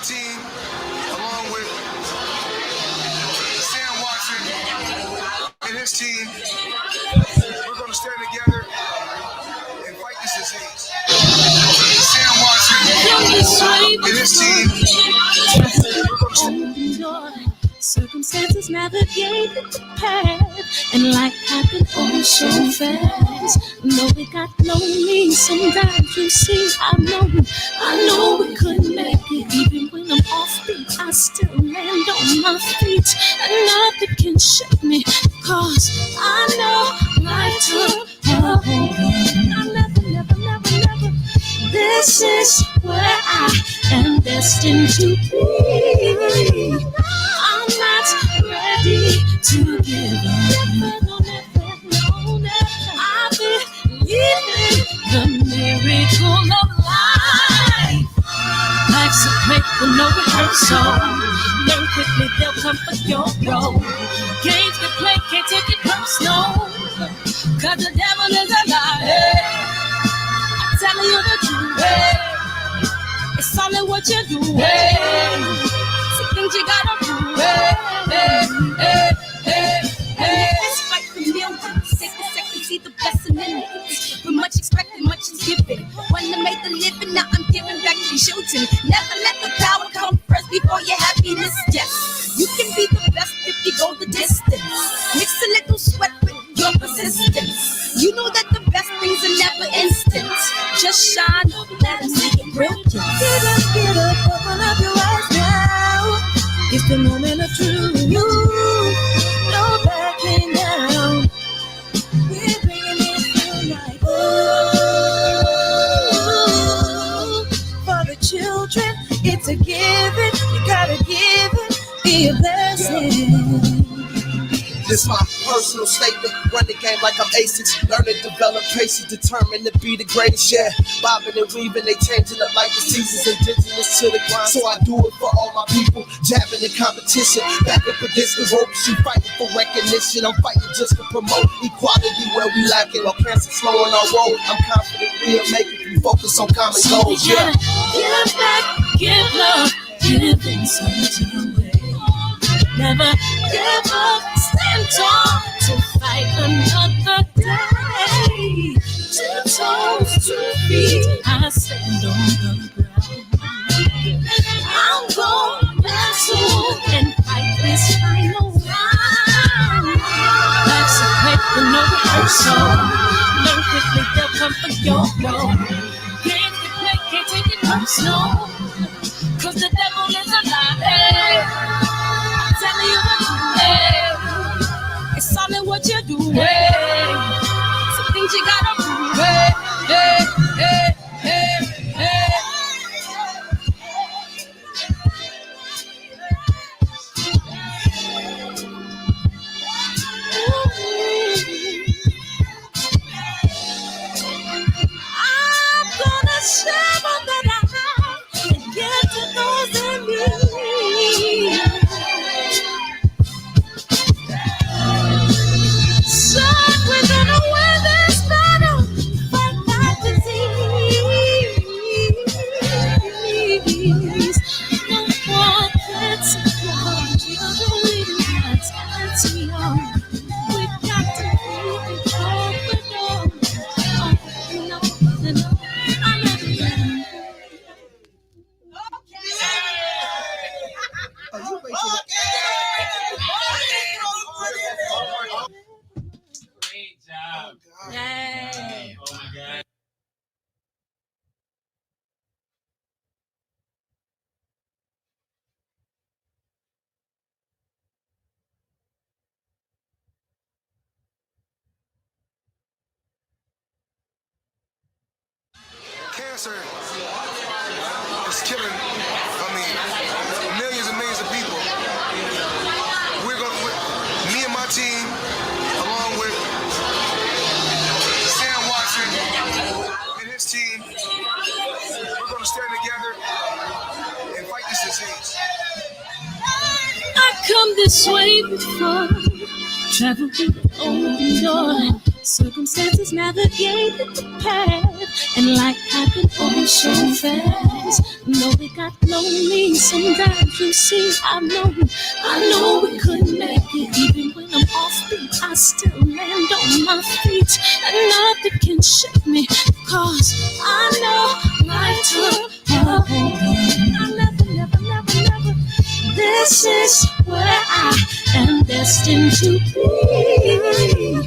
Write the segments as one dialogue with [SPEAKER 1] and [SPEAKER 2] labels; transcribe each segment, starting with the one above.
[SPEAKER 1] team, along with Sam Watson and his team, we're going to stand together and fight this disease. Sam Watson and his team, we're going to stand.
[SPEAKER 2] Circumstances navigated the path, and life happened oh so fast. No, it got lonely. Sometimes you see, I know we couldn't make it. Even when I'm offbeat, I still land on my feet, and nothing can shake me, cause I know life took a hold on. I never. This is where I am destined to be. I'm not ready to give up. No. I believe in the miracle of life. Life's a break with no rehearsal. Learn quickly, they'll come for your role. Games we play, can't take it personal, cause the devil is a liar. I'm telling you the truth. It's all in what you do. Some things you gotta do. Fight for millions. Take a second, see the blessing in it. With much expected, much is given. One to make the living, now I'm giving back to children. Never let the power come first before your happiness. Yes, you can be the best if you go the distance. Mix a little sweat with your persistence. You know that the best things are never instant. Just shine, let them see it brilliant. Get up, open up your eyes now. It's the moment of truth. No backing down. We're bringing it tonight. Ooh, for the children, it's a given. You gotta give it, be a blessing.
[SPEAKER 3] This my personal statement. Run the game like I'm aces. Learn and develop traces. Determined to be the greatest. Yeah, bobbing and weaving. They changing up like the seasons. Indigenous to the grind. So I do it for all my people. Jabbing in competition. Back up against the ropes. You fighting for recognition. I'm fighting just to promote equality where we lacking. While cancer slowing our road. I'm confident we'll make it. We focus on common goals. Yeah.
[SPEAKER 2] Give back, give love, giving something away. Never give up, stand tall to fight another day. 2 toes, 2 feet, I stand on the ground. I'm going wrestle and fight this final round. Life's a break with no rehearsal. Learn quickly, they'll come for your role. Games we play, can't take it personal, cause the devil is a liar. Telling you the truth, it's all in what you do. Some things you gotta do. I'm gonna share all that I have and get to those in me. Son, we're gonna win this battle, fight that disease. No one that's wrong, children, that's young. We've got to keep it open. No, I never let him go.
[SPEAKER 3] Are you making
[SPEAKER 4] Great job.
[SPEAKER 2] Yay.
[SPEAKER 4] Oh my God.
[SPEAKER 1] Cancer is killing, millions and millions of people. Me and my team, along with Sam Watson and his team, we're going to stand together and fight this disease.
[SPEAKER 2] I come this way before, travel through the open door. Circumstances navigated the path, and life happened oh so fast. No, it got lonely sometimes. You see, I know we couldn't make it. Even when I'm off beat, I still land on my feet, and nothing can shake me. Cause I know life took a hold on. I never. This is where I am destined to be.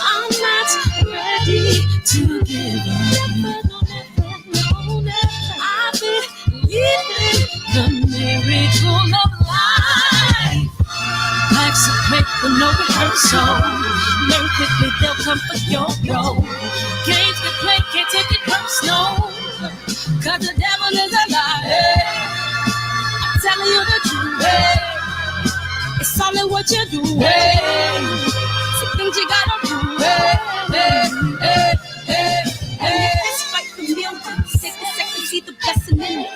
[SPEAKER 2] I'm not ready to give up. I believe in the miracle of life. Life's a play for no rehearsal. Learn quickly, they'll come for your role. Games we play, can't take it personal. Cause the devil is a liar. I'm telling you the truth. It's all in what you do. Some things you gotta do. Fight the millions. Take a second, see the blessing in it.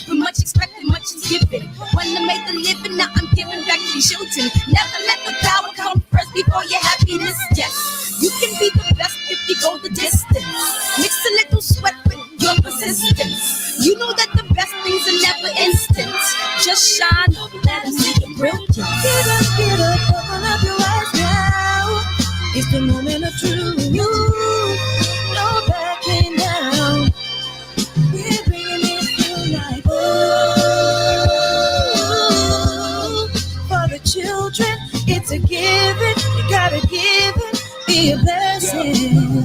[SPEAKER 2] With much expected, much is given. When I made the living, now I'm giving back to children. Never let the power come first before your happiness. Yes, you can be the best if you go the distance. Mix a little sweat with your persistence. You know that the best things are never instant. Just shine, let them see your brilliance. Get up, open up your eyes now. It's the moment of truth. No backing down. We're bringing it through like ooh. For the children, it's a given. You gotta give it, be a blessing.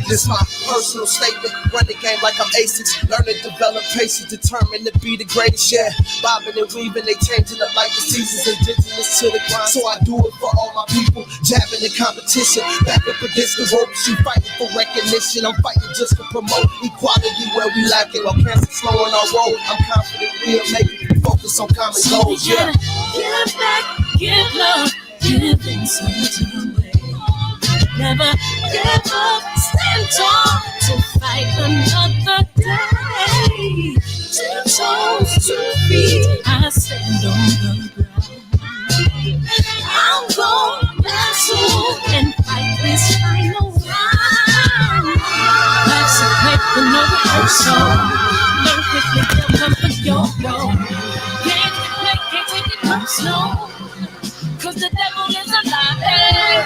[SPEAKER 3] This my personal statement. Run the game like I'm aces. Learn to develop patience, determined to be the greatest. Yeah, bobbing and weaving, they changing up like the seasons. Indigenous to the grind, so I do it for all my people. Jabbing the competition, back up against the ropes. You fighting for recognition, I'm fighting just to promote equality where we lack it. While cancer slowing our road, I'm confident we'll make it. Focus on common goals. Yeah,
[SPEAKER 2] give back, give love, giving something away. Never give up, stand tall to fight another day. 2 toes, 2 feet, I stand on the ground. I'm going wrestle and fight this final round. Life's a play for no rehearsal. Learn quickly, they'll come for your role. Can't take it personal. Cause the devil is a liar.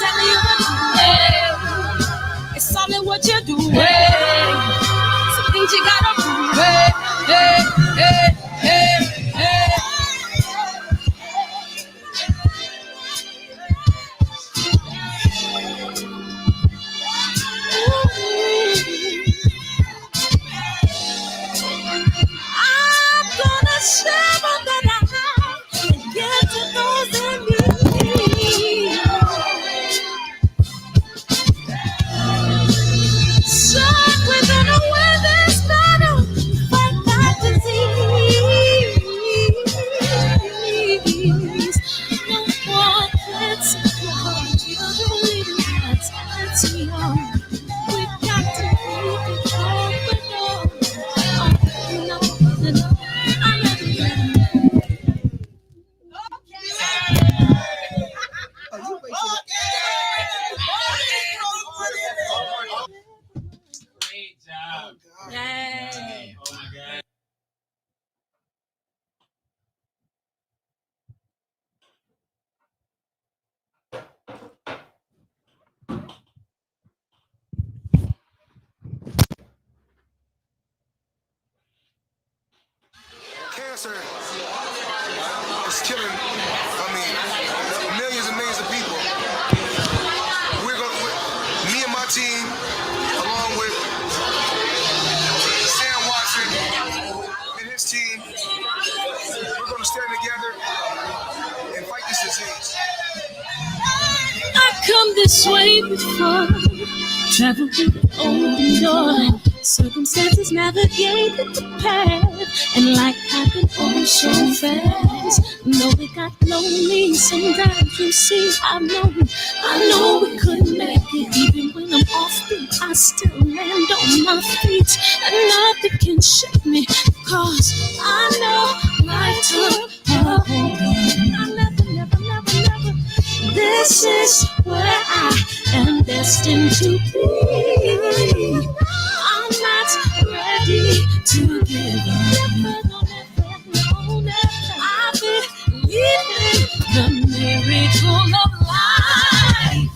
[SPEAKER 2] Telling you the truth, it's all in what you do. Some things you gotta do. I'm gonna share all that I have and give to those in need. So we're gonna win this battle, fight that disease. No more quits, no more children that's young. We've got to keep it going on.
[SPEAKER 4] Great job.
[SPEAKER 2] Yay.
[SPEAKER 4] Oh my God.
[SPEAKER 1] Cancer is killing, millions and millions of people. Me and my team, along with Sam Watson and his team, we're going to stand together and fight this disease.
[SPEAKER 2] I've come this way before, traveled through the open door. Circumstances navigated the path, and life happened all so fast. No, it got lonely sometimes. You see, I know we couldn't make it. Even when I'm off beat, I still land on my feet, and nothing can shake me. Cause I know life took a hold on. I never. This is where I am destined to be. I'm not ready to give up. I believe in the miracle of life.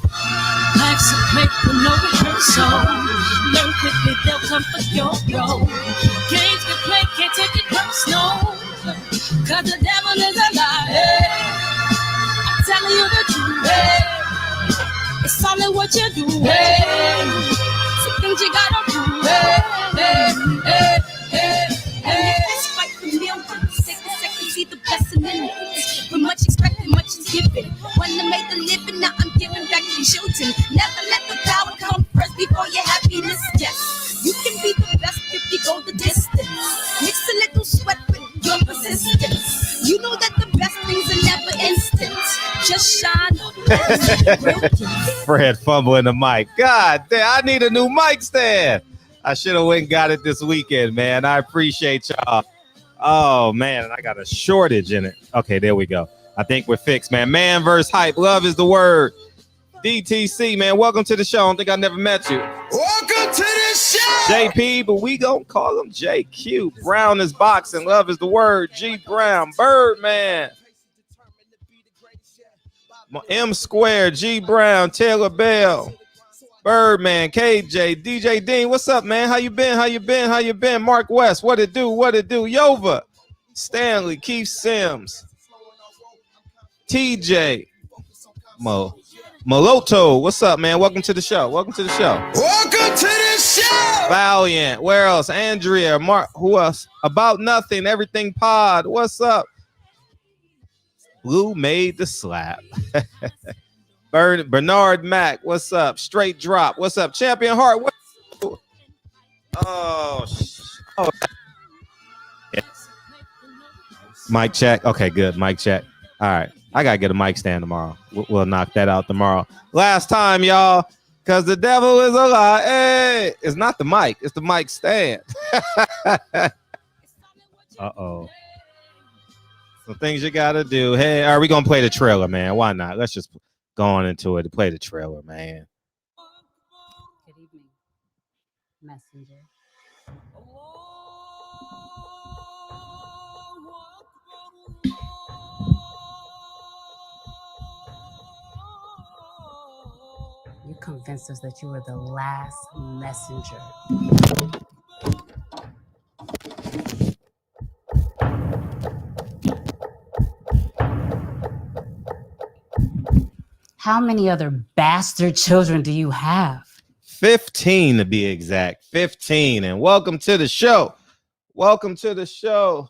[SPEAKER 2] Life's a play with no rehearsal. Learn quickly, they'll come for your role. Games we play, can't take it personal. Cause the devil is a lie. Hey, I'm telling you the truth. Hey, it's all in what you do. Hey, some things you gotta do. Hey, hey, hey, hey, hey. Fight for millions. Take a second, see the blessing in it. When much expected, much is given. When I made the living, now I'm giving back to children. Never let the power come first before your happiness. Yes, you can be the best if you go the distance. Mix a little sweat with your persistence. You know that the best things are never instant. Just shine.
[SPEAKER 1] Fred fumbling the mic. God damn, I need a new mic stand. I should have went and got it this weekend, man. I appreciate y'all. Oh, man, I got a shortage in it. Okay, there we go. I think we're fixed, man. Man versus hype. Love is the word. DTC, man, welcome to the show. I don't think I never met you.
[SPEAKER 3] Welcome to the show.
[SPEAKER 1] JP, but we gonna call him JQ. Brown is boxing. Love is the word. G Brown. Birdman. M Square. G Brown. Taylor Bell. Birdman. KJ. DJ Dean. What's up, man? How you been? How you been? How you been? Mark West. What it do? What it do? Yova. Stanley. Keith Sims. TJ. Moloto, what's up, man? Welcome to the show. Welcome to the show.
[SPEAKER 3] Welcome to the show.
[SPEAKER 1] Valiant. Where else? Andrea. Mark. Who else? About Nothing. Everything Pod. What's up? Blue made the slap. Bernard Mack. What's up? Straight Drop. What's up? Champion Heart. What? Oh. Yeah. Mic check. Okay, good. Mic check. All right. I got to get a mic stand tomorrow. We'll knock that out tomorrow. Last time, y'all, because the devil is a lie. Hey, it's not the mic. It's the mic stand. Uh-oh. Some things you got to do. Hey, are we going to play the trailer, man? Why not? Let's just go on into it to play the trailer, man.
[SPEAKER 5] Good evening, messenger. You convinced us that you were the last messenger. How many other bastard children do you have?
[SPEAKER 1] 15 to be exact. 15. And welcome to the show. Welcome to the show.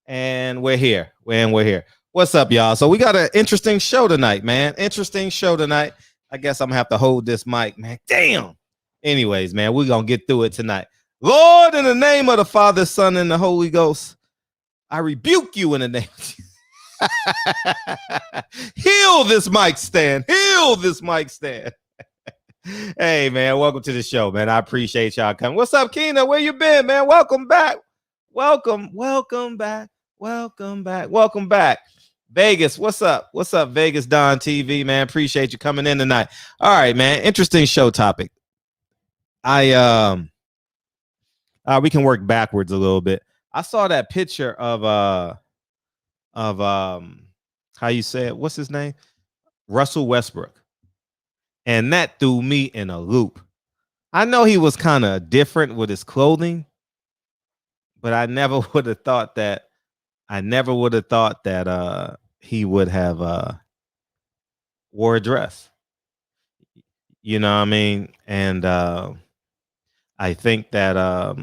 [SPEAKER 1] And we're here. We're here. What's up, y'all? So we got an interesting show tonight, man. Interesting show tonight. I guess I'm gonna have to hold this mic, man. Damn. Anyways, man, we're gonna get through it tonight. Lord, in the name of the Father, Son, and the Holy Ghost, I rebuke you in the name of Jesus. Heal this mic stand. Heal this mic stand. Hey, man, welcome to the show, man. I appreciate y'all coming. What's up, Keena? Where you been, man? Welcome back. Welcome back. Welcome back. Vegas, what's up? What's up, Vegas Don TV, man? Appreciate you coming in tonight. All right, man. Interesting show topic. We can work backwards a little bit. I saw that picture of how you say it? What's his name? Russell Westbrook. And that threw me in a loop. I know he was kind of different with his clothing, but I never would have thought that he would have wore a dress. You know what I mean? And I think that I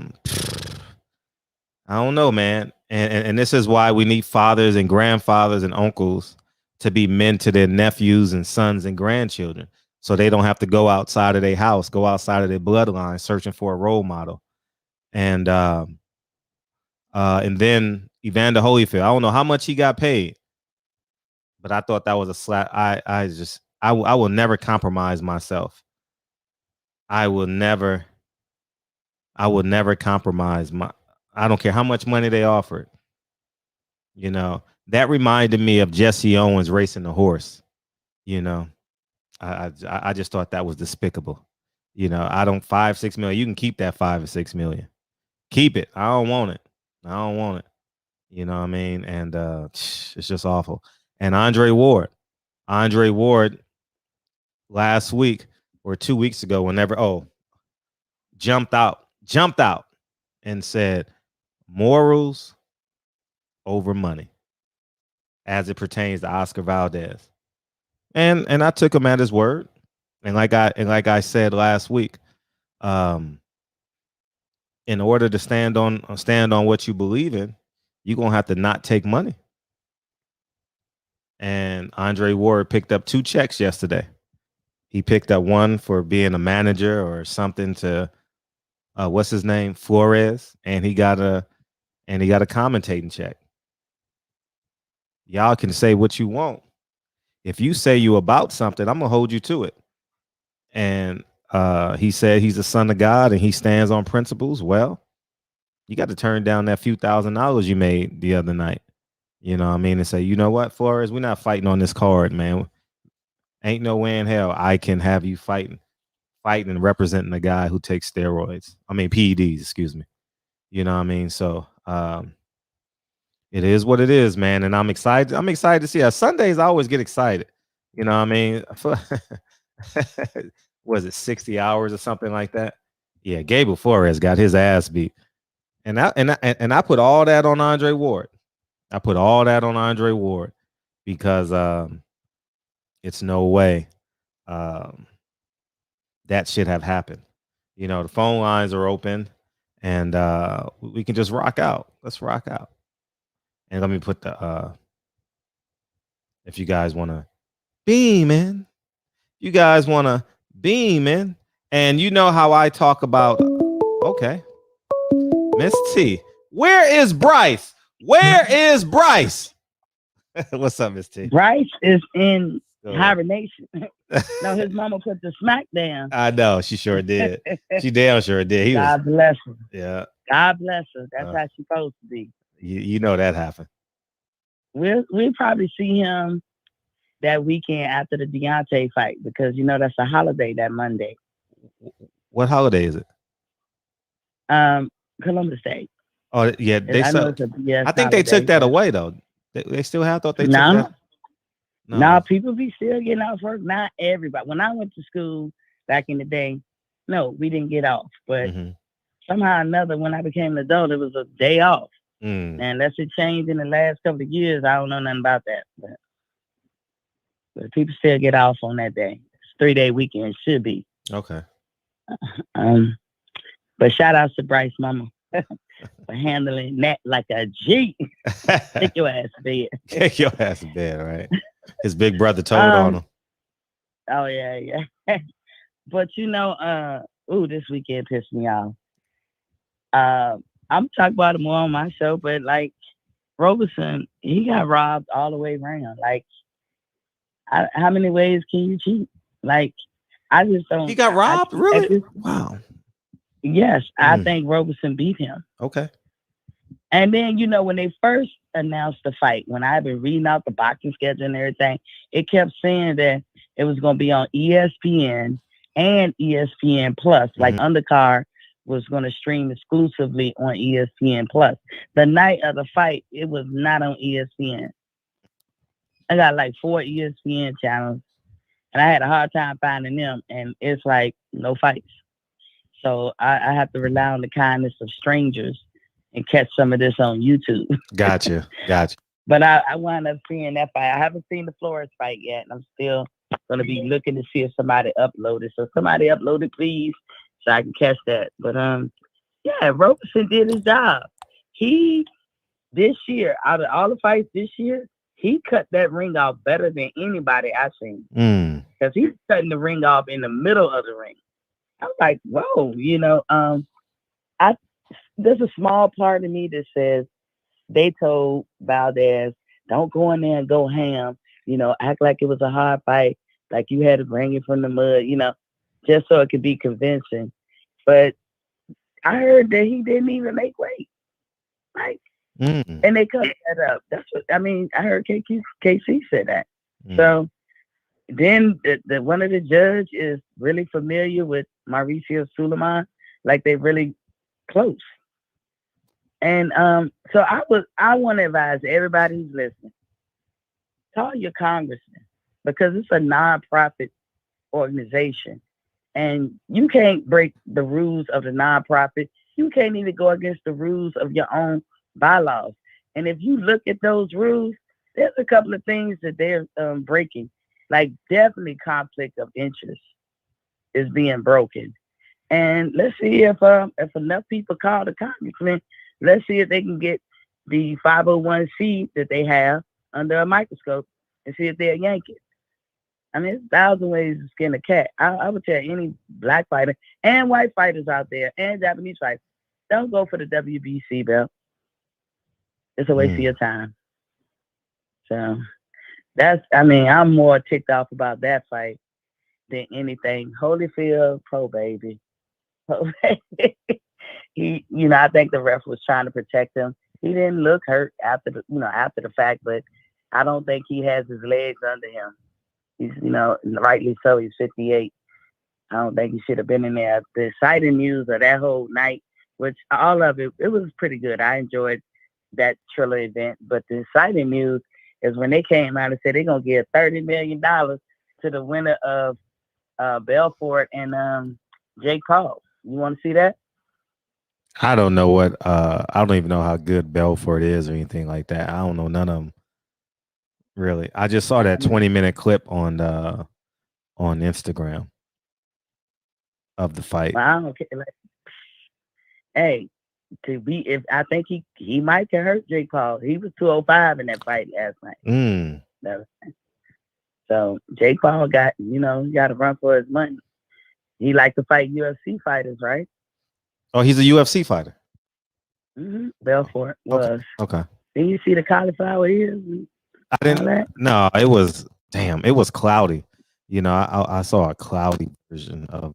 [SPEAKER 1] don't know, man. And this is why we need fathers and grandfathers and uncles to be men to their nephews and sons and grandchildren, so they don't have to go outside of their house, go outside of their bloodline searching for a role model. And then Evander Holyfield, I don't know how much he got paid, but I thought that was a slap. I will never compromise myself. I will never compromise I don't care how much money they offered. You know, that reminded me of Jesse Owens racing the horse. You know, I just thought that was despicable. You know, I don't 5-6 million. You can keep that 5 or 6 million.
[SPEAKER 6] Keep it. I don't want it. I don't want it. You know what I mean? And it's just awful. And Andre Ward last week or 2 weeks ago, jumped out and said morals over money as it pertains to Oscar Valdez. And I took him at his word. And like I said last week, in order to stand on what you believe in, you're gonna have to not take money. And Andre Ward picked up 2 checks yesterday. He picked up one for being a manager or something to what's his name, Flores, and he got a commentating check. Y'all can say what you want. If you say you about something, I'm gonna hold you to it. And he said he's a son of God and he stands on principles. Well, you got to turn down that few $1,000s you made the other night. You know what I mean? And say, you know what, Flores, we're not fighting on this card, man. Ain't no way in hell I can have you fighting and representing a guy who takes steroids. I mean, PEDs, excuse me. You know what I mean? So it is what it is, man. And I'm excited. I'm excited to see us. Sundays, I always get excited. You know what I mean? Was it 60 hours or something like that? Yeah, Gable Flores got his ass beat. And I put all that on Andre Ward. Because it's no way that should have happened. You know, the phone lines are open and we can just rock out. Let's rock out. And let me put the if you guys want to beam in, and you know how I talk about, okay, Miss T. Where is Bryce? What's up, Miss T?
[SPEAKER 7] Bryce is in hibernation. No, his mama put the smack down.
[SPEAKER 6] I know, she sure did. She damn sure did.
[SPEAKER 7] God bless her.
[SPEAKER 6] Yeah.
[SPEAKER 7] God bless her. That's how she's supposed to be.
[SPEAKER 6] You know that happened.
[SPEAKER 7] We'll probably see him that weekend after the Deontay fight because you know that's a holiday that Monday.
[SPEAKER 6] What holiday is it?
[SPEAKER 7] Columbus Day.
[SPEAKER 6] Oh yeah, I think they took that away though. They still have thought they took that.
[SPEAKER 7] No, people be still getting off work. Not everybody. When I went to school back in the day, no, we didn't get off. But somehow or another, when I became an adult, it was a day off. And that's a change in the last couple of years. I don't know nothing about that. But people still get off on that day. It's 3-day weekend. It should be.
[SPEAKER 6] Okay.
[SPEAKER 7] But shout out to Bryce Mama for handling that like a G. Take your ass to bed.
[SPEAKER 6] Take your ass to bed, right? His big brother told on him.
[SPEAKER 7] Oh, yeah. But, you know, this weekend pissed me off. I'm talking about it more on my show, but, like, Roberson, he got robbed all the way around. Like, how many ways can you cheat? Like, I just don't.
[SPEAKER 6] He got robbed? Really? Wow.
[SPEAKER 7] Yes, I think Roberson beat him.
[SPEAKER 6] Okay.
[SPEAKER 7] And then, you know, when they first announced the fight, when I've been reading out the boxing schedule and everything, it kept saying that it was going to be on ESPN and ESPN Plus. Like Undercard was going to stream exclusively on ESPN Plus. The night of the fight, it was not on ESPN. I got like 4 ESPN channels, and I had a hard time finding them, and it's like no fights. So I have to rely on the kindness of strangers and catch some of this on YouTube.
[SPEAKER 6] Gotcha.
[SPEAKER 7] But I wound up seeing that fight. I haven't seen the Flores fight yet, and I'm still going to be looking to see if somebody uploaded. So somebody upload it, please, so I can catch that. But yeah, Roberson did his job. This year, out of all the fights this year, he cut that ring off better than anybody I've seen. Because he's cutting the ring off in the middle of the ring. I was like, whoa, you know, there's a small part of me that says they told Valdez, don't go in there and go ham, you know, act like it was a hard fight, like you had to bring it from the mud, you know, just so it could be convincing. But I heard that he didn't even make weight. Like, and they cut that up. That's what I mean. I heard KC said that. So then the one of the judge is really familiar with Mauricio Suleiman, like they really close. And so I want to advise everybody who's listening, call your congressman because it's a nonprofit organization. And you can't break the rules of the nonprofit. You can't even go against the rules of your own bylaws. And if you look at those rules, there's a couple of things that they're breaking. Like definitely conflict of interest is being broken. And let's see if enough people call the congressman, let's see if they can get the 501c that they have under a microscope and see if they'll yank it. I mean, there's 1,000 ways to skin a cat. I would tell any black fighter and white fighters out there and Japanese fighters, don't go for the WBC belt. It's a waste of your time. So I'm more ticked off about that fight than anything. Holyfield, pro baby. I think the ref was trying to protect him. He didn't look hurt after the fact, but I don't think he has his legs under him. He's, rightly so. He's 58. I don't think he should have been in there. The exciting news of that whole night, which all of it was pretty good. I enjoyed that Triller event. But the exciting news is when they came out and said they're going to give $30 million to the winner of Belfort and Jake Paul. You want to see that?
[SPEAKER 6] I don't know what. I don't even know how good Belfort is or anything like that. I don't know none of them. Really, I just saw that 20-minute clip on Instagram of the fight.
[SPEAKER 7] Well, I don't care. Hey, if I think he might have hurt Jake Paul. He was 205 in that fight last night. So Jake Paul got to run for his money. He liked to fight UFC fighters, right?
[SPEAKER 6] Oh, he's a UFC fighter.
[SPEAKER 7] Mm-hmm. Belfort was.
[SPEAKER 6] Okay.
[SPEAKER 7] Didn't you see the cauliflower ears?
[SPEAKER 6] I didn't. No, it was cloudy. I saw a cloudy version of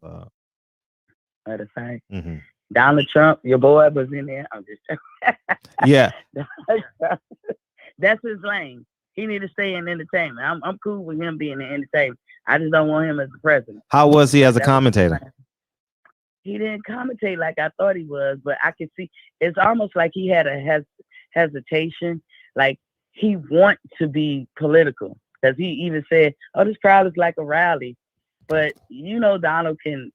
[SPEAKER 7] the fight.
[SPEAKER 6] Mm-hmm.
[SPEAKER 7] Donald Trump, your boy was in there. I'm just
[SPEAKER 6] yeah.
[SPEAKER 7] That's his lane. He need to stay in entertainment. I'm cool with him being in entertainment. I just don't want him as the president.
[SPEAKER 6] How was he as a commentator?
[SPEAKER 7] He didn't commentate like I thought he was, but I could see it's almost like he had a hesitation. Like he want to be political because he even said, "Oh, this crowd is like a rally." But Donald can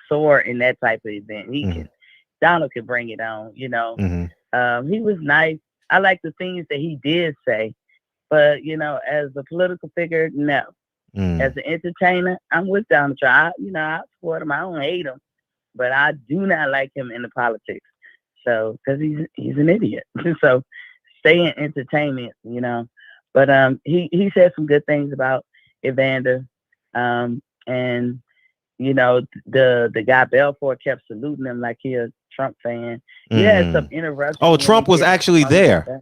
[SPEAKER 7] soar in that type of event. Donald can bring it on. He was nice. I like the things that he did say, but as a political figure, no. As an entertainer, I'm with Donald Trump. I support him. I don't hate him, but I do not like him in the politics. So, because he's an idiot. So, stay in entertainment. But he said some good things about Evander, and the guy Belfort kept saluting him like he a Trump fan. He had some interruptions.
[SPEAKER 6] Oh, Trump was actually there.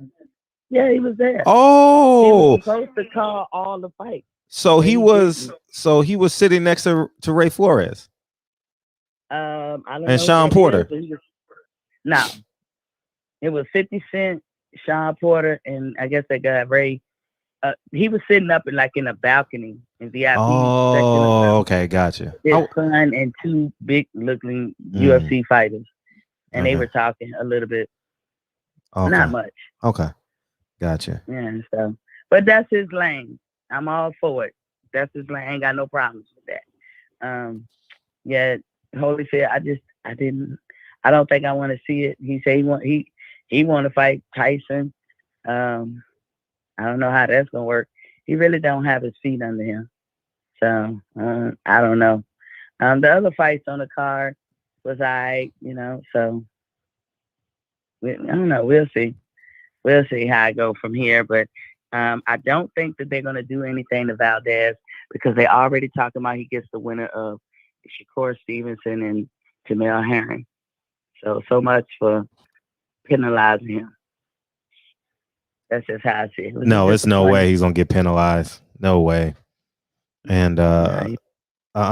[SPEAKER 7] Yeah, he was there.
[SPEAKER 6] Oh,
[SPEAKER 7] he was supposed to call all the fights.
[SPEAKER 6] So he was sitting next to Ray Flores.
[SPEAKER 7] I don't know.
[SPEAKER 6] And Sean Porter.
[SPEAKER 7] No, it was 50 Cent, Sean Porter, and I guess that guy Ray. He was sitting up in a balcony in VIP.
[SPEAKER 6] Oh, okay, gotcha.
[SPEAKER 7] His son and two big looking UFC fighters, and they were talking a little bit. Okay. Not much.
[SPEAKER 6] Okay, gotcha.
[SPEAKER 7] Yeah, so but that's his lane. I'm all for it. That's his lane. I ain't got no problems with that. Yeah, Holyfield. I don't think I want to see it. He said he want to fight Tyson. I don't know how that's gonna work. He really don't have his feet under him. So I don't know. The other fights on the card was I so I don't know. We'll see. We'll see how I go from here. But I don't think that they're gonna do anything to Valdez because they already talking about he gets the winner of Shakur Stevenson and Jamel Herring. So much for penalizing him. That's just how I see it.
[SPEAKER 6] No, it's no way he's gonna get penalized. No way. And I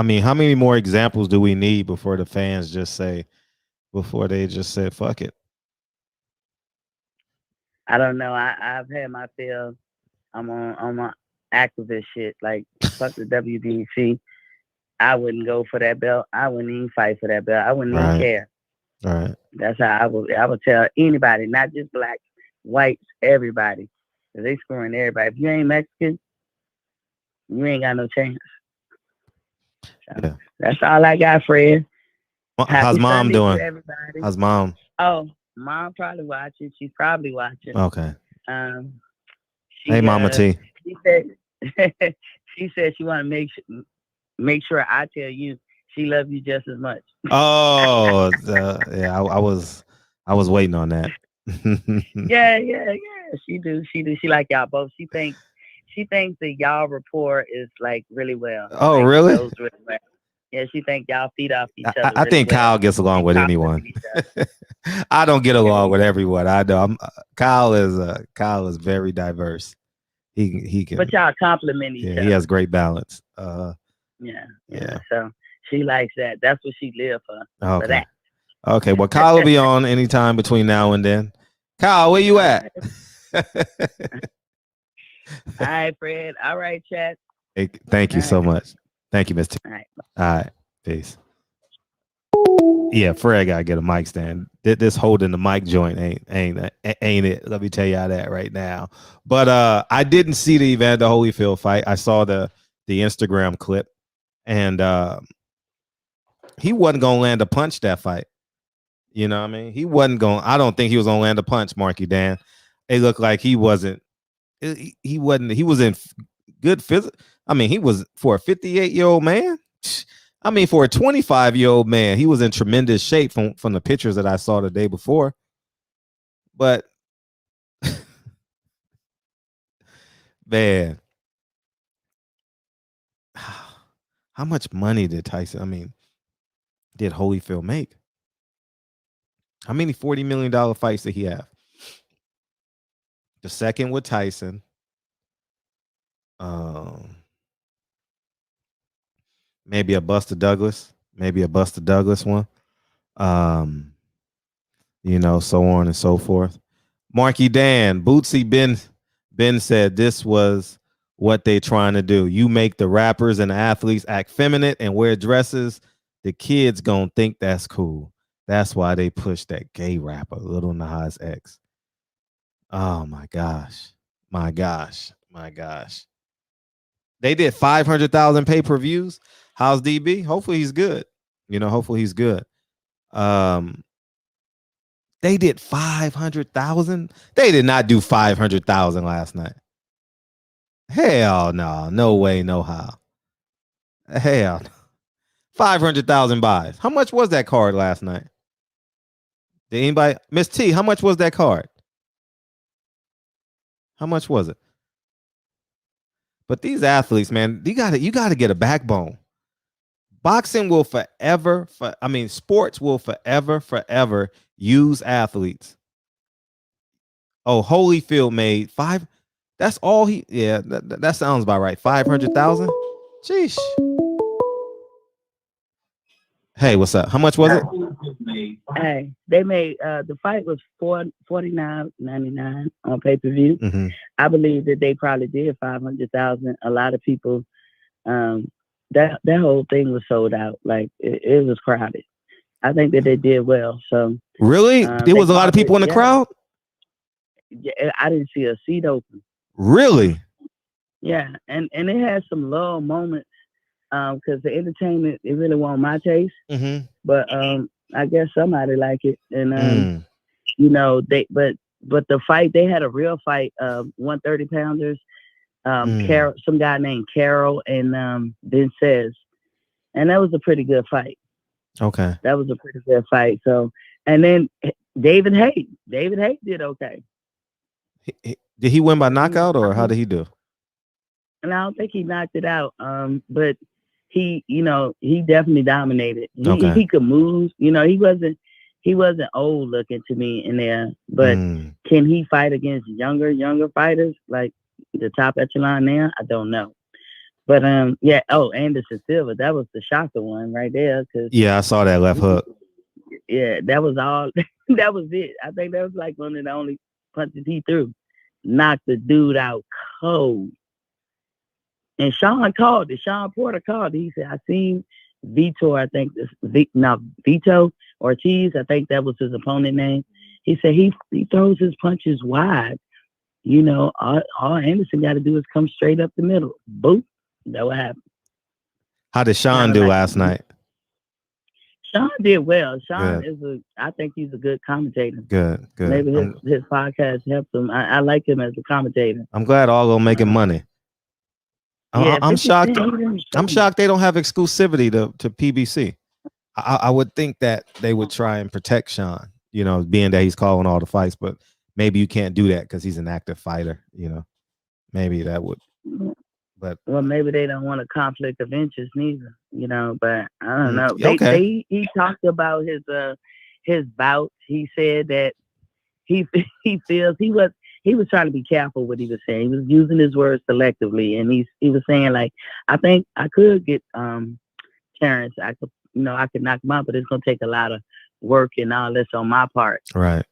[SPEAKER 6] mean, how many more examples do we need before the fans before they just say fuck it?
[SPEAKER 7] I don't know. I've had my fill. I'm on activist shit. Like fuck the WBC. I wouldn't go for that belt. I wouldn't even fight for that belt. I wouldn't even care.
[SPEAKER 6] All right.
[SPEAKER 7] That's how I would tell anybody, not just blacks, whites, everybody. 'Cause they screwing everybody. If you ain't Mexican, you ain't got no chance. So
[SPEAKER 6] Yeah.
[SPEAKER 7] that's all I got, Fred.
[SPEAKER 6] How's
[SPEAKER 7] Happy
[SPEAKER 6] mom
[SPEAKER 7] Sunday
[SPEAKER 6] doing?
[SPEAKER 7] to everybody.
[SPEAKER 6] How's mom?
[SPEAKER 7] Oh, mom probably watching. She's probably watching.
[SPEAKER 6] Okay.
[SPEAKER 7] Um,
[SPEAKER 6] Hey, Mama T.
[SPEAKER 7] She said she said she want to make sure I tell you she loves you just as much.
[SPEAKER 6] Oh, yeah. I was waiting on that.
[SPEAKER 7] Yeah. She do. She like y'all both. She thinks that y'all rapport is like really well.
[SPEAKER 6] Oh,
[SPEAKER 7] like,
[SPEAKER 6] really?
[SPEAKER 7] Goes really well. Yeah, she think y'all feed off each other.
[SPEAKER 6] I think
[SPEAKER 7] really well.
[SPEAKER 6] Kyle gets along with anyone.
[SPEAKER 7] Each other.
[SPEAKER 6] I don't get along with everyone. I know. Kyle is very diverse. He can.
[SPEAKER 7] But y'all compliment each other.
[SPEAKER 6] He has great balance.
[SPEAKER 7] Yeah. So she likes that. That's what she live for.
[SPEAKER 6] Okay.
[SPEAKER 7] For that.
[SPEAKER 6] Okay. Well, Kyle will be on anytime between now and then. Kyle, where you at?
[SPEAKER 7] All right, Fred. All right, chat.
[SPEAKER 6] Hey, thank you so much. Thank you, Miss T.
[SPEAKER 7] All right.
[SPEAKER 6] All right. Peace. Yeah, Fred gotta get a mic stand. This holding the mic joint ain't it? Let me tell y'all that right now. But I didn't see the Evander Holyfield fight. I saw the Instagram clip, and he wasn't gonna land a punch that fight. You know what I mean? He wasn't going. I don't think he was gonna land a punch, Marky Dan. It looked like he wasn't. He wasn't. He was in good physical. I mean, he was for a 58-year-old man. I mean, for a 25-year-old man, he was in tremendous shape from the pictures that I saw the day before. But man, how much money did Tyson? I mean, did Holyfield make? How many $40 million fights did he have? The second with Tyson. Maybe a Buster Douglas. Maybe a Buster Douglas one. So on and so forth. Marky Dan, Bootsy Ben said this was what they trying to do. You make the rappers and the athletes act feminine and wear dresses. The kids gonna think that's cool. That's why they push that gay rapper, Lil Nas X. Oh my gosh. They did 500,000 pay-per-views. How's DB? Hopefully he's good. Hopefully he's good. They did 500,000. They did not do 500,000 last night. Hell no. No way, no how. Hell no. 500,000 buys. How much was that card last night? Did anybody? Miss T, how much was that card? How much was it? But these athletes, man, you gotta get a backbone. Boxing will forever, sports will forever use athletes. Oh, Holyfield made $5. That's all he. Yeah, that sounds about right. 500,000. Sheesh. Hey, what's up? How much was it?
[SPEAKER 7] Hey, they made the fight was $49.99 on pay-per-view.
[SPEAKER 6] Mm-hmm.
[SPEAKER 7] I believe that they probably did 500,000. A lot of people, that whole thing was sold out. Like it was crowded. I think that they did well. So
[SPEAKER 6] really, there was a lot of people in the crowd.
[SPEAKER 7] Yeah, I didn't see a seat open.
[SPEAKER 6] Really?
[SPEAKER 7] Yeah, and it had some lull moments because the entertainment it really wasn't my taste.
[SPEAKER 6] Mm-hmm.
[SPEAKER 7] But I guess somebody like it, and but the fight they had a real fight, 130 pounders, Carol, some guy named Carol and Ben Says, and that was a pretty good fight.
[SPEAKER 6] Okay,
[SPEAKER 7] that was a pretty good fight. So, and then David Haye did okay.
[SPEAKER 6] Did he win by knockout or how did he do?
[SPEAKER 7] And I don't think he knocked it out. But he definitely dominated. He could move. He wasn't old looking to me in there. But can he fight against younger fighters like the top echelon now? I don't know. But yeah. Oh, Anderson Silva, that was the shocker one right there.
[SPEAKER 6] Yeah, I saw that left hook.
[SPEAKER 7] Yeah, that was all. That was it. I think that was like one of the only punches he threw. Knocked the dude out cold. And Sean Porter called it. He said, I seen Vitor, I think Vito Ortiz, I think that was his opponent name. He said he throws his punches wide. You know, all Anderson got to do is come straight up the middle. Boop. That what happened.
[SPEAKER 6] How did Sean
[SPEAKER 7] Kinda
[SPEAKER 6] do
[SPEAKER 7] like-
[SPEAKER 6] last night?
[SPEAKER 7] Sean did well. Sean
[SPEAKER 6] Good.
[SPEAKER 7] I think he's a good commentator.
[SPEAKER 6] Good.
[SPEAKER 7] Maybe his podcast helps him. I like him as a commentator.
[SPEAKER 6] I'm glad all of them making money.
[SPEAKER 7] Yeah,
[SPEAKER 6] I'm
[SPEAKER 7] 50
[SPEAKER 6] shocked.
[SPEAKER 7] Cent,
[SPEAKER 6] I'm shocked they don't have exclusivity to PBC. I would think that they would try and protect Sean, you know, being that he's calling all the fights, but maybe you can't do that because he's an active fighter, you know. Maybe that would, but
[SPEAKER 7] well, maybe they don't want a conflict of interest neither, you know, but I don't know.
[SPEAKER 6] Okay.
[SPEAKER 7] He talked about his bouts. He said that he feels he was trying to be careful what he was saying. He was using his words selectively, and he was saying, like, I think I could get Terrence. I could knock him out, but it's gonna take a lot of work and all this on my part.
[SPEAKER 6] Right.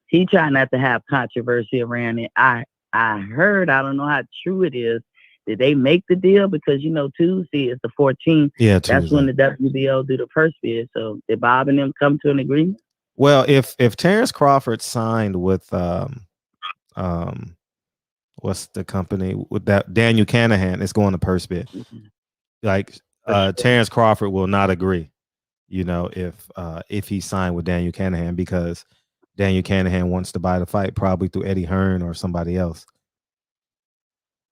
[SPEAKER 7] He tried not to have controversy around it. I heard, I don't know how true it is. Did they make the deal? Because, you know, Tuesday is the 14th.
[SPEAKER 6] Yeah,
[SPEAKER 7] that's when the WBO do the purse bid. So did Bob and them come to an agreement?
[SPEAKER 6] Well, if Terrence Crawford signed with what's the company with that Daniel Canahan, it's going to purse bid. Like Terrence Crawford will not agree, you know, if he signed with Daniel Canahan, because Daniel Canahan wants to buy the fight probably through Eddie Hearn or somebody else.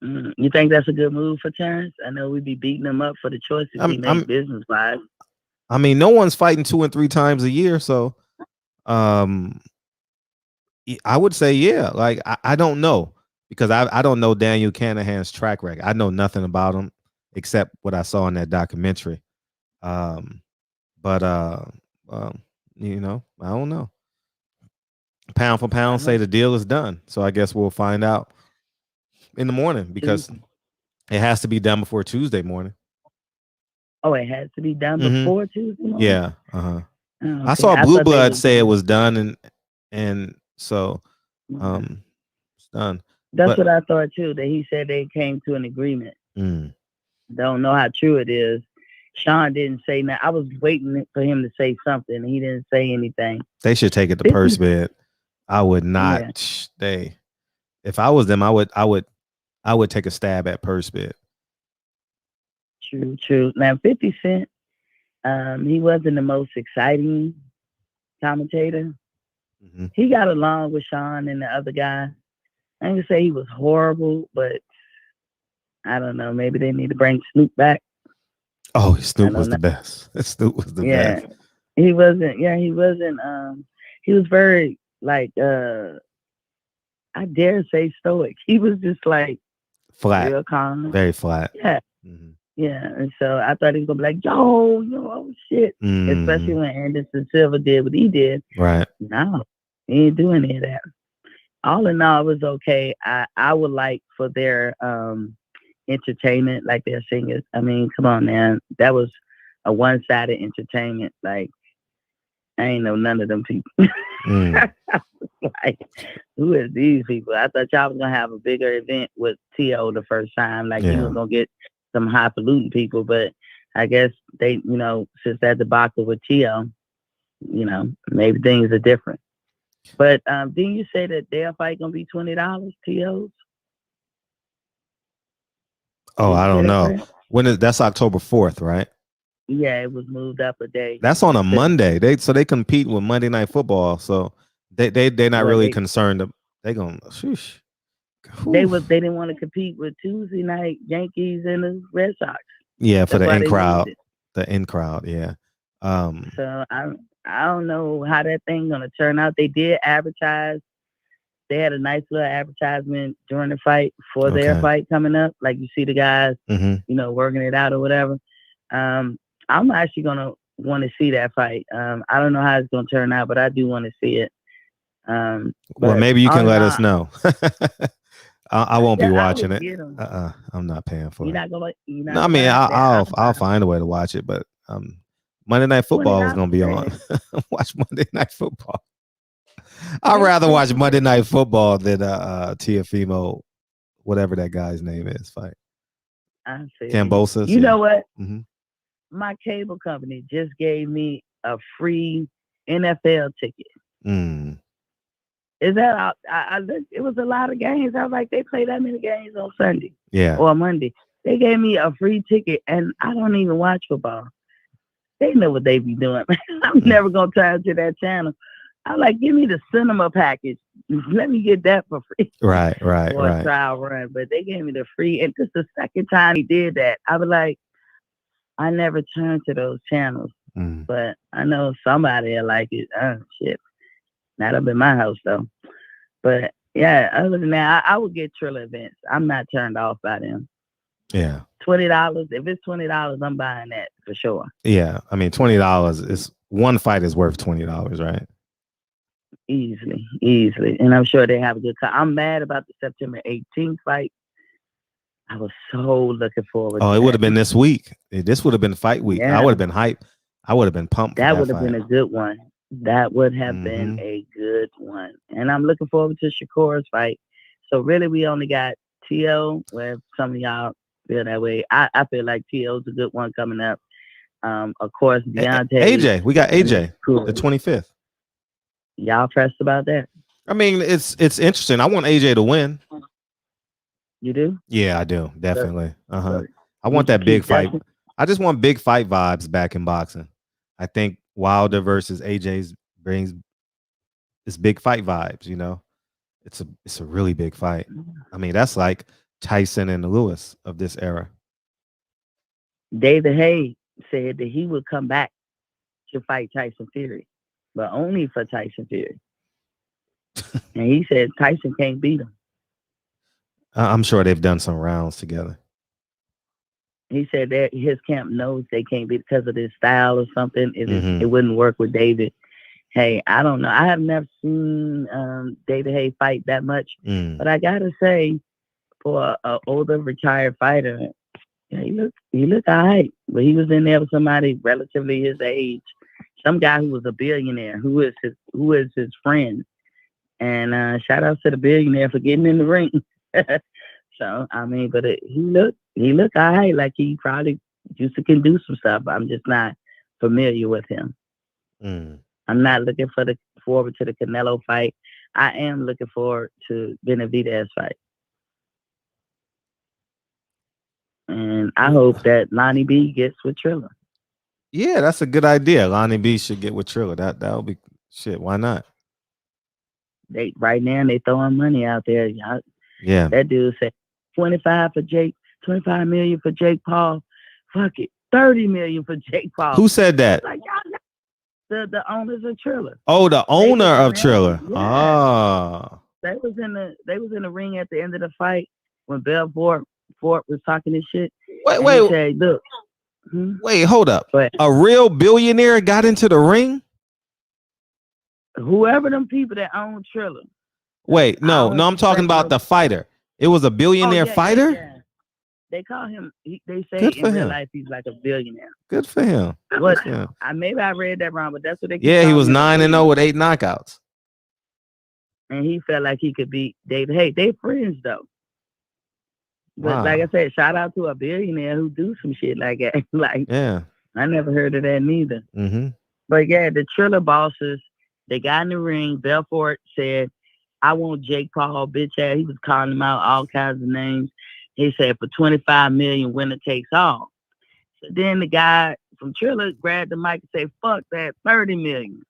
[SPEAKER 7] You think that's a good move for Terrence? I know we'd be beating him up for the choices he made business-wise.
[SPEAKER 6] I mean, no one's fighting 2 and 3 times a year, so I would say, yeah. Like, I don't know, because I don't know Daniel Canahan's track record. I know nothing about him except what I saw in that documentary. But you know, I don't know. Pound for pound say the deal is done. So I guess we'll find out in the morning, because it has to be done before Tuesday morning.
[SPEAKER 7] Oh, it has to be done before Tuesday morning?
[SPEAKER 6] Yeah.
[SPEAKER 7] Okay.
[SPEAKER 6] I saw Blue Blood say it was done, and so it's done.
[SPEAKER 7] That's what I thought too, that he said they came to an agreement. Don't know how true it is. Sean didn't say nothing. I was waiting for him to say something. He didn't say anything.
[SPEAKER 6] They should take it to purse bid. I would not. Yeah. If I was them, I would take a stab at purse bid.
[SPEAKER 7] True. Now 50 Cent, he wasn't the most exciting commentator. He got along with Sean and the other guy. I ain't gonna say he was horrible, but I don't know. Maybe they need to bring Snoop back.
[SPEAKER 6] Oh, Snoop was the best. Snoop was the best.
[SPEAKER 7] He wasn't. Yeah, he wasn't. He was very, like, I dare say stoic. He was just like
[SPEAKER 6] flat,
[SPEAKER 7] real calm,
[SPEAKER 6] very flat.
[SPEAKER 7] Yeah, yeah. And so I thought he was gonna be like, yo, oh shit. Especially when Anderson Silva did what he did.
[SPEAKER 6] Right.
[SPEAKER 7] No, he ain't doing any of that. All in all, it was okay. I would like for their entertainment, like their singers. I mean, come on, man. That was a one-sided entertainment. Like, I ain't know none of them people. Like, who is these people? I thought y'all was gonna have a bigger event with T.O. the first time. Like, you was gonna get some highfalutin people, but I guess they, you know, since that debacle with T.O., you know, maybe things are different. But didn't you say that their fight gonna be $20, T.O.'s?
[SPEAKER 6] Oh, I don't know. That's October 4th, right?
[SPEAKER 7] Yeah, it was moved up a day.
[SPEAKER 6] That's on a Monday. They compete with Monday Night Football, so they're not really concerned. They gonna sheesh.
[SPEAKER 7] They didn't want to compete with Tuesday night Yankees and the Red Sox.
[SPEAKER 6] Yeah, for the in crowd. The in crowd, yeah.
[SPEAKER 7] So I don't know how that thing gonna turn out. They did advertise. They had a nice little advertisement during the fight for their fight coming up. Like, you see the guys, you know, working it out or whatever. I'm actually gonna want to see that fight. I don't know how it's gonna turn out, but I do want to see it.
[SPEAKER 6] Well, maybe you can let us know. I won't be watching it. I'm not paying for it. No, I mean, I'll find a way to watch it, but Monday Night Football is gonna be on. Watch Monday Night Football. I'd rather watch Monday Night Football than Teofimo, whatever that guy's name is, fight.
[SPEAKER 7] I see.
[SPEAKER 6] Cambosis.
[SPEAKER 7] You know what? My cable company just gave me a free NFL ticket.
[SPEAKER 6] Mm.
[SPEAKER 7] Is that I looked? It was a lot of games. I was like, they play that many games on Sunday
[SPEAKER 6] Yeah.
[SPEAKER 7] or Monday. They gave me a free ticket, and I don't even watch football. They know what they be doing. I'm never gonna turn to that channel. I'm like, give me the cinema package. Let me get that for free.
[SPEAKER 6] Right.
[SPEAKER 7] For a trial run. But they gave me the free, and this is the second time he did that. I was like, I never turned to those channels, but I know somebody will like it. Oh shit, not up in my house though. But yeah, other than that, I would get Triller events. I'm not turned off by them.
[SPEAKER 6] Yeah.
[SPEAKER 7] $20. If it's $20, I'm buying that for sure.
[SPEAKER 6] Yeah. I mean, $20 is one fight is worth $20, right?
[SPEAKER 7] Easily. And I'm sure they have a good time. I'm mad about the September 18th fight. I was so looking forward to
[SPEAKER 6] it would have been this week. This would have been fight week.
[SPEAKER 7] Yeah.
[SPEAKER 6] I would have been hyped. I would have been pumped.
[SPEAKER 7] That would have been a good one. That would have been a good one. And I'm looking forward to Shakur's fight. So really, we only got T.O., where some of y'all feel that way. I feel like T.O.'s a good one coming up. Of course, Deontay.
[SPEAKER 6] AJ. We got AJ, the 25th.
[SPEAKER 7] Y'all pressed about that?
[SPEAKER 6] I mean, it's interesting. I want AJ to win.
[SPEAKER 7] You do?
[SPEAKER 6] Yeah, I do. Definitely. I want that big fight. I just want big fight vibes back in boxing. I think Wilder versus AJ's brings this big fight vibes, you know. It's a really big fight. I mean, that's like Tyson and Lewis of this era.
[SPEAKER 7] David Haye said that he would come back to fight Tyson Fury, but only for Tyson Fury. And he said Tyson can't beat him.
[SPEAKER 6] I'm sure they've done some rounds together.
[SPEAKER 7] He said that his camp knows they can't beat because of his style or something. It wouldn't work with David Haye. I don't know. I have never seen David Haye fight that much, but I gotta say, for an older retired fighter, he looked all right. But he was in there with somebody relatively his age, some guy who was a billionaire, who is his friend. And shout out to the billionaire for getting in the ring. So I mean, but he looked all right. Like he probably used to can do some stuff. I'm just not familiar with him. I'm not looking forward to the Canelo fight. I am looking forward to Benavidez fight. And I hope that Lonnie B gets with Triller.
[SPEAKER 6] Yeah, that's a good idea. Lonnie B should get with Triller. That would be shit. Why not?
[SPEAKER 7] Right now they throwing money out there.
[SPEAKER 6] Yeah.
[SPEAKER 7] That dude said 25 for Jake, 25 million for Jake Paul. Fuck it, 30 million for Jake Paul.
[SPEAKER 6] Who said that?
[SPEAKER 7] Like, the owners of Triller.
[SPEAKER 6] Oh, the owner of Triller.
[SPEAKER 7] Yeah.
[SPEAKER 6] Oh.
[SPEAKER 7] They was in the ring at the end of the fight when Belfort was talking this shit.
[SPEAKER 6] Wait.
[SPEAKER 7] He said, look.
[SPEAKER 6] Wait, hold up. A real billionaire got into the ring?
[SPEAKER 7] Whoever them people that own Triller.
[SPEAKER 6] Wait, no, I'm talking about the fighter. It was a billionaire fighter?
[SPEAKER 7] Yeah. They call him, they say in real life he's like a billionaire.
[SPEAKER 6] Good for him.
[SPEAKER 7] Maybe I read that wrong, but that's what they
[SPEAKER 6] Yeah, he was 9-0 with 8 knockouts.
[SPEAKER 7] And he felt like he could beat David Haye. They friends though. But like I said, shout out to a billionaire who do some shit like that. Like, yeah, I never heard of that neither. But yeah, the Triller bosses, they got in the ring. Belfort said, I want Jake Paul, bitch ass. He was calling him out all kinds of names. He said, for 25 million, winner takes all. So then the guy from Triller grabbed the mic and said, fuck that, 30 million.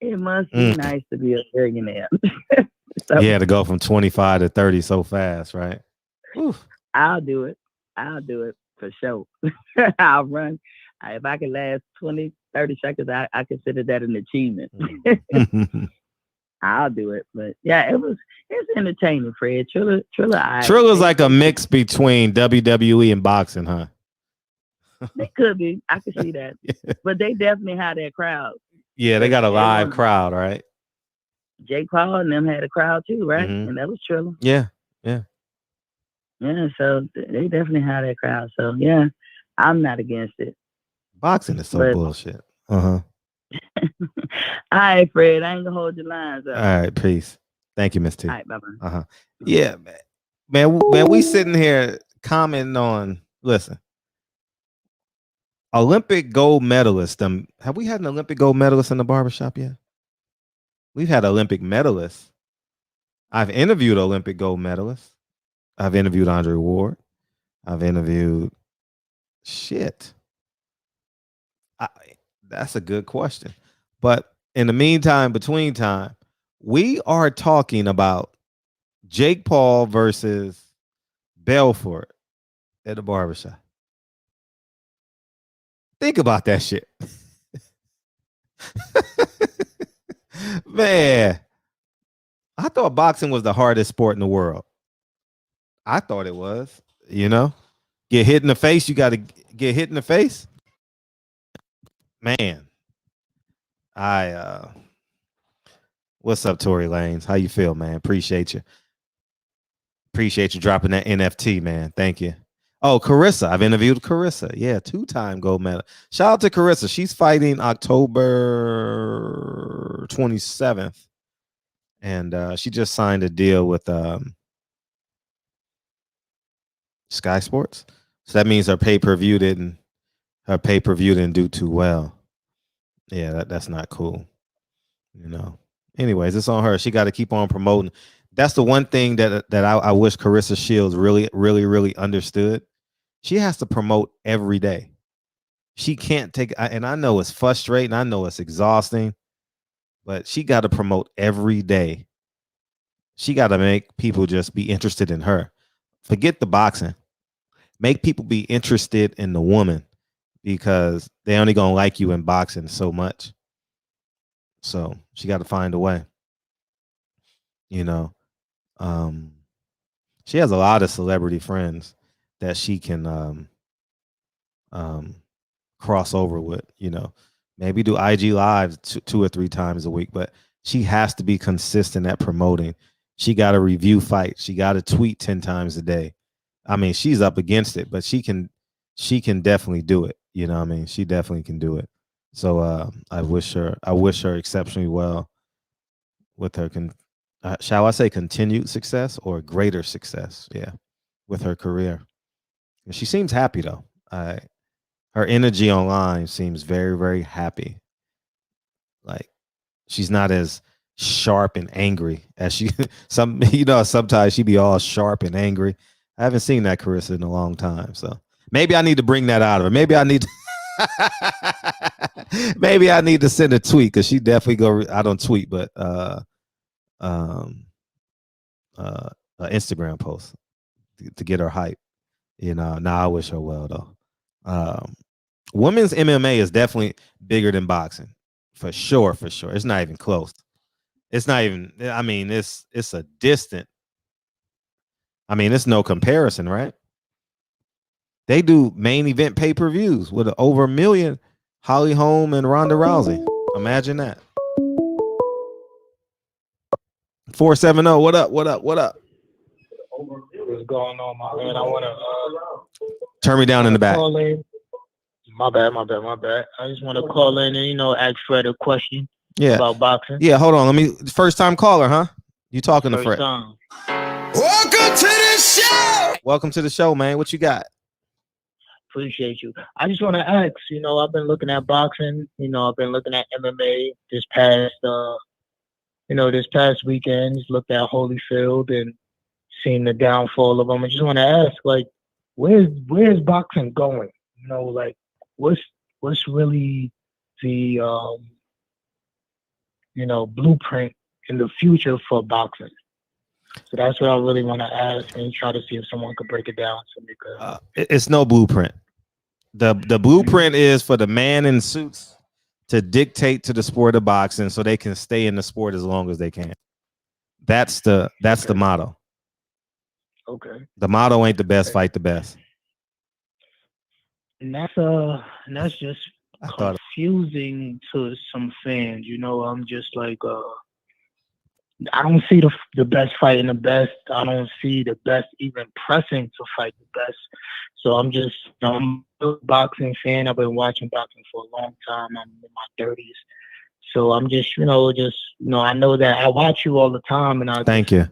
[SPEAKER 7] It must be nice to be a billionaire. So,
[SPEAKER 6] yeah, to go from 25 to 30 so fast, right? Oof.
[SPEAKER 7] I'll do it for sure. I'll run. If I can last 20, 30 seconds, I consider that an achievement. I'll do it. But yeah, it's entertaining, Fred. Triller's
[SPEAKER 6] like a mix between WWE and boxing, huh?
[SPEAKER 7] They could be. I can see that. Yeah. But they definitely have that crowd.
[SPEAKER 6] Yeah, they got a live crowd, right?
[SPEAKER 7] Jake Paul and them had a crowd too, right? And that was Triller.
[SPEAKER 6] Yeah.
[SPEAKER 7] Yeah, so they definitely had that crowd. So yeah, I'm not against it.
[SPEAKER 6] Boxing is so bullshit. All
[SPEAKER 7] right, Fred, I ain't gonna hold your lines up.
[SPEAKER 6] All right, peace. Thank you, Miss T.
[SPEAKER 7] All right, bye-bye.
[SPEAKER 6] Yeah, man, we sitting here commenting on, listen, Olympic gold medalist. Have we had an Olympic gold medalist in the barbershop yet? We've had Olympic medalists. I've interviewed Olympic gold medalists. I've interviewed Andre Ward. I've interviewed shit. That's a good question. But in the meantime, between time, we are talking about Jake Paul versus Belfort at the barbershop. Think about that shit. Man, I thought boxing was the hardest sport in the world. I thought it was, get hit in the face. You got to get hit in the face. Man, what's up, Tory Lanez? How you feel, man? Appreciate you dropping that NFT, man. Thank you. Oh, Carissa. I've interviewed Carissa. Yeah, 2-time gold medal. Shout out to Carissa. She's fighting October 27th. And she just signed a deal with Sky Sports. So that means her pay-per-view didn't do too well. Yeah, that's not cool. Anyways, it's on her. She got to keep on promoting. That's the one thing that I wish Carissa Shields really, really, really understood. She has to promote every day. She can't take, and I know it's frustrating. I know it's exhausting, but she got to promote every day. She got to make people just be interested in her. Forget the boxing. Make people be interested in the woman, because they only gonna like you in boxing so much. So she got to find a way. She has a lot of celebrity friends that she can cross over with. Maybe do IG lives 2 or 3 times a week, but she has to be consistent at promoting. She got to review fights. She got to tweet 10 times a day. I mean, she's up against it, but she can definitely do it. She definitely can do it. So I wish her exceptionally well with her. Shall I say continued success or greater success? Yeah, with her career. And she seems happy though. Her energy online seems very, very happy. Like, she's not as sharp and angry as she sometimes she be all sharp and angry. I haven't seen that Carissa in a long time. So maybe I need to bring that out of her. Maybe I need to maybe I need to send a tweet, because she definitely I don't tweet, but Instagram post to get her hype. I wish her well though. Women's MMA is definitely bigger than boxing, for sure. It's not even close. It's not even. I mean, it's a distant. I mean, it's no comparison, right? They do main event pay-per-views with over 1 million. Holly Holm and Ronda Rousey. Imagine that. 470. What up?
[SPEAKER 8] What's going on, my man? I want to
[SPEAKER 6] turn me down in the back.
[SPEAKER 8] My bad. I just want to call in and ask Fred a question about boxing.
[SPEAKER 6] Yeah, hold on. First time caller, huh? You talking to Fred?
[SPEAKER 8] Time.
[SPEAKER 3] Welcome to the show.
[SPEAKER 6] Welcome to the show, man. What you got?
[SPEAKER 8] Appreciate you. I just want to ask. I've been looking at boxing. I've been looking at MMA this past weekend. Just looked at Holyfield and seen the downfall of them. I just want to ask, where's boxing going? What's really the blueprint in the future for boxing? So that's what I really want to ask and try to see if someone could break it down to me.
[SPEAKER 6] It's no blueprint. The blueprint is for the man in suits to dictate to the sport of boxing so they can stay in the sport as long as they can. That's the motto.
[SPEAKER 8] Okay.
[SPEAKER 6] The motto ain't the best, fight the best.
[SPEAKER 8] And that's just confusing to some fans. I'm just like I don't see the best fighting the best. I don't see the best even pressing to fight the best. So I'm a boxing fan. I've been watching boxing for a long time. I'm in my 30s. So I'm just, I know that I watch you all the time, and I
[SPEAKER 6] thank you.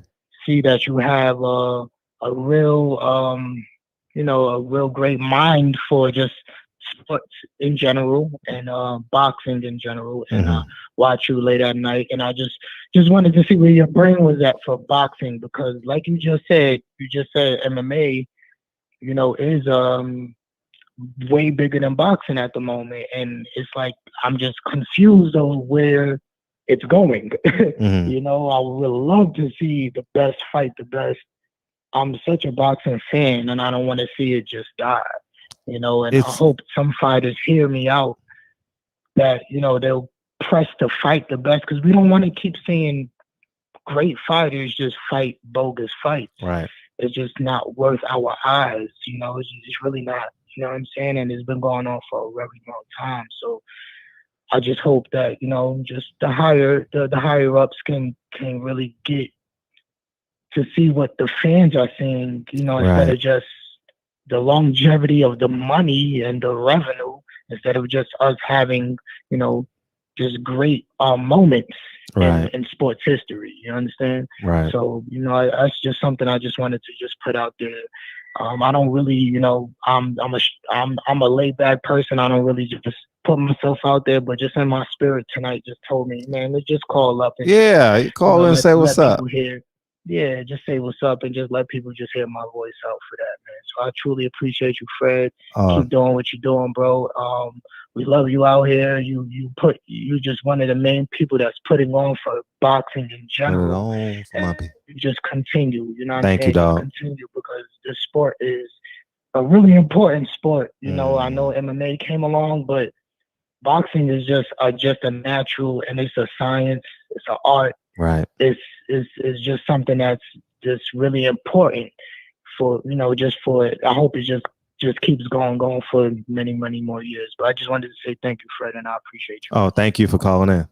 [SPEAKER 8] See that you have a real great mind for just sports in general and boxing in general, and I watch you late at night, and I just wanted to see where your brain was at for boxing, because like you just said MMA, you know, is way bigger than boxing at the moment, and it's like I'm just confused on where it's going. You know, I would love to see the best fight, the best. I'm such a boxing fan, and I don't want to see it just die. You know, and I hope some fighters hear me out, that, you know, they'll press to fight the best, because we don't want to keep seeing great fighters just fight bogus fights.
[SPEAKER 6] Right.
[SPEAKER 8] It's just not worth our eyes. You know, it's really not. You know what I'm saying? And it's been going on for a very long time. So I just hope that, you know, just the higher ups can really get to see what the fans are seeing, you know, instead of just the longevity of the money and the revenue, instead of just us having, you know, just great moments in sports history. You understand?
[SPEAKER 6] Right.
[SPEAKER 8] So, you know, that's just something I just wanted to just put out there. I don't really, you know, I'm a laid back person. I don't really just put myself out there, but just in my spirit tonight just told me, man, let's just call up and
[SPEAKER 6] you call and say what's up.
[SPEAKER 8] Hear. Yeah, just say what's up and just let people just hear my voice out for that, man. So I truly appreciate you, Fred. Keep doing what you're doing, bro. We love you out here. You just one of the main people that's putting on for boxing in general. And you just continue, you know what I'm saying?
[SPEAKER 6] Thank you, dog.
[SPEAKER 8] Just continue, because the sport is a really important sport. You know, I know MMA came along, but boxing is just a natural, and it's a science, it's an art.
[SPEAKER 6] Right.
[SPEAKER 8] It's just something that's just really important for, you know, just for it. I hope it just keeps going for many, many more years. But I just wanted to say thank you, Fred, and I appreciate you.
[SPEAKER 6] Oh, thank you for calling in.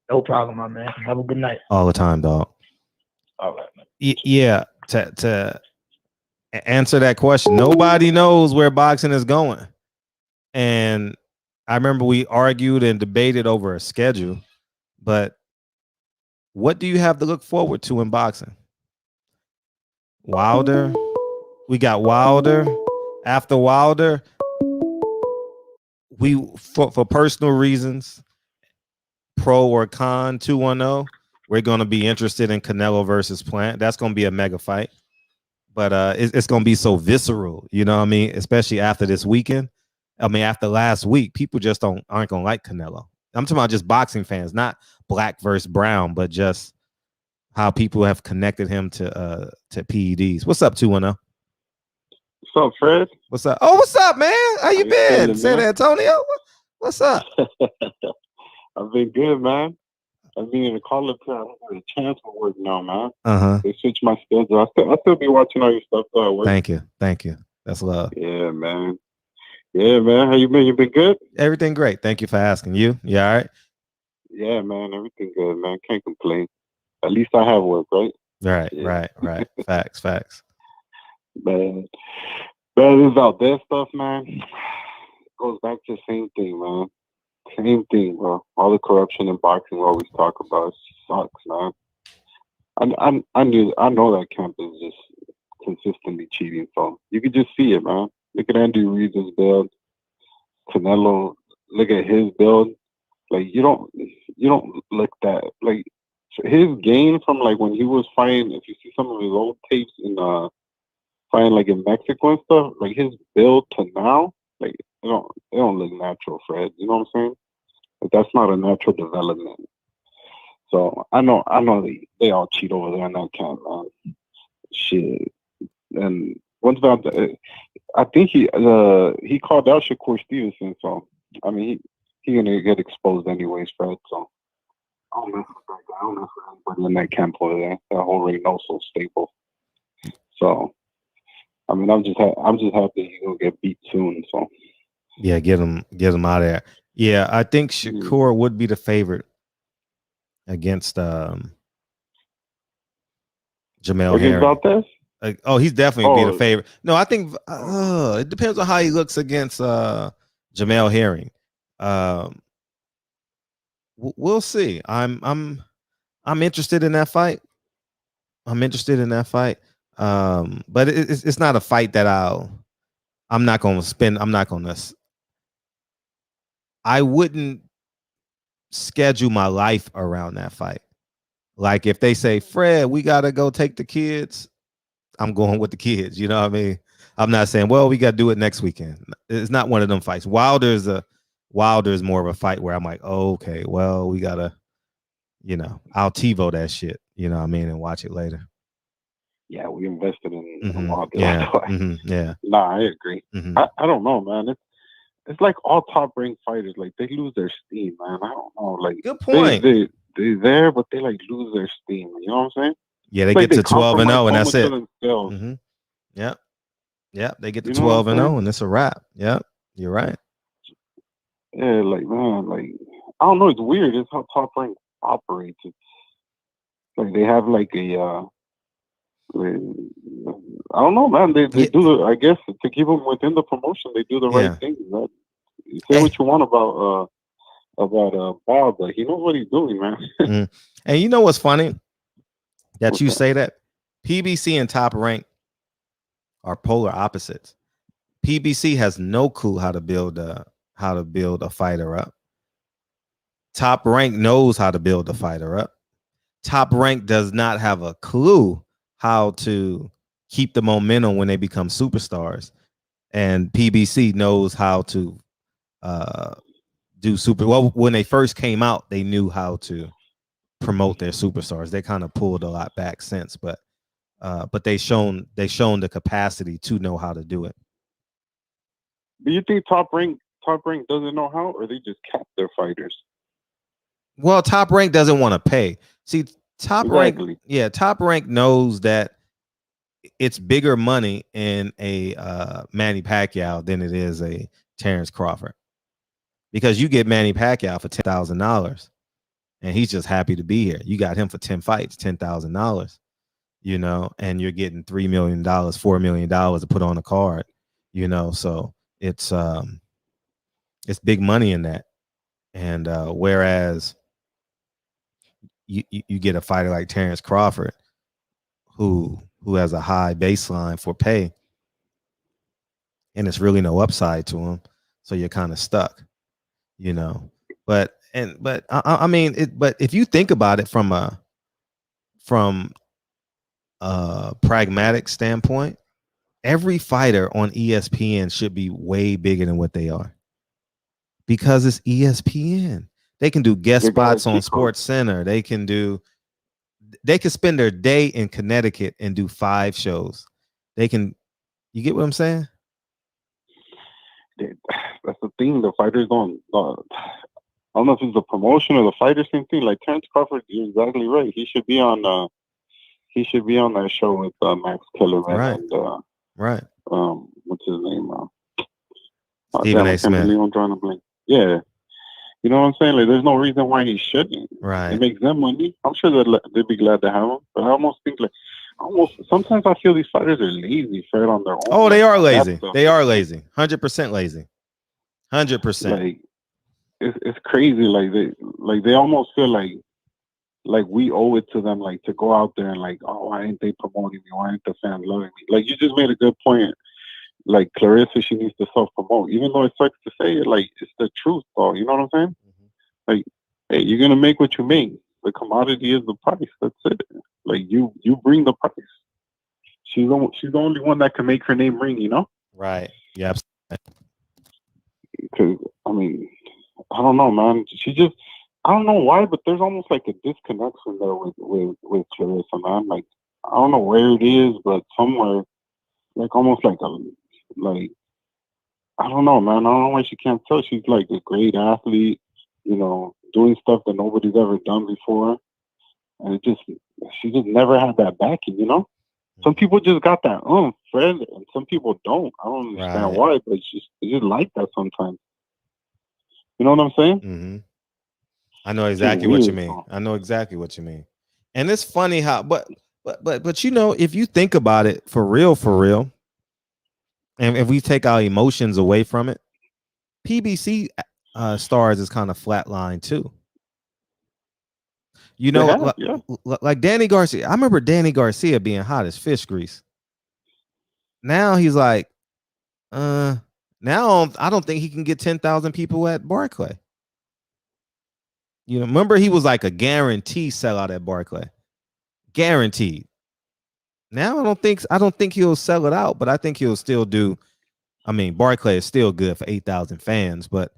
[SPEAKER 8] No problem, my man. Have a good night.
[SPEAKER 6] All the time, dog.
[SPEAKER 8] All right, man.
[SPEAKER 6] Yeah. To answer that question, nobody knows where boxing is going. And I remember we argued and debated over a schedule, but what do you have to look forward to in boxing? Wilder. We got Wilder. After Wilder, we for personal reasons, pro or con 210, we're going to be interested in Canelo versus Plant. That's going to be a mega fight. But it's going to be so visceral, you know what I mean? Especially after this weekend. I mean, after last week, people just aren't going to like Canelo. I'm talking about just boxing fans, not black versus brown, but just how people have connected him to PEDs. What's up, 210?
[SPEAKER 9] What's up, Fred?
[SPEAKER 6] What's up? Oh, what's up, man? How you been? San Antonio? What's up?
[SPEAKER 9] I've been good, man. I've been in the call up to a chance for work now, man. They switched my schedule. I still be watching all your stuff though. Work.
[SPEAKER 6] Thank you. That's love.
[SPEAKER 9] Yeah, man. How you been? You been good?
[SPEAKER 6] Everything great. Thank you for asking. You all right?
[SPEAKER 9] Yeah, man. Everything good, man. Can't complain. At least I have work, right?
[SPEAKER 6] Right. Facts.
[SPEAKER 9] Man, it's about that stuff, man. It goes back to the same thing, man. Same thing, bro. All the corruption in boxing we always talk about sucks, man. I know that camp is just consistently cheating, so you could just see it, man. Look at Andy Ruiz's build, Canelo. Look at his build. Like you don't look that like his gain from like when he was fighting. If you see some of his old tapes in fighting like in Mexico and stuff, like his build to now, like it don't look natural, Fred. You know what I'm saying? Like that's not a natural development. So I know they all cheat over there in that camp, man. Shit. And once about I think he called out Shakur Stevenson, so I mean he gonna get exposed anyways, Fred. So I don't mess with that guy. I don't mess with anybody in that camp over there. That whole Reynoso staple. So I mean I'm just happy he's gonna get beat soon. So
[SPEAKER 6] yeah, get him out of there. Yeah, I think Shakur would be the favorite against Jamel Herring.
[SPEAKER 9] About this?
[SPEAKER 6] He's definitely be the favorite. No, I think it depends on how he looks against Jamel Herring. We'll see. I'm interested in that fight. But it's not a fight that I'm not going to I wouldn't schedule my life around that fight. Like if they say, Fred, we gotta go take the kids, I'm going with the kids. You know what I mean? I'm not saying, well, we got to do it next weekend. It's not one of them fights. Wilder's more of a fight where I'm like, oh, okay, well, we gotta, I'll TiVo that shit. You know what I mean, and watch it later.
[SPEAKER 9] Yeah, we invested in Wilder.
[SPEAKER 6] Yeah, yeah.
[SPEAKER 9] Nah, I agree. I don't know, man. It's like all top ranked fighters, like they lose their steam, man. I don't know, like
[SPEAKER 6] good point.
[SPEAKER 9] They there, but they like lose their steam. You know what I'm saying?
[SPEAKER 6] Yeah, they get to 12-0, and that's it. Yep. Yep. They get to 12-0, and it's a wrap. Yep. You're right.
[SPEAKER 9] Yeah, like man, like I don't know. It's weird. It's how Top Rank operates. It's like they have like a. I don't know, man. They do the. I guess to keep them within the promotion, they do the right thing. Man. You say what you want about Bob, but he knows what he's doing, man.
[SPEAKER 6] And you know what's funny? That you say that PBC and Top Rank are polar opposites. PBC has no clue how to build a fighter up. Top Rank knows how to build a fighter up. Top Rank does not have a clue how to keep the momentum when they become superstars. And PBC knows how to do well. When they first came out, they knew how to promote their superstars. They kind of pulled a lot back since, but they shown the capacity to know how to do it.
[SPEAKER 9] Do you think Top Rank doesn't know how, or they just cap their fighters?
[SPEAKER 6] Well, Top Rank doesn't want to pay. See, Top Rank knows that it's bigger money in a Manny Pacquiao than it is a Terrence Crawford, because you get Manny Pacquiao for $10,000, and he's just happy to be here. You got him for 10 fights, $10,000, and you're getting $3 million, $4 million to put on a card, so it's big money in that. And whereas you get a fighter like Terrence Crawford who has a high baseline for pay, and it's really no upside to him, so you're kind of stuck, but I mean but if you think about it from a pragmatic standpoint, every fighter on ESPN should be way bigger than what they are, because it's ESPN. They can do guest spots on Sports Center. They can spend their day in Connecticut and do 5 shows. You get what I'm saying?
[SPEAKER 9] That's the thing. The fighters don't. I don't know if it's the promotion or the fighter, same thing. Like Terrence Crawford, you're exactly right. He should be on that show with Max Kellerman,
[SPEAKER 6] right?
[SPEAKER 9] And,
[SPEAKER 6] right.
[SPEAKER 9] What's his name?
[SPEAKER 6] Stephen A. Smith.
[SPEAKER 9] I'm drawing a blank. Yeah. You know what I'm saying? Like, there's no reason why he shouldn't.
[SPEAKER 6] Right.
[SPEAKER 9] It makes them money. I'm sure they'd be glad to have him. But I almost think sometimes I feel these fighters are lazy, Fred, on their own.
[SPEAKER 6] Oh, they are lazy. They are lazy. 100% lazy. 100%.
[SPEAKER 9] Like, it's crazy. Like they almost feel like we owe it to them, like to go out there and like, oh, why ain't they promoting me? Why ain't the fans loving me? Like, you just made a good point. Like Clarissa, she needs to self-promote, even though it sucks to say it. Like, it's the truth, though. You know what I'm saying? Like, hey, you're gonna make what you make. The commodity is the price. That's it. Like, you bring the price. She's the only one that can make her name ring. You know?
[SPEAKER 6] Right. Yeah.
[SPEAKER 9] Because I mean, I don't know, man. I don't know why, but there's almost like a disconnection there with Clarissa, man. Like, I don't know where it is, but somewhere, like almost like I don't know, man. I don't know why she can't tell. She's like a great athlete, doing stuff that nobody's ever done before, and she just never had that backing, Some people just got that Fred, and some people don't. I don't understand why, but it's just like that sometimes. You know what I'm saying?
[SPEAKER 6] Mm-hmm. I know exactly what you mean. I know exactly what you mean. And it's funny how, but if you think about it for real, and if we take our emotions away from it, PBC stars is kind of flatline too. Like Danny Garcia. I remember Danny Garcia being hot as fish grease. Now he's like, Now I don't think he can get 10,000 people at Barclay. You know, remember he was like a guaranteed sellout at Barclay. Guaranteed. Now I don't think he'll sell it out, but I think he'll still do. I mean, Barclay is still good for 8,000 fans, but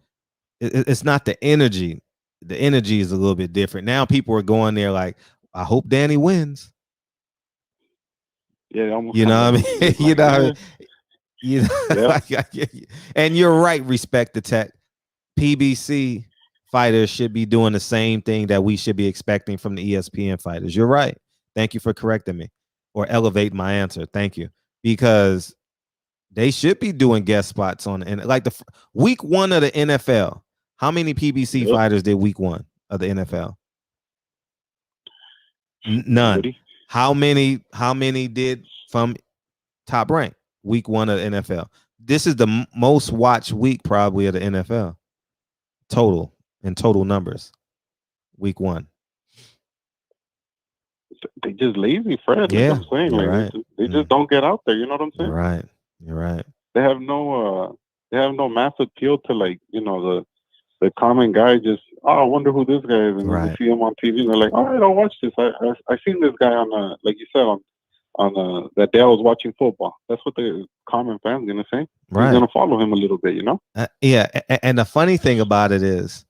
[SPEAKER 6] it's not the energy. The energy is a little bit different. Now people are going there like, I hope Danny wins.
[SPEAKER 9] Yeah, almost.
[SPEAKER 6] You know what I mean? You know, you know,
[SPEAKER 9] yeah.
[SPEAKER 6] And you're right. Respect the tech. PBC fighters should be doing the same thing that we should be expecting from the ESPN fighters. You're right. Thank you for correcting me or elevate my answer. Thank you, because they should be doing guest spots on, and like the week 1 of the NFL. How many PBC fighters did week 1 of the NFL? None.
[SPEAKER 9] Nobody.
[SPEAKER 6] How many did from Top Rank week 1 of the NFL? This is the most watched week probably of the NFL total numbers. Week 1.
[SPEAKER 9] They just lazy, Fred.
[SPEAKER 6] Yeah,
[SPEAKER 9] That's what I'm saying. Like
[SPEAKER 6] right.
[SPEAKER 9] they just don't get out there. You know what I'm saying?
[SPEAKER 6] You're right.
[SPEAKER 9] They have no mass appeal to, like, you know, the common guy. Just, I wonder who this guy is, and when you see him on TV, and they're like, all right, I'll watch this. I seen this guy on like you said on that day I was watching football. That's what the common fan's gonna say.
[SPEAKER 6] Right.
[SPEAKER 9] He's gonna follow him a little bit, you know.
[SPEAKER 6] Yeah, and the funny thing about it is,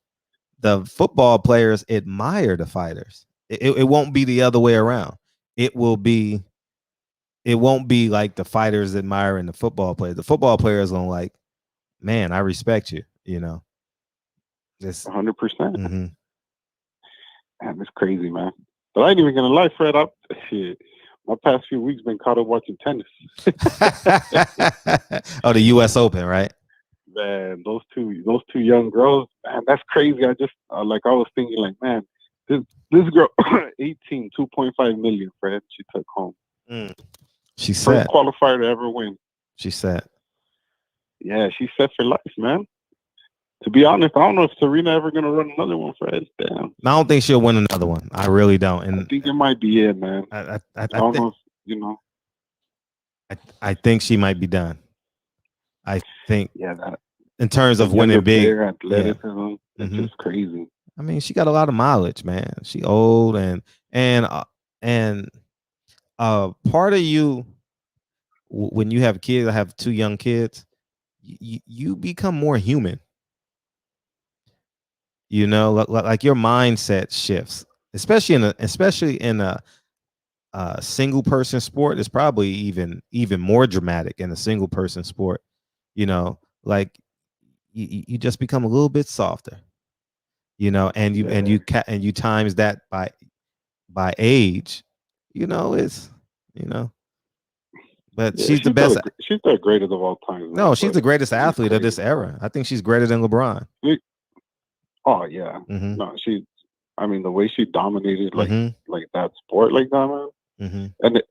[SPEAKER 6] the football players admire the fighters. It won't be the other way around. It won't be like the fighters admiring the football players. The football players gonna like, man, I respect you. You know, just
[SPEAKER 9] 100%. Man, it's crazy, man. But I ain't even gonna lie, Fred. My past few weeks been caught up watching tennis.
[SPEAKER 6] Oh, the U.S. Open, right?
[SPEAKER 9] Man, those two young girls, man, that's crazy. I just I was thinking, like, man, this girl, 18, 2.5 million, Fred. She took home.
[SPEAKER 6] She
[SPEAKER 9] First
[SPEAKER 6] said
[SPEAKER 9] qualifier to ever win.
[SPEAKER 6] She said,
[SPEAKER 9] yeah, she's set for life, man. To be honest, I don't know if Serena ever gonna run another one, Fred. Damn.
[SPEAKER 6] I don't think she'll win another one. I really don't. And
[SPEAKER 9] I think it might be it, man.
[SPEAKER 6] I
[SPEAKER 9] don't know if, you know.
[SPEAKER 6] I think she might be done. I think,
[SPEAKER 9] that
[SPEAKER 6] in terms of winning big,
[SPEAKER 9] athleticism, it's just crazy.
[SPEAKER 6] I mean, she got a lot of mileage, man. She old, and part of you, when you have kids, I have 2 young kids, you become more human. You know, like your mindset shifts, especially in a single person sport. It's probably even more dramatic in a single person sport. You know, like you just become a little bit softer. You know, and you times that by age. You know, it's, you know. But she's the best.
[SPEAKER 9] She's the greatest of all time.
[SPEAKER 6] No, she's the greatest athlete of this era. I think she's greater than LeBron.
[SPEAKER 9] Oh yeah. No, I mean, the way she dominated like that sport like that, man. And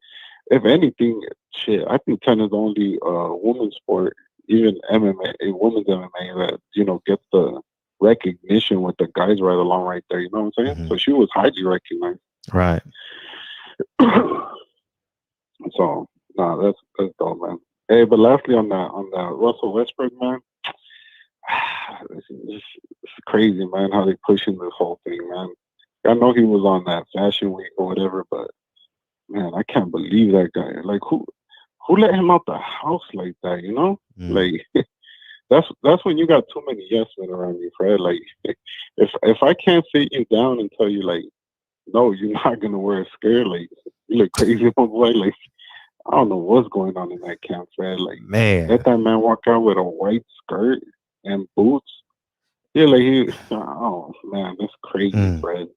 [SPEAKER 9] if anything, shit, I think tennis is the only women's sport, even MMA, a women's MMA, that, you know, gets the recognition with the guys right along right there. You know what I'm saying? So she was highly recognized.
[SPEAKER 6] Right.
[SPEAKER 9] So that's dope, man. Hey, but lastly on that Russell Westbrook, man, it's crazy, man, how they pushing this whole thing, man. I know he was on that Fashion Week or whatever, but man, I can't believe that guy. Like, who let him out the house like that? You know, like that's when you got too many yes men around you, Fred. Like, if I can't sit you down and tell you, like, no, you're not gonna wear a skirt, like, you look crazy, my boy. Like, I don't know what's going on in that camp, Fred. Like,
[SPEAKER 6] man,
[SPEAKER 9] let that man walk out with a white skirt and boots. Yeah, like oh man, that's crazy, Fred.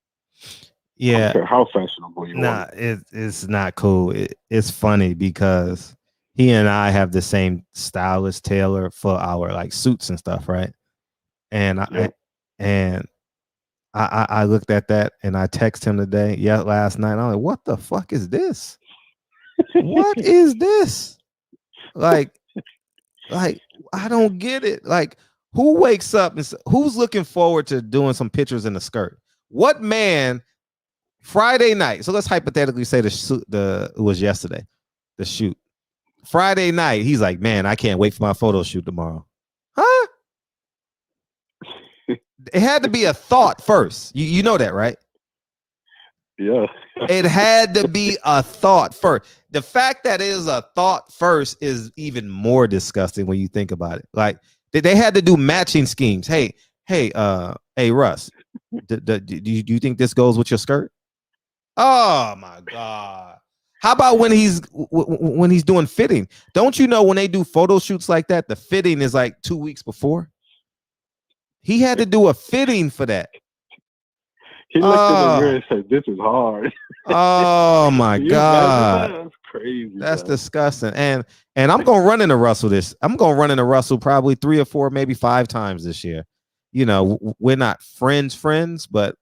[SPEAKER 6] Yeah,
[SPEAKER 9] I don't care how fashionable you are.
[SPEAKER 6] It's not cool. It's funny because he and I have the same stylist tailor for our like suits and stuff, right? And I looked at that and I texted him today, last night. I'm like, what the fuck is this? What is this? Like I don't get it. Like, who wakes up and who's looking forward to doing some pictures in a skirt? What man? Friday night. So let's hypothetically say it was yesterday, the shoot. Friday night, he's like, man, I can't wait for my photo shoot tomorrow. Huh? It had to be a thought first. You know that, right?
[SPEAKER 9] Yeah.
[SPEAKER 6] It had to be a thought first. The fact that it is a thought first is even more disgusting when you think about it. Like they had to do matching schemes. Hey, Russ, do you think this goes with your skirt? Oh my God. How about when he's doing fitting? Don't you know when they do photo shoots like that, the fitting is like 2 weeks before? He had to do a fitting for that.
[SPEAKER 9] He looked in the mirror and said, "This is hard."
[SPEAKER 6] Oh my God.
[SPEAKER 9] That? That's crazy.
[SPEAKER 6] That's disgusting. And I'm gonna run into Russell I'm gonna run into Russell probably 3 or 4, maybe 5 times this year. You know, we're not friends, but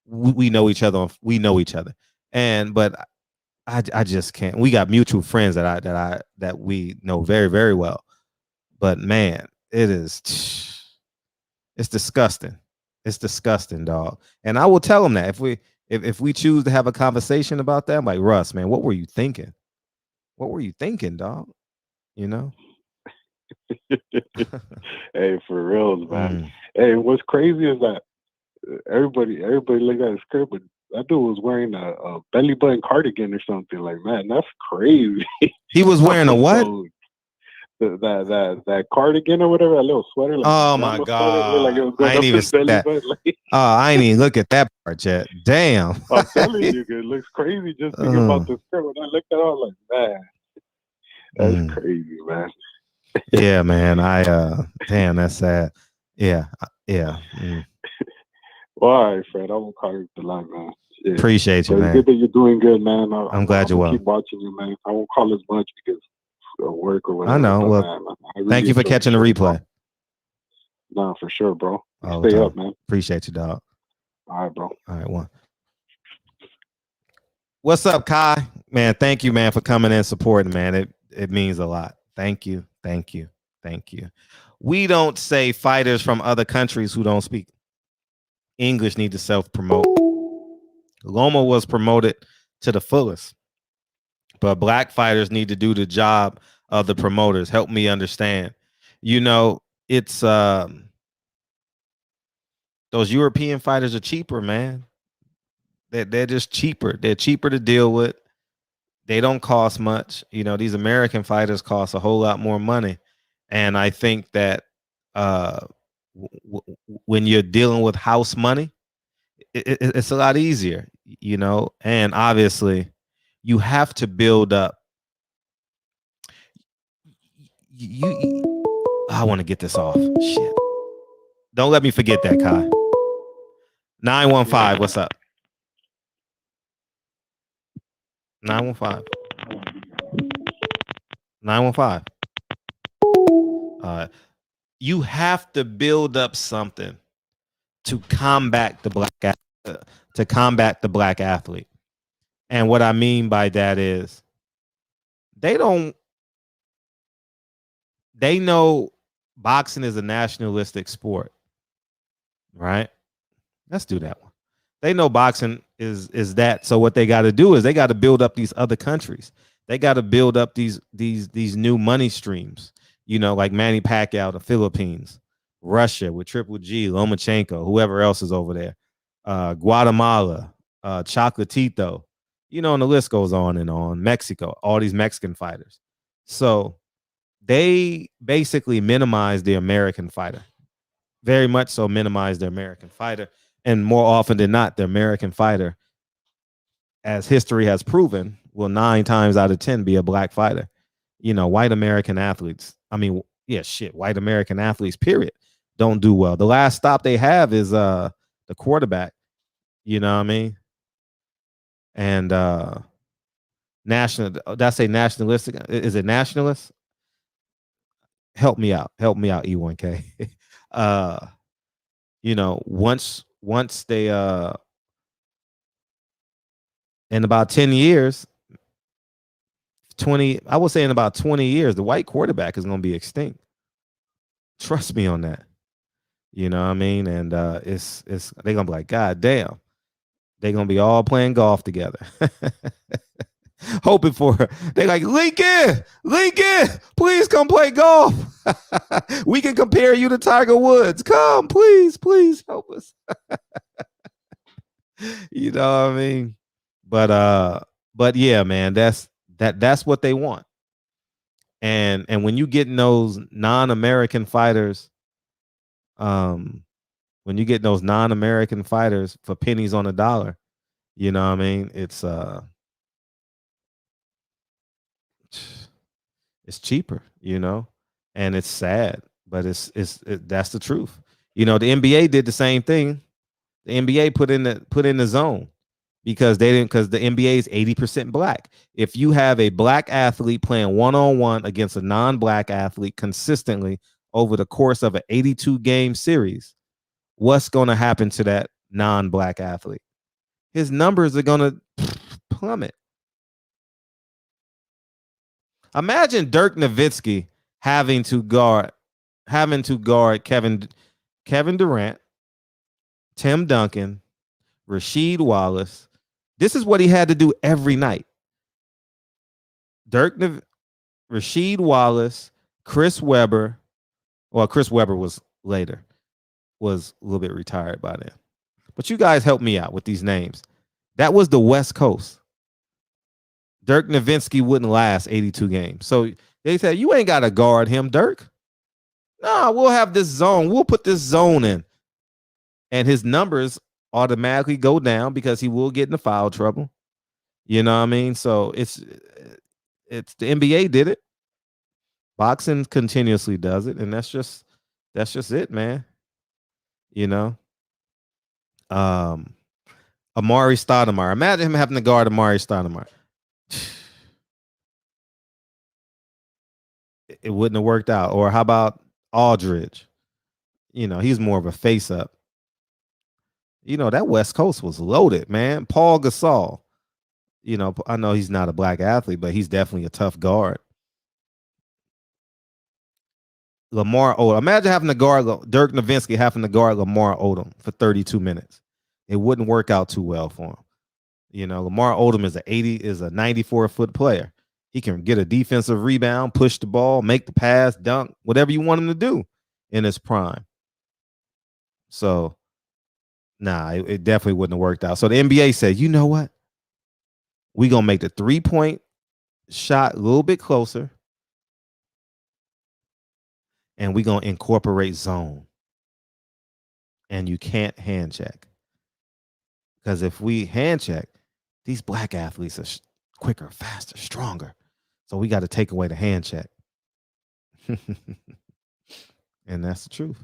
[SPEAKER 6] we know each other. We know each other. But I just can't. We got mutual friends that we know very, very well. But man, it's disgusting. It's disgusting, dog. And I will tell him that if we choose to have a conversation about that, I'm like, Russ, man, what were you thinking? What were you thinking, dog? You know?
[SPEAKER 9] Hey, for reals, man. Hey, what's crazy is that everybody looked at his skirt, but that dude was wearing a belly button cardigan or something. Like, man, that's crazy.
[SPEAKER 6] He was wearing a what?
[SPEAKER 9] That cardigan or whatever, that little sweater. Like,
[SPEAKER 6] oh my God! Like it was going I ain't even that. Like, I ain't even look at that part yet. Damn!
[SPEAKER 9] I'm telling you, it looks crazy just thinking about the skirt. When I looked at it, I was like, man, that's crazy, man.
[SPEAKER 6] Yeah, man. Damn, that's sad. Yeah.
[SPEAKER 9] Well, all right, Fred. I won't call you the line, man. Yeah.
[SPEAKER 6] Appreciate you, man.
[SPEAKER 9] It's good that you're doing good, man.
[SPEAKER 6] I'm glad you will.
[SPEAKER 9] Keep watching you, man. I won't call as much because of work or whatever.
[SPEAKER 6] I know. Well, man, really thank you for catching the replay.
[SPEAKER 9] No, for sure, bro. Stay up, man.
[SPEAKER 6] Appreciate you, dog.
[SPEAKER 9] All right, bro.
[SPEAKER 6] All right, one. What's up, Kai? Man, thank you, man, for coming in supporting, man. It means a lot. Thank you. We don't say fighters from other countries who don't speak English need to self-promote. Loma was promoted to the fullest, but black fighters need to do the job of the promoters. Help me understand. You know, it's those European fighters are cheaper, man. They're just cheaper. They're cheaper to deal with. They don't cost much. You know, these American fighters cost a whole lot more money. And I think that when you're dealing with house money, it's a lot easier, you know. And obviously, you have to build up. I want to get this off. Shit. Don't let me forget that, Kai. 915, what's up? 915. 915. You have to build up something to combat the black athlete. And what I mean by that is they know boxing is a nationalistic sport, right? Let's do that one. They know boxing is that. So what they got to do is they got to build up these other countries. They got to build up these new money streams. You know, like Manny Pacquiao, the Philippines, Russia with Triple G, Lomachenko, whoever else is over there, Guatemala, Chocolatito, you know, and the list goes on and on. Mexico, all these Mexican fighters. So they basically minimize the American fighter, very much so minimize the American fighter. And more often than not, the American fighter, as history has proven, will 9 times out of 10 be a black fighter. You know, white American athletes. I mean, yeah, shit. White American athletes, period, don't do well. The last stop they have is the quarterback. You know what I mean? And national. Did I say nationalistic? Is it nationalist? Help me out. Help me out, E1K. You know, once they in about 10 years, 20, I would say in about 20 years, the white quarterback is going to be extinct. Trust me on that. You know what I mean? And it's they're going to be like, God damn. They're going to be all playing golf together. hoping for her. They like, Lincoln, please come play golf. We can compare you to Tiger Woods. Come, please help us. You know what I mean? But yeah, man, that's what they want. And when you get those non-American fighters, when you get those non-American fighters for pennies on a dollar, you know what I mean? It's cheaper, you know, and it's sad, but that's the truth. You know, the NBA did the same thing. The NBA put in the zone because the NBA is 80% black. If you have a black athlete playing one-on-one against a non-black athlete consistently over the course of an 82 game series, what's going to happen to that non-black athlete? His numbers are going to plummet. Imagine Dirk Nowitzki having to guard Kevin Durant, Tim Duncan, Rasheed Wallace. This is what he had to do every night. Rasheed Wallace, Chris Webber. Well, Chris Webber was later, was a little bit retired by then. But you guys help me out with these names. That was the West Coast. Dirk Nowitzki wouldn't last 82 games. So they said, you ain't got to guard him, Dirk. No, we'll have this zone. We'll put this zone in. And his numbers automatically go down because he will get into foul trouble. You know what I mean? So it's the NBA did it. Boxing continuously does it, and that's just it, man. You know. Amari Stoudemire. Imagine him having to guard Amari Stoudemire. It wouldn't have worked out. Or how about Aldridge? You know, he's more of a face-up. You know, that West Coast was loaded, man. Paul Gasol. You know, I know he's not a black athlete, but he's definitely a tough guard. Lamar Odom. Imagine having to guard Dirk Nowitzki having to guard Lamar Odom for 32 minutes. It wouldn't work out too well for him. You know, Lamar Odom is a 94-foot player. He can get a defensive rebound, push the ball, make the pass, dunk, whatever you want him to do in his prime. So, nah, it definitely wouldn't have worked out. So the NBA said, you know what? We're going to make the 3-point shot a little bit closer. And we're going to incorporate zone. And you can't hand check. Because if we hand check, these black athletes are quicker, faster, stronger. So we got to take away the hand check. And that's the truth.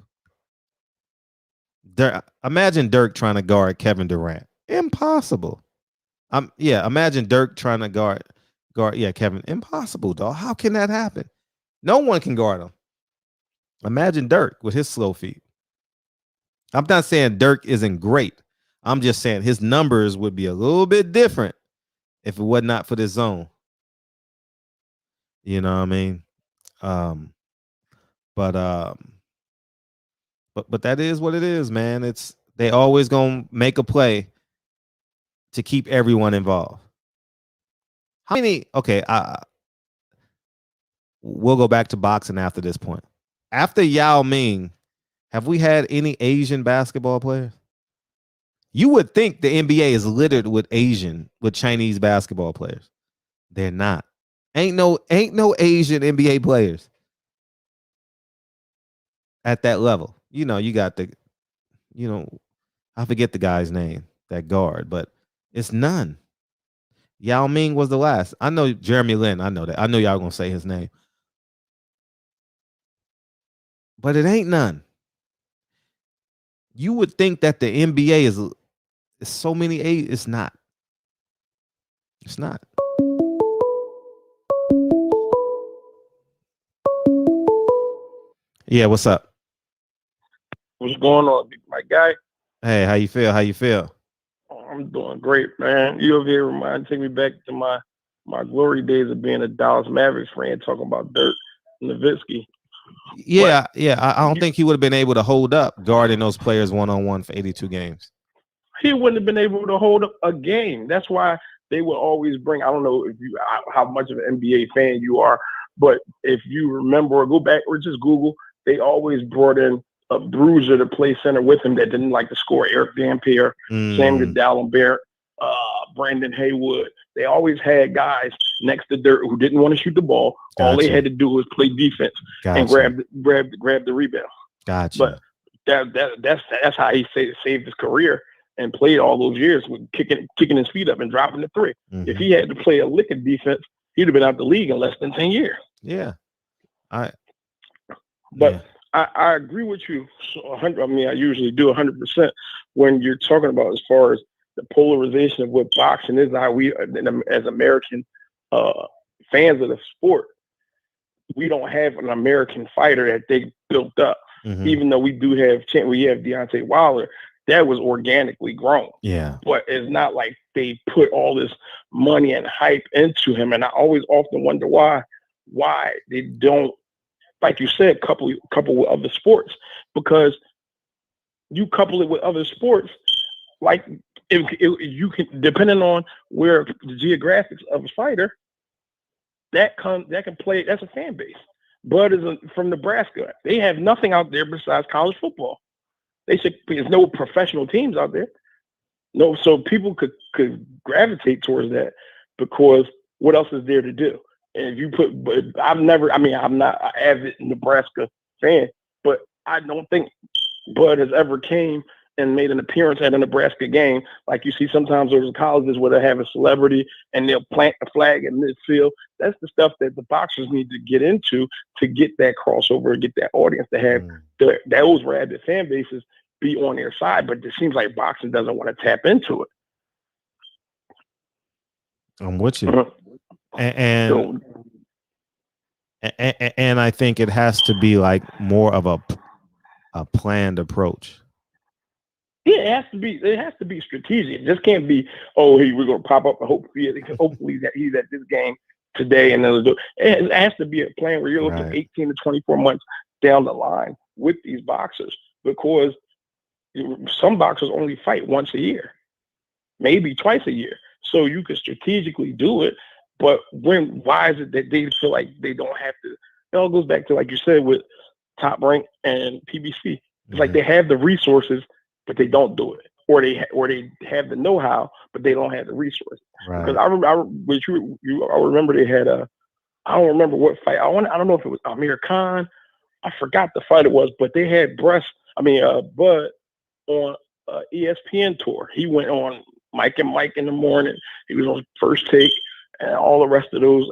[SPEAKER 6] Imagine Dirk trying to guard Kevin Durant. Impossible. Imagine Dirk trying to guard Kevin. Impossible, dog. How can that happen? No one can guard him. Imagine Dirk with his slow feet. I'm not saying Dirk isn't great. I'm just saying his numbers would be a little bit different if it was not for this zone. You know what I mean? But that is what it is, man. They always gonna make a play to keep everyone involved. How many? Okay, we'll go back to boxing after this point. After Yao Ming, have we had any Asian basketball players? You would think the NBA is littered with Chinese basketball players. They're not. Ain't no Asian NBA players at that level. You know, you got I forget the guy's name, that guard, but it's none. Yao Ming was the last. I know Jeremy Lin. I know that. I know y'all gonna say his name. But it ain't none. You would think that the NBA is so many. It's not. It's not. Yeah, what's up?
[SPEAKER 10] What's going on, my guy?
[SPEAKER 6] Hey, how you feel?
[SPEAKER 10] I'm doing great, man. You over here take me back to my glory days of being a Dallas Mavericks fan, talking about Dirk Nowitzki.
[SPEAKER 6] Yeah. I don't think he would have been able to hold up guarding those players one-on-one for 82 games.
[SPEAKER 10] He wouldn't have been able to hold up a game. That's why they would always bring. I don't know if you how much of an NBA fan you are, but if you remember or go back or just Google, they always brought in a bruiser to play center with him that didn't like to score. Eric Dampier, Sam Goodell and Barrett, Brandon Haywood. They always had guys next to Dirk who didn't want to shoot the ball.
[SPEAKER 6] Gotcha.
[SPEAKER 10] All they had to do was play defense and grab the rebound.
[SPEAKER 6] Gotcha.
[SPEAKER 10] But that's how he saved his career and played all those years with kicking his feet up and dropping the three.
[SPEAKER 6] Mhm.
[SPEAKER 10] If he had to play a lick of defense, he'd have been out the league in less than 10 years.
[SPEAKER 6] Yeah.
[SPEAKER 10] I agree with you. 100. I mean, I usually do 100% when you're talking about as far as the polarization of what boxing is. How we, as American fans of the sport, we don't have an American fighter that they built up.
[SPEAKER 6] Mhm.
[SPEAKER 10] Even though we have Deontay Wilder, that was organically grown.
[SPEAKER 6] Yeah.
[SPEAKER 10] But it's not like they put all this money and hype into him. And I always often wonder why they don't, like you said, couple with other sports, because you couple it with other sports, like if you can, depending on where the geographics of a fighter, that can play. That's a fan base. Bud is from Nebraska. They have nothing out there besides college football. There's no professional teams out there. No, so people could gravitate towards that because what else is there to do? And if you I'm not an avid Nebraska fan, but I don't think Bud has ever came and made an appearance at a Nebraska game. Like you see sometimes those colleges where they have a celebrity and they'll plant a flag in midfield. That's the stuff that the boxers need to get into to get that crossover, get that audience, to have those rabid fan bases be on their side. But it seems like boxing doesn't want to tap into it.
[SPEAKER 6] I'm with you. And I think it has to be like more of a planned approach.
[SPEAKER 10] Yeah, it has to be strategic. It just can't be, oh, hey, we're gonna pop up and hopefully that he's at this game today and then we'll do it. It has to be a plan where you're looking 18 to 24 months down the line with these boxers, because some boxers only fight once a year, maybe twice a year. So you can strategically do it, but why is it that they feel like they don't have to? It all goes back to, like you said, with Top Rank and PBC. It's like they have the resources, but they don't do it, or they have the know-how, but they don't have the resources.
[SPEAKER 6] Right.
[SPEAKER 10] Because I remember they had I don't remember what fight. I don't know if it was Amir Khan. I forgot the fight it was, but they had Bud on ESPN tour. He went on Mike and Mike in the morning. He was on First Take and all the rest of those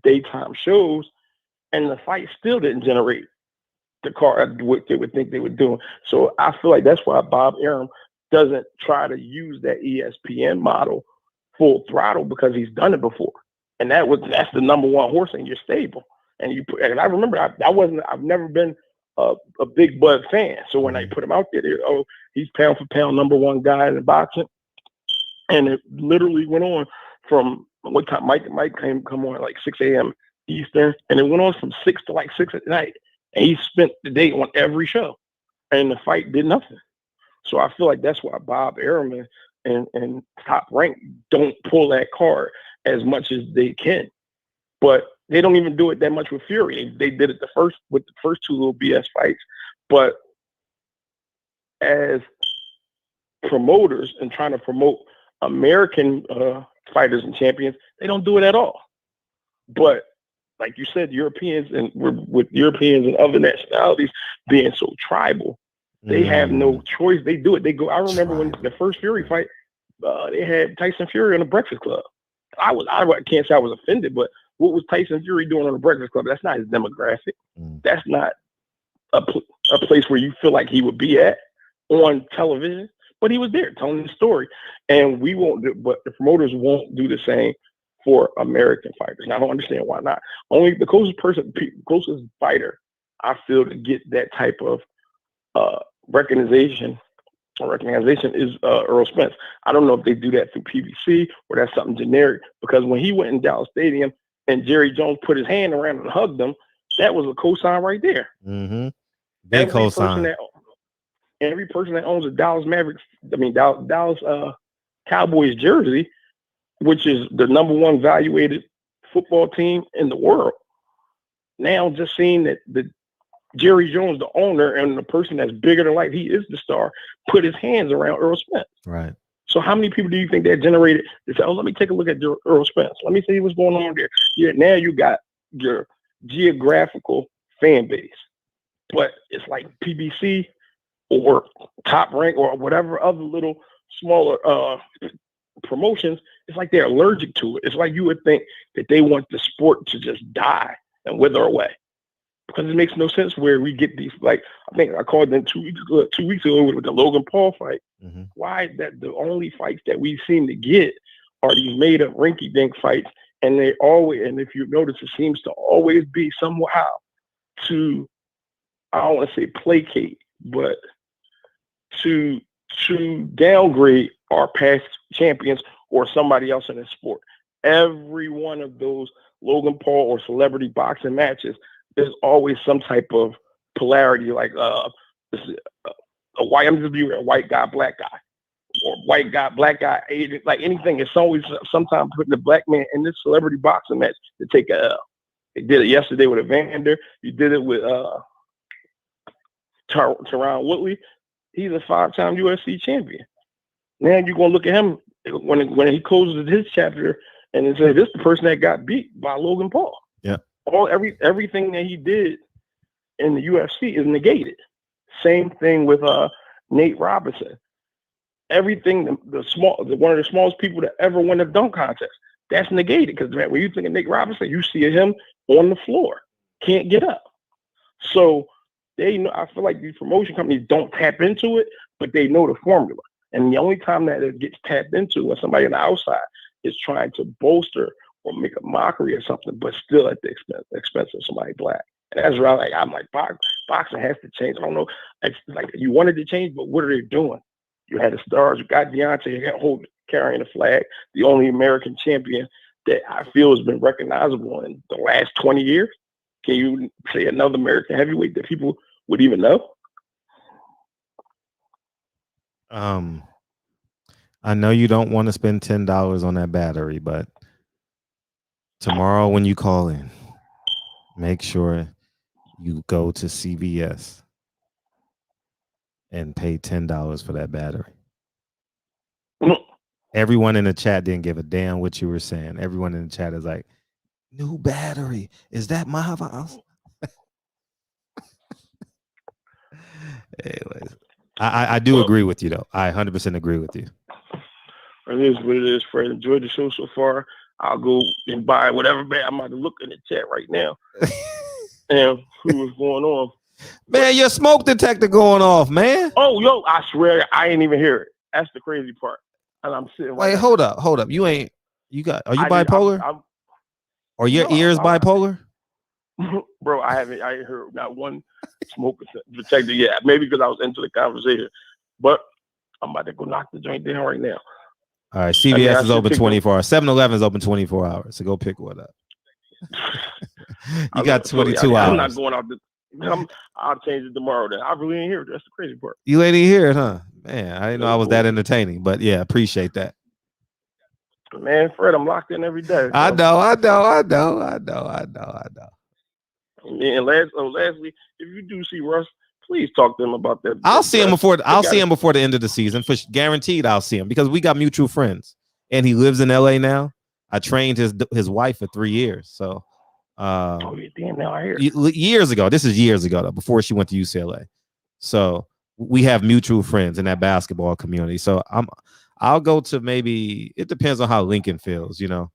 [SPEAKER 10] daytime shows, and the fight still didn't generate the card what they would think they were doing. So I feel like that's why Bob Arum doesn't try to use that ESPN model full throttle, because he's done it before, and that's the number one horse in your stable. And I remember I've never been a big Bud fan. So when I put him out there, he's pound for pound number one guy in boxing, and it literally went on from what time Mike and Mike come on at like 6 a.m. Eastern, and it went on from 6 to like 6 at night. And he spent the day on every show, and the fight did nothing. So I feel like that's why Bob Arum and Top Rank don't pull that card as much as they can. But they don't even do it that much with Fury. They did it with the first two little BS fights. But as promoters and trying to promote American fighters and champions, they don't do it at all. But like you said, Europeans and with Europeans and other nationalities being so tribal, they have no choice. They do it. They go. I remember when the first Fury fight, they had Tyson Fury on the Breakfast Club. I can't say I was offended, but what was Tyson Fury doing on the Breakfast Club? That's not his demographic. That's not a place where you feel like he would be at on television. But he was there telling the story, and we won't do. But the promoters won't do the same for American fighters. And I don't understand why not. Only the closest fighter I feel to get that type of recognition is Earl Spence. I don't know if they do that through PBC or that's something generic, because when he went in Dallas Stadium and Jerry Jones put his hand around and hugged him, that was a cosign right there.
[SPEAKER 6] Mm-hmm. Big cosign.
[SPEAKER 10] Every person that owns a Dallas Cowboys jersey which is the number one evaluated football team in the world. Now just seeing that the Jerry Jones, the owner, and the person that's bigger than life, he is the star, put his hands around Earl Spence.
[SPEAKER 6] Right.
[SPEAKER 10] So how many people do you think that generated to say, oh, let me take a look at Earl Spence. Let me see what's going on there. Yeah, now you got your geographical fan base. But it's like PBC or Top Rank or whatever other little smaller promotions. It's like they're allergic to it. It's like you would think that they want the sport to just die and wither away. Because it makes no sense where we get these, like, I think I called them 2 weeks ago with the Logan Paul fight.
[SPEAKER 6] Mm-hmm.
[SPEAKER 10] Why is that the only fights that we seem to get are these made up rinky dink fights? And they always, and if you notice, it seems to always be somehow to, I don't want to say placate, but to downgrade our past champions or somebody else in the sport. Every one of those Logan Paul or celebrity boxing matches, there's always some type of polarity, like a white guy, black guy, or white guy, black guy, Asian, like anything. It's always sometimes putting the black man in this celebrity boxing match to take a L. They did it yesterday with Evander. You did it with Tyron Woodley. He's a 5-time UFC champion. Now you're gonna look at him when he closes his chapter and then say, this is the person that got beat by Logan Paul.
[SPEAKER 6] Yeah.
[SPEAKER 10] Everything that he did in the UFC is negated. Same thing with Nate Robinson. Everything one of the smallest people to ever win a dunk contest, that's negated because when you think of Nate Robinson, you see him on the floor, can't get up. So they know. I feel like these promotion companies don't tap into it, but they know the formula. And the only time that it gets tapped into when somebody on the outside is trying to bolster or make a mockery or something, but still at the expense of somebody black. And that's where I'm like, boxing has to change. I don't know. It's like you wanted to change, but what are they doing? You had the stars. You got Deontay. You got Holt carrying the flag. The only American champion that I feel has been recognizable in the last 20 years. Can you say another American heavyweight that people would even know?
[SPEAKER 6] I know you don't want to spend $10 on that battery, but tomorrow when you call in, make sure you go to CVS and pay $10 for that battery. Everyone in the chat didn't give a damn what you were saying. Everyone in the chat is like, new battery. Is that my house? Anyways, I do agree with you, though. I 100% agree with you.
[SPEAKER 10] It is what it is, Fred. Enjoyed the show so far. I'll go and buy whatever bag. I'm about to look in the chat right now. And who is going on?
[SPEAKER 6] Man, your smoke detector going off, man.
[SPEAKER 10] Oh, yo, I swear I ain't even hear it. That's the crazy part. And I'm sitting right
[SPEAKER 6] Wait,
[SPEAKER 10] now.
[SPEAKER 6] hold up. Are you bipolar? Are your ears bipolar?
[SPEAKER 10] Bro, I ain't heard not one smoke detector yet. Maybe because I was into the conversation. But I'm about to go knock the joint down right now.
[SPEAKER 6] All right, CVS is open 24 hours. 7-Eleven is open 24 hours. So go pick one up. You got 22 hours.
[SPEAKER 10] I'm not going out. I'll change it tomorrow. Then I really didn't hear it. That's the crazy part.
[SPEAKER 6] You ain't hear it, huh? Man, I didn't know I was that entertaining. But yeah, appreciate that.
[SPEAKER 10] Man, Fred, I'm locked in every day. So.
[SPEAKER 6] I know.
[SPEAKER 10] And lastly, if you do see Russ, please talk to him about that.
[SPEAKER 6] I'll see him before the end of the season. For guaranteed, I'll see him because we got mutual friends, and he lives in LA now. I trained his wife for 3 years. So,
[SPEAKER 10] damn, now I hear.
[SPEAKER 6] Years ago. This is years ago, though, before she went to UCLA. So we have mutual friends in that basketball community. So I'll go to maybe. It depends on how Lincoln feels. You know,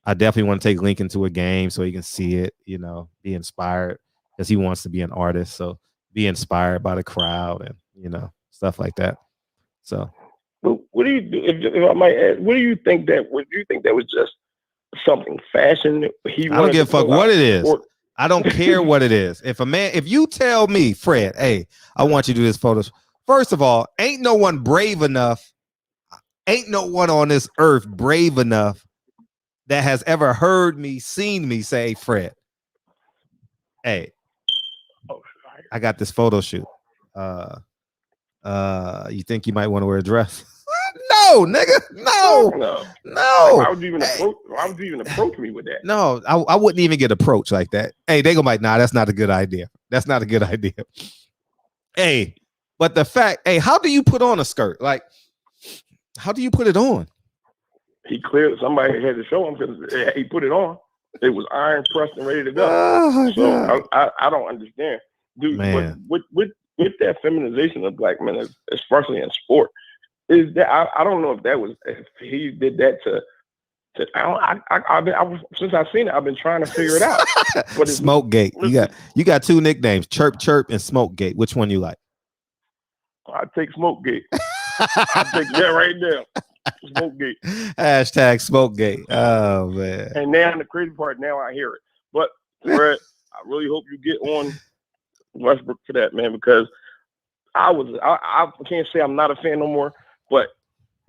[SPEAKER 6] I definitely want to take Lincoln to a game so he can see it. You know, be inspired because he wants to be an artist. So be inspired by the crowd and stuff like that. So.
[SPEAKER 10] What do you do? If I might ask, what do you think that? Would you think that was just something fashion? I
[SPEAKER 6] don't give a fuck what it is. I don't care what it is. If you tell me, Fred, hey, I want you to do this photo. First of all, ain't no one on this earth brave enough that has ever heard me, seen me say, Fred, hey, I got this photo shoot. You think you might want to wear a dress? No, nigga. No.
[SPEAKER 10] Why would you even approach me with that?
[SPEAKER 6] No, I wouldn't even get approached like that. Hey, they go like, nah, that's not a good idea. That's not a good idea. Hey, but the fact, hey, how do you put on a skirt? Like, how do you put it on?
[SPEAKER 10] He clearly, somebody had to show him because he put it on. It was iron pressed and ready to go.
[SPEAKER 6] Oh,
[SPEAKER 10] so I don't understand, dude.
[SPEAKER 6] Man.
[SPEAKER 10] But with that feminization of black men, especially in sport, is that I don't know if he did that to since I've seen it, I've been trying to figure it out. But
[SPEAKER 6] Smokegate. You got two nicknames, Chirp Chirp and Smokegate. Which one you like?
[SPEAKER 10] I take Smokegate. I take that right there. Smokegate.
[SPEAKER 6] Hashtag Smokegate. Oh man.
[SPEAKER 10] And now the crazy part, now I hear it. But Fred, I really hope you get on Westbrook for that, man, because I can't say I'm not a fan no more, but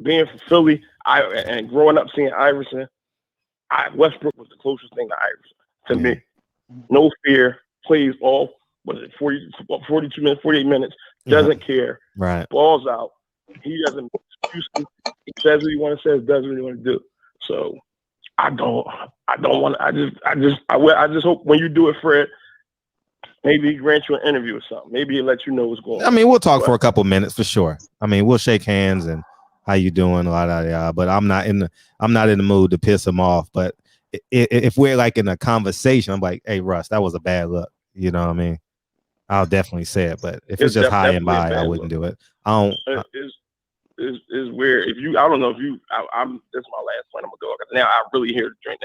[SPEAKER 10] being from Philly, and growing up seeing Iverson, Westbrook was the closest thing to Iverson to me. No fear, plays all 42 minutes, 48 minutes, doesn't care,
[SPEAKER 6] right?
[SPEAKER 10] Balls out. He doesn't make excuses. He says what he wants to say, does what he wants to do. So I don't want. I just hope when you do it, Fred, maybe he grants you an interview or something. Maybe he'll let you know what's going on.
[SPEAKER 6] I mean, we'll talk for a couple minutes for sure. I mean, we'll shake hands and how you doing, but I'm not in the mood to piss him off. But if we're like in a conversation, I'm like, hey, Russ, that was a bad look. You know what I mean? I'll definitely say it. But if it's just high and by, I wouldn't do it.
[SPEAKER 10] It's weird. I don't know if you. I'm. That's my last point. I'm gonna go. Now I really hear the drink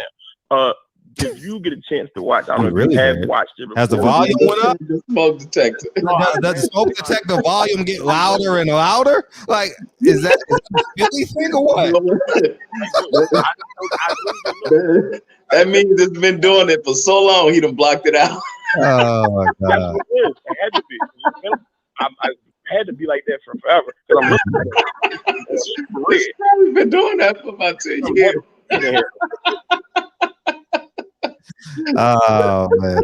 [SPEAKER 10] now. If you get a chance to watch, I don't know if you have watched it before.
[SPEAKER 6] Has the volume went up?
[SPEAKER 11] The smoke detector.
[SPEAKER 6] Does the smoke detector volume get louder and louder? Like, is that a Philly thing or what?
[SPEAKER 11] That means it's been doing it for so long. He done blocked it out.
[SPEAKER 6] Oh my God!
[SPEAKER 10] That's what it is. It had to be. I had to be like that for forever. Because I'm looking.
[SPEAKER 11] He's been doing that for about 10 years.
[SPEAKER 6] Oh man.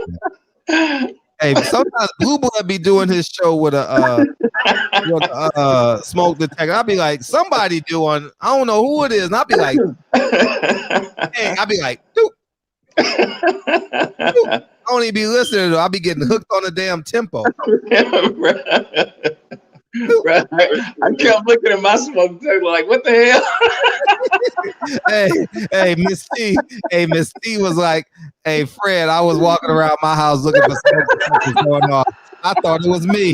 [SPEAKER 6] Hey, sometimes Blue Blood be doing his show with a smoke detector. I'll be like, somebody doing, I don't know who it is, and I'll be like, hey, I'll be like, doop. I don't even be listening to it. I'll be getting hooked on the damn tempo.
[SPEAKER 11] Right. I kept looking at my smoke detector like, what the
[SPEAKER 6] hell? hey, Miss T. Hey, Miss T was like, hey, Fred, I was walking around my house looking for smoke detectors going off. I thought it was me.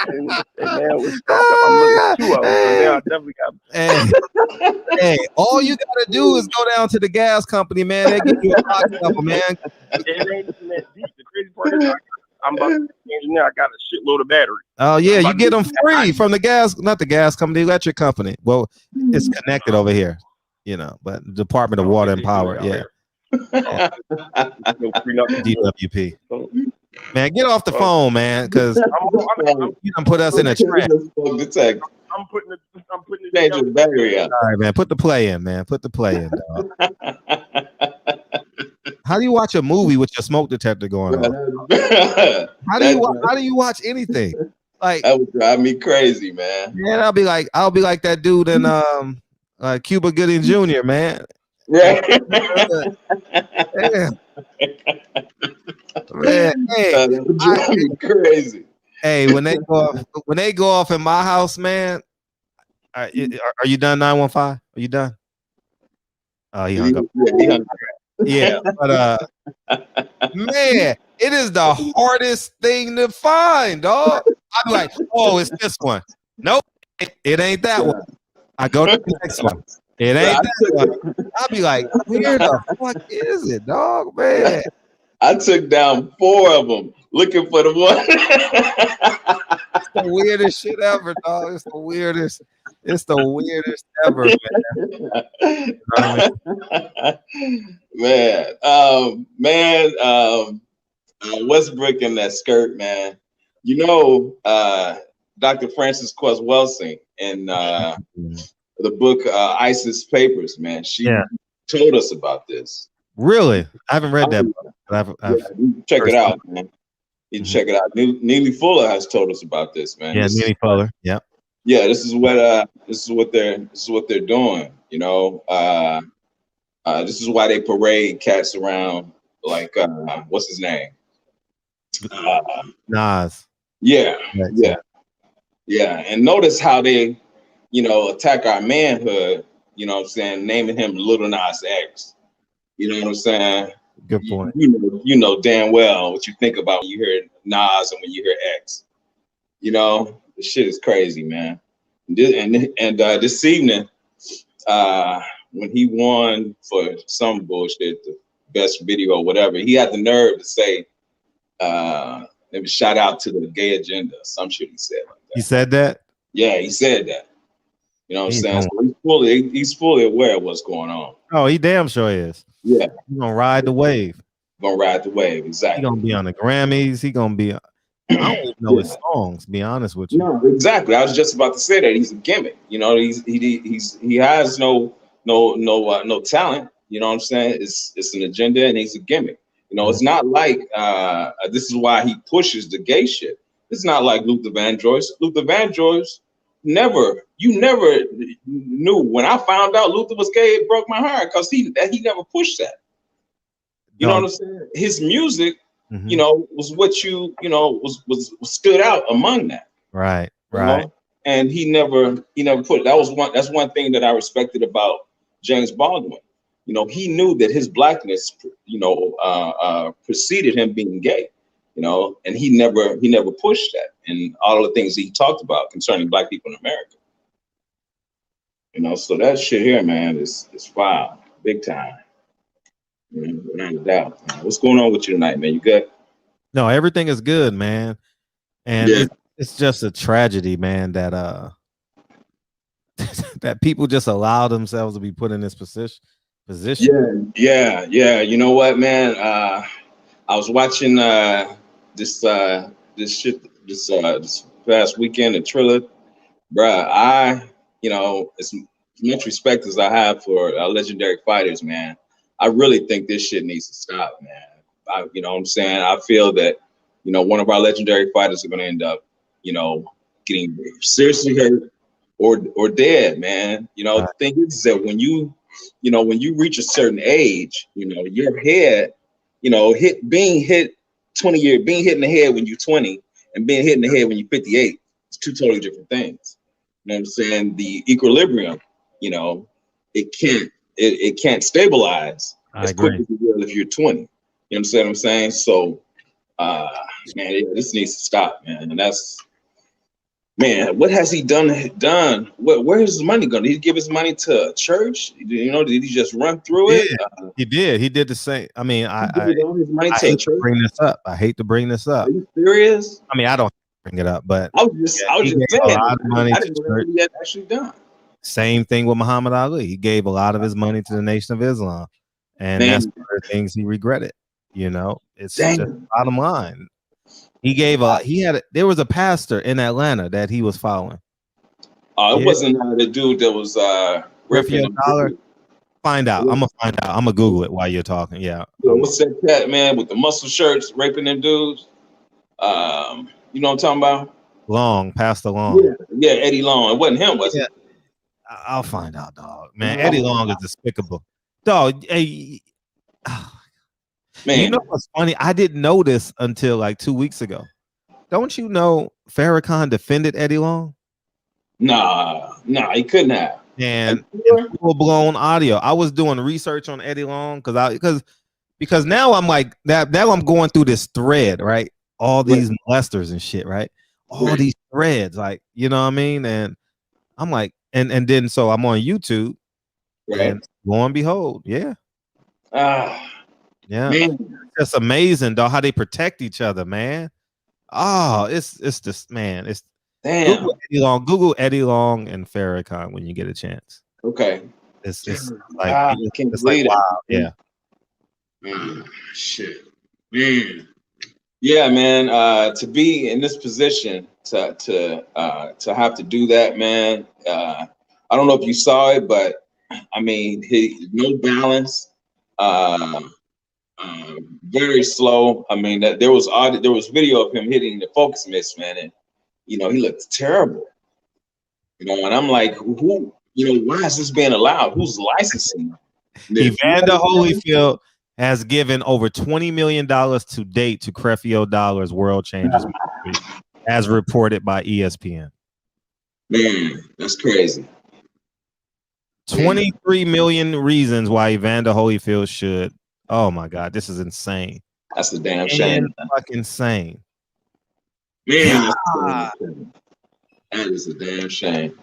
[SPEAKER 10] And now we're I'm looking at 2 of them. So now I definitely got.
[SPEAKER 6] Hey, all you gotta do is go down to the gas company, man. They give you a box number, man.
[SPEAKER 10] It ain't even that deep. The crazy part is I'm about to change now. I got a shitload of battery.
[SPEAKER 6] Oh yeah, you get them free from the gas, not the gas company, the electric company. Well, it's connected over here, you know, but Department of Water and Power, yeah. DWP. Man, get off the phone, man, because you done put us in a trap.
[SPEAKER 10] I'm putting the
[SPEAKER 11] change the battery out.
[SPEAKER 6] All right, man. Put the play in, man. Put the play in, dog. How do you watch a movie with your smoke detector going on? How do you watch anything? Like,
[SPEAKER 11] that would drive me crazy, man.
[SPEAKER 6] Man, I'll be like that dude in Cuba Gooding Jr., man.
[SPEAKER 11] Right.
[SPEAKER 6] Yeah. Man, hey,
[SPEAKER 11] that would drive me crazy.
[SPEAKER 6] Hey, when they go off in my house, man. Are you done, 915? Are you done? He hung up. Yeah, but man, it is the hardest thing to find, dog. I'd be like, oh, it's this one. Nope, it ain't that one. I go to the next one. It ain't that one. I'll be like, where the fuck is it, dog, man?
[SPEAKER 11] I took down 4 of them looking for the one.
[SPEAKER 6] It's the weirdest shit ever, dog. It's the weirdest ever,
[SPEAKER 11] man. Westbrook in that skirt, man. You know, Dr. Frances Quest Welsing in the book ISIS Papers, man. She told us about this.
[SPEAKER 6] Really? I haven't read that book.
[SPEAKER 11] Check it out, man. You check it out. Neely Fuller has told us about this, man.
[SPEAKER 6] Yeah, Neely Fuller. Yep.
[SPEAKER 11] Yeah, this is what they're doing. You know, this is why they parade cats around like what's his name?
[SPEAKER 6] Nas.
[SPEAKER 11] Yeah, yeah. And notice how they, attack our manhood. You know what I'm saying? Naming him Little Nas X. You know what I'm saying?
[SPEAKER 6] Good point.
[SPEAKER 11] You know damn well what you think about when you hear Nas and when you hear X. You know, this shit is crazy, man. This evening, when he won for some bullshit, the best video or whatever, he had the nerve to say, maybe shout out to the gay agenda, some shit he said like that.
[SPEAKER 6] He said that?
[SPEAKER 11] Yeah, he said that. You know what I'm saying? So he's fully aware of what's going on.
[SPEAKER 6] Oh, he damn sure is.
[SPEAKER 11] Yeah.
[SPEAKER 6] He's gonna ride the wave.
[SPEAKER 11] Exactly.
[SPEAKER 6] He's gonna be on the Grammys. He gonna be. I don't even know his songs. Be honest with you.
[SPEAKER 11] No, exactly. I was just about to say that he's a gimmick. You know, he has no talent. You know what I'm saying? It's an agenda and he's a gimmick. You know, it's not like this is why he pushes the gay shit. It's not like Luther Vandross. Luther Vandross never knew. When I found out Luther was gay, it broke my heart because he never pushed that. You know what I'm saying? His music, was what was stood out among that.
[SPEAKER 6] Right.
[SPEAKER 11] You know? And he never put it. That's one thing that I respected about James Baldwin. You know, he knew that his blackness, preceded him being gay. You know, and he never pushed that, and all of the things he talked about concerning black people in America. You know, so that shit here, man, is foul, big time. Without a doubt. Man. What's going on with you tonight, man? You good?
[SPEAKER 6] No, everything is good, man. And it's just a tragedy, man, that that people just allow themselves to be put in this position.
[SPEAKER 11] Yeah. You know what, man? I was watching this past weekend in Triller, bruh. As much respect as I have for legendary fighters, man, I really think this shit needs to stop, man. You know what I'm saying? I feel that, one of our legendary fighters are going to end up, getting seriously hurt or dead, man. The thing is that when you reach a certain age, your head, being hit in the head when you're 20 and being hit in the head when you're 58, it's two totally different things. You know what I'm saying? The equilibrium, it can't stabilize as quick as it will if you're 20. You understand what I'm saying? So, man, this needs to stop, man. And that's, man, what has he done? Where is his money going? Did he give his money to a church? Did he just run through it?
[SPEAKER 6] He did. He did the same. I mean, I hate to bring this up. I hate to bring this up.
[SPEAKER 11] Are you serious?
[SPEAKER 6] I mean, I don't bring it up, but
[SPEAKER 11] I was just saying.
[SPEAKER 6] A lot of money
[SPEAKER 11] I didn't know what he had actually done.
[SPEAKER 6] Same thing with Muhammad Ali. He gave a lot of his money to the Nation of Islam, and that's one of the things he regretted. It's just bottom line. He gave there was a pastor in Atlanta that he was following.
[SPEAKER 11] It wasn't the dude that was ripping
[SPEAKER 6] dollar. Find out. I'm gonna find out. I'm gonna Google it while you're talking. Yeah.
[SPEAKER 11] What's that cat, man, with the muscle shirts raping them dudes? You know what I'm talking about?
[SPEAKER 6] Long, Pastor Long.
[SPEAKER 11] Yeah, Eddie Long. It wasn't him, was it?
[SPEAKER 6] I'll find out, dog. Man, Eddie Long is despicable. Dog, hey, man. You know what's funny? I didn't know this until like 2 weeks ago. Don't you know Farrakhan defended Eddie Long?
[SPEAKER 11] Nah, he couldn't have.
[SPEAKER 6] And full blown audio. I was doing research on Eddie Long because now I'm like that. Now I'm going through this thread, right? All these molesters and shit, right? All these threads, like, you know what I mean? And I'm like, and then so I'm on YouTube, and lo and behold, yeah. Man. It's amazing, dog, how they protect each other, man. It's just, man, it's Google Eddie Long and Farrakhan when you get a chance.
[SPEAKER 11] Okay.
[SPEAKER 6] It's like it's like wow, yeah.
[SPEAKER 11] Shit. Man. Yeah, man. To be in this position to have to do that, man. I don't know if you saw it, but I mean, no balance. Very slow. I mean, there was video of him hitting the focus miss, man, and he looked terrible. You know, and I'm like, who? You know, why is this being allowed? Who's licensing?
[SPEAKER 6] Evander Holyfield has given over $20 million to date to Creflo Dollar's World Changers Ministry, as reported by ESPN.
[SPEAKER 11] Man, that's crazy.
[SPEAKER 6] 23 million reasons why Evander Holyfield should. Oh my God, this is insane.
[SPEAKER 11] That's a damn shame.
[SPEAKER 6] Fucking insane.
[SPEAKER 11] Man, that is a damn shame.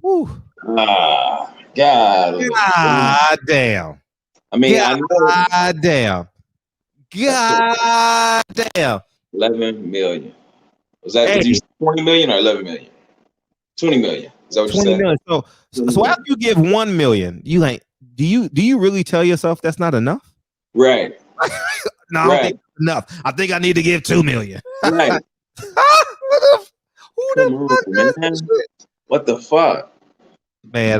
[SPEAKER 6] Whew.
[SPEAKER 11] God.
[SPEAKER 6] God damn.
[SPEAKER 11] I mean, I know.
[SPEAKER 6] God damn. God damn.
[SPEAKER 11] 11 million. Was that did you say 20 million or 11 million? 20 million. Is that what you said?
[SPEAKER 6] Million. So after you give 1 million, you like, do you really tell yourself that's not enough?
[SPEAKER 11] Right.
[SPEAKER 6] No, I don't think it's enough. I think I need to give 2 million.
[SPEAKER 11] Right. What the fuck?
[SPEAKER 6] Man,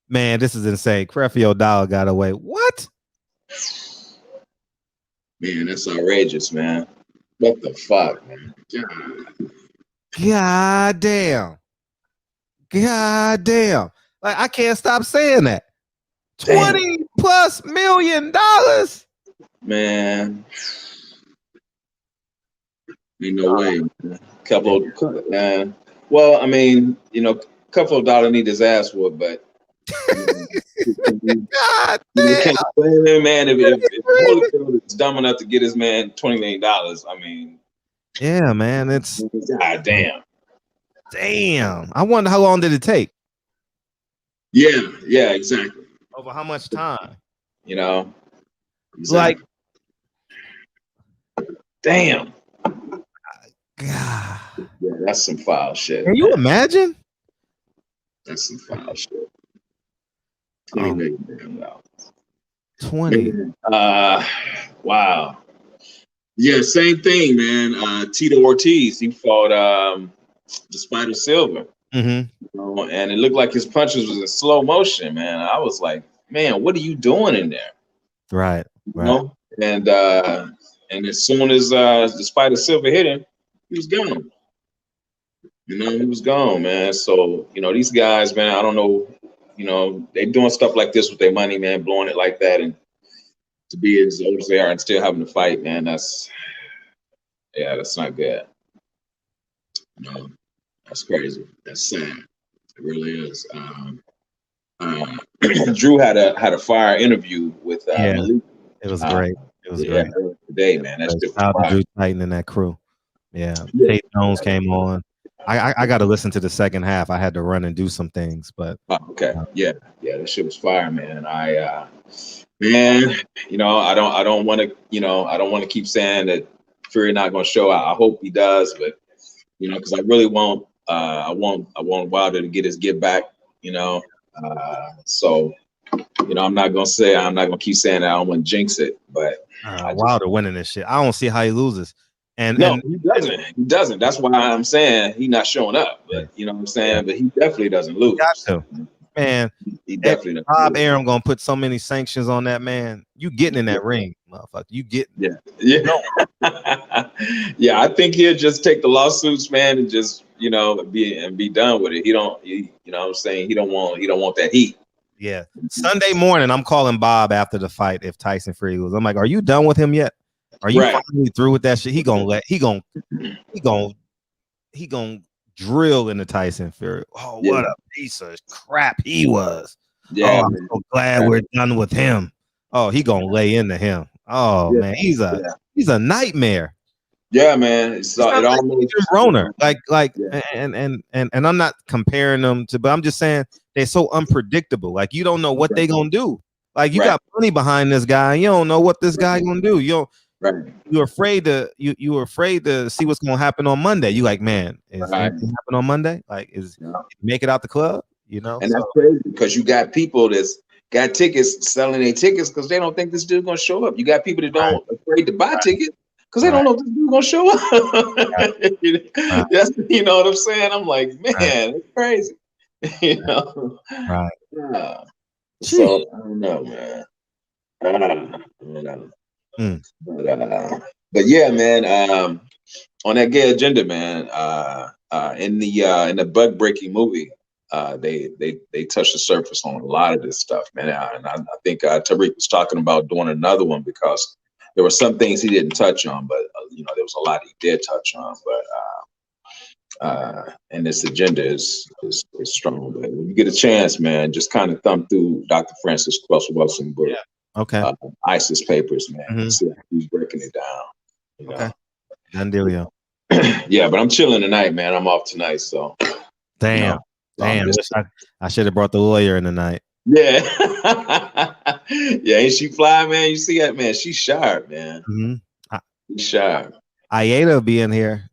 [SPEAKER 6] man, this is insane. Creflo Dollar got away. What?
[SPEAKER 11] Man, that's outrageous, man. What the fuck, man?
[SPEAKER 6] God damn. God damn. Like, I can't stop saying that. $20+ million.
[SPEAKER 11] Man. Ain't no way. Man. Well, I mean, you know, Creflo Dollar need his ass whooped, but
[SPEAKER 6] God
[SPEAKER 11] damn. Man, if Holyfield is dumb enough to get his man $20 million, I mean,
[SPEAKER 6] yeah, man, it's
[SPEAKER 11] God damn.
[SPEAKER 6] Damn. I wonder how long did it take?
[SPEAKER 11] Yeah, exactly.
[SPEAKER 6] Over how much time?
[SPEAKER 11] You know, exactly. Like, damn.
[SPEAKER 6] God.
[SPEAKER 11] Yeah, that's some foul shit.
[SPEAKER 6] Can you imagine?
[SPEAKER 11] That's some foul shit. 20 million.
[SPEAKER 6] 20.
[SPEAKER 11] Wow. Yeah, same thing, man. Tito Ortiz, he fought the Spider Silver.
[SPEAKER 6] Mm-hmm.
[SPEAKER 11] You know, and it looked like his punches was in slow motion, man. I was like, man, what are you doing in there?
[SPEAKER 6] Right.
[SPEAKER 11] You know? And as soon as the Spider Silver hit him, he was gone. You know, he was gone, man. So, you know, these guys, man, I don't know, you know, they doing stuff like this with their money, man, blowing it like that, and to be as old as they are and still having to fight, man, that's not good. No, that's crazy. That's sad. It really is. Drew had a fire interview with Malik.
[SPEAKER 6] It was great. It was great
[SPEAKER 11] today, man. That shit
[SPEAKER 6] was
[SPEAKER 11] was
[SPEAKER 6] Drew Titan and that crew. Yeah. Tate Jones came on. I got to listen to the second half. I had to run and do some things, but
[SPEAKER 11] okay. Yeah, that shit was fire, man. Man, you know, I don't want to keep saying that Fury not going to show. I hope he does, but you know, because I really want I want Wilder to get his get back. You know, so you know, I'm not gonna keep saying that. I don't want to jinx it, but
[SPEAKER 6] Wilder winning this shit. I don't see how he loses. And
[SPEAKER 11] he doesn't. He doesn't. That's why I'm saying he's not showing up. But you know what I'm saying. But he definitely doesn't lose.
[SPEAKER 6] Got to. Man,
[SPEAKER 11] he definitely doesn't.
[SPEAKER 6] Bob Arum gonna put so many sanctions on that man. You getting in that ring, motherfucker. You get.
[SPEAKER 11] Yeah. Yeah. I think he'll just take the lawsuits, man, and just be done with it. You know what I'm saying. He don't want that heat.
[SPEAKER 6] Yeah. Sunday morning, I'm calling Bob after the fight if Tyson Fury loses. I'm like, are you done with him yet? Are you finally through with that shit? He gonna drill into Tyson Fury. Oh, what a piece of crap he was.
[SPEAKER 11] Yeah,
[SPEAKER 6] I'm so glad we're done with him. Oh, he gonna lay into him. Oh man, he's a nightmare.
[SPEAKER 11] Yeah, man. It almost
[SPEAKER 6] Broner. And I'm not comparing them to, but I'm just saying they're so unpredictable. Like you don't know what they gonna do. Like you got money behind this guy, and you don't know what this guy gonna do. You're afraid to see what's gonna happen on Monday. You like, man, is anything happen on Monday? Like, make it out the club? You know,
[SPEAKER 11] and that's crazy because you got people that's got tickets selling their tickets because they don't think this dude's gonna show up. You got people that don't afraid to buy tickets because they don't know if this dude's gonna show up. That's you know what I'm saying. I'm like, man, it's crazy. You know, so I don't know, man. I don't know. But yeah, man. on that gay agenda, man. In the bug breaking movie, they touched the surface on a lot of this stuff, man. And I think Tariq was talking about doing another one because there were some things he didn't touch on, but there was a lot he did touch on. But and this agenda is strong. But when you get a chance, man, just kind of thumb through Dr. Francis Wilson book.
[SPEAKER 6] Yeah. Okay.
[SPEAKER 11] ISIS papers, man. Mm-hmm. See how he's breaking it down.
[SPEAKER 6] Okay. Done deal, yo.
[SPEAKER 11] Yeah, but I'm chilling tonight, man. I'm off tonight, so.
[SPEAKER 6] Damn. Damn. I should have brought the lawyer in tonight.
[SPEAKER 11] Yeah. Yeah, ain't she fly, man? You see that, man? She's sharp, man.
[SPEAKER 6] Mm-hmm.
[SPEAKER 11] She's sharp.
[SPEAKER 6] Ayada will be in here.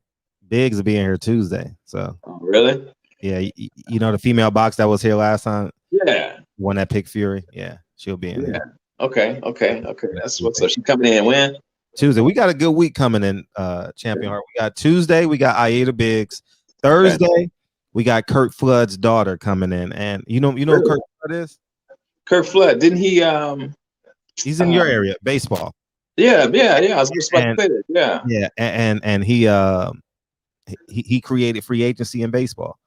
[SPEAKER 6] Biggs will be in here Tuesday. So.
[SPEAKER 11] Oh, really?
[SPEAKER 6] Yeah. You know the female box that was here last time?
[SPEAKER 11] Yeah.
[SPEAKER 6] One that picked Fury? Yeah. She'll be in here.
[SPEAKER 11] Okay. That's what's up. She coming in when?
[SPEAKER 6] Tuesday. We got a good week coming in, Champion Heart. We got Tuesday, we got Ayada Biggs. Thursday, we got Kurt Flood's daughter coming in. And you know who Kurt Flood is?
[SPEAKER 11] Kurt Flood. Didn't he
[SPEAKER 6] he's in your area, baseball.
[SPEAKER 11] Yeah. I was just about to say that. Yeah.
[SPEAKER 6] Yeah, and he created free agency in baseball.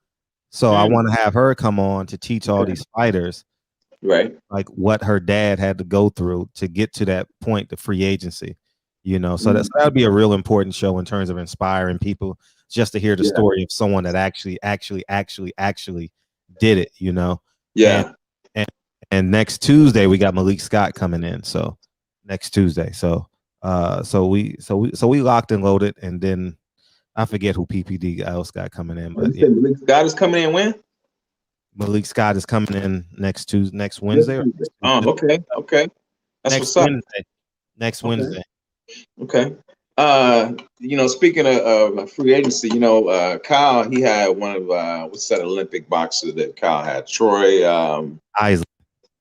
[SPEAKER 6] So I want to have her come on to teach all these fighters,
[SPEAKER 11] right,
[SPEAKER 6] like what her dad had to go through to get to that point, the free agency. So that'll be a real important show in terms of inspiring people just to hear the story of someone that actually did it.
[SPEAKER 11] Yeah.
[SPEAKER 6] And next Tuesday we got Malik Scott coming in. So next Tuesday. So we locked and loaded, and then I forget who PPD else got coming in, but
[SPEAKER 11] Malik Scott is coming in when?
[SPEAKER 6] Malik Scott is coming in next Wednesday.
[SPEAKER 11] Oh, okay. That's what's up.
[SPEAKER 6] Next Wednesday.
[SPEAKER 11] Okay. Speaking of free agency, Kyle, he had one of what's that Olympic boxer that Kyle had? Troy
[SPEAKER 6] Isaac.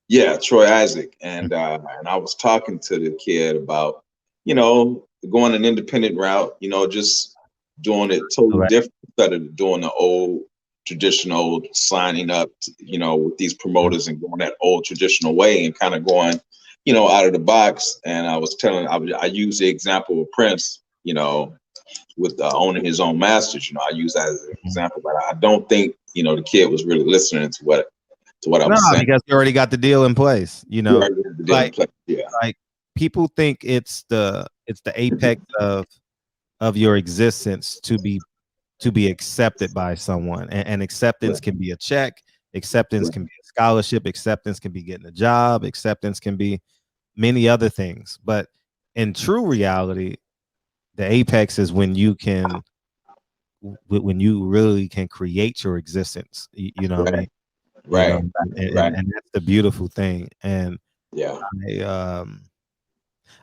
[SPEAKER 11] Yeah, Troy Isaac. And I was talking to the kid about, going an independent route, just doing it totally different instead of doing the old traditional signing up, with these promoters and going that old traditional way and kind of going, out of the box. And I was telling, I use the example of Prince, with owning his own masters. I use that as an example, but I don't think, the kid was really listening to what I was saying.
[SPEAKER 6] Because he already got the deal in place,
[SPEAKER 11] like
[SPEAKER 6] people think it's the apex of your existence to be accepted by someone, and acceptance can be a check, acceptance can be a scholarship, acceptance can be getting a job, acceptance can be many other things. But in true reality, the apex is when you really can create your existence. You know what I mean?
[SPEAKER 11] Right.
[SPEAKER 6] And that's the beautiful thing. And
[SPEAKER 11] yeah,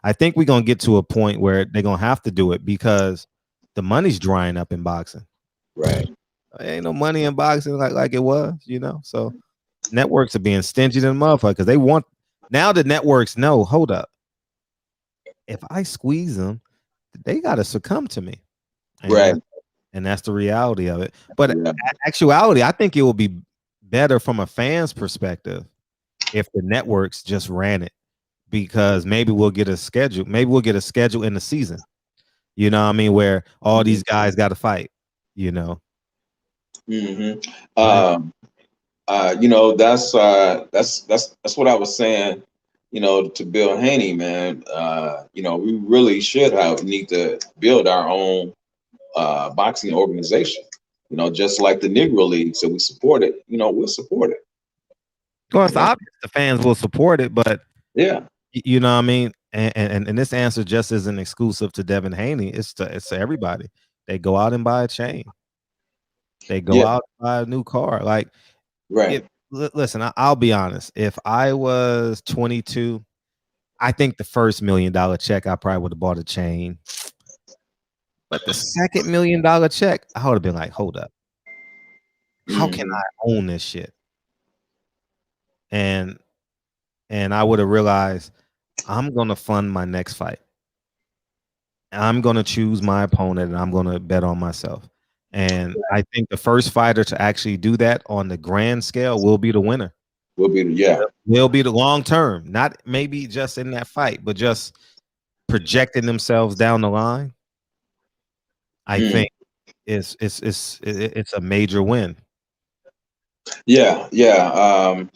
[SPEAKER 6] I think we're gonna get to a point where they're gonna have to do it because the money's drying up in boxing.
[SPEAKER 11] Right.
[SPEAKER 6] There ain't no money in boxing like it was, So networks are being stingy than motherfuckers because they want now. The networks know. Hold up, if I squeeze them, they gotta succumb to me. And that's the reality of it. But actuality, I think it will be better from a fan's perspective if the networks just ran it, because maybe we'll get a schedule. Maybe we'll get a schedule in the season. You know what I mean? Where all these guys got to fight.
[SPEAKER 11] Mm-hmm. That's what I was saying. To Bill Haney, man. We really need to build our own boxing organization. Just like the Negro League, so we support it. We'll support it.
[SPEAKER 6] Well, it's obvious the fans will support it, but
[SPEAKER 11] yeah,
[SPEAKER 6] you know what I mean. And this answer just isn't exclusive to Devin Haney. It's to everybody. They go out and buy a chain. They go out and buy a new car. Like,
[SPEAKER 11] right.
[SPEAKER 6] Listen, I'll be honest. If I was 22, I think the first $1 million check, I probably would have bought a chain. But the second $1 million check, I would have been like, hold up. How can I own this shit? And I would have realized I'm going to fund my next fight. I'm going to choose my opponent, and I'm going to bet on myself. And I think the first fighter to actually do that on the grand scale will be the winner.
[SPEAKER 11] Will be
[SPEAKER 6] the long term, not maybe just in that fight, but just projecting themselves down the line. I think it's a major win.
[SPEAKER 11] Yeah. I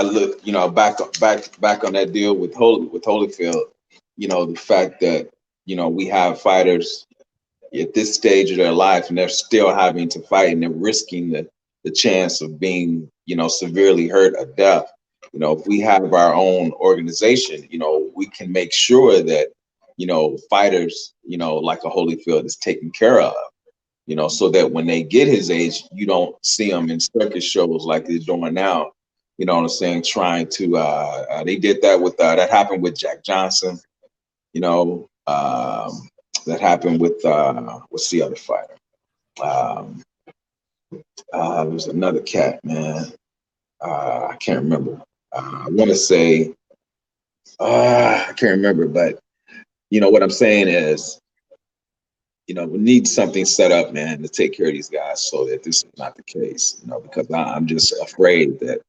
[SPEAKER 11] look, back on that deal with Holyfield. The fact that we have fighters at this stage of their life, and they're still having to fight, and they're risking the chance of being, severely hurt or death. If we have our own organization, we can make sure that, fighters, like a Holyfield is taken care of, so that when they get his age, you don't see them in circus shows like they're doing now. You know what I'm saying? Trying to, they did that with, that happened with Jack Johnson, that happened with, what's the other fighter? There was another cat, man. I can't remember. I want to say, I can't remember, but what I'm saying is, we need something set up, man, to take care of these guys so that this is not the case, because I'm just afraid that,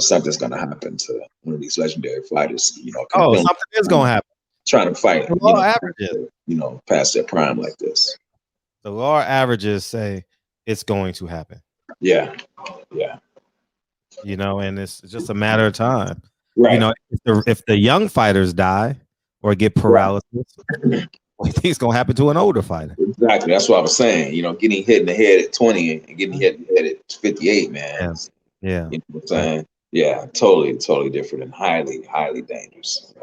[SPEAKER 11] something's going to happen to one of these legendary fighters,
[SPEAKER 6] something is going to happen.
[SPEAKER 11] Trying to fight,
[SPEAKER 6] the law averages,
[SPEAKER 11] past their prime like this.
[SPEAKER 6] The law averages say it's going to happen.
[SPEAKER 11] Yeah.
[SPEAKER 6] And it's just a matter of time.
[SPEAKER 11] Right.
[SPEAKER 6] If the young fighters die or get paralysis, what do you think is going to happen to an older fighter?
[SPEAKER 11] Exactly. That's what I was saying. Getting hit in the head at 20 and getting hit in the head at 58, man.
[SPEAKER 6] Yeah.
[SPEAKER 11] You know what I'm saying? Yeah, totally different and highly, highly dangerous.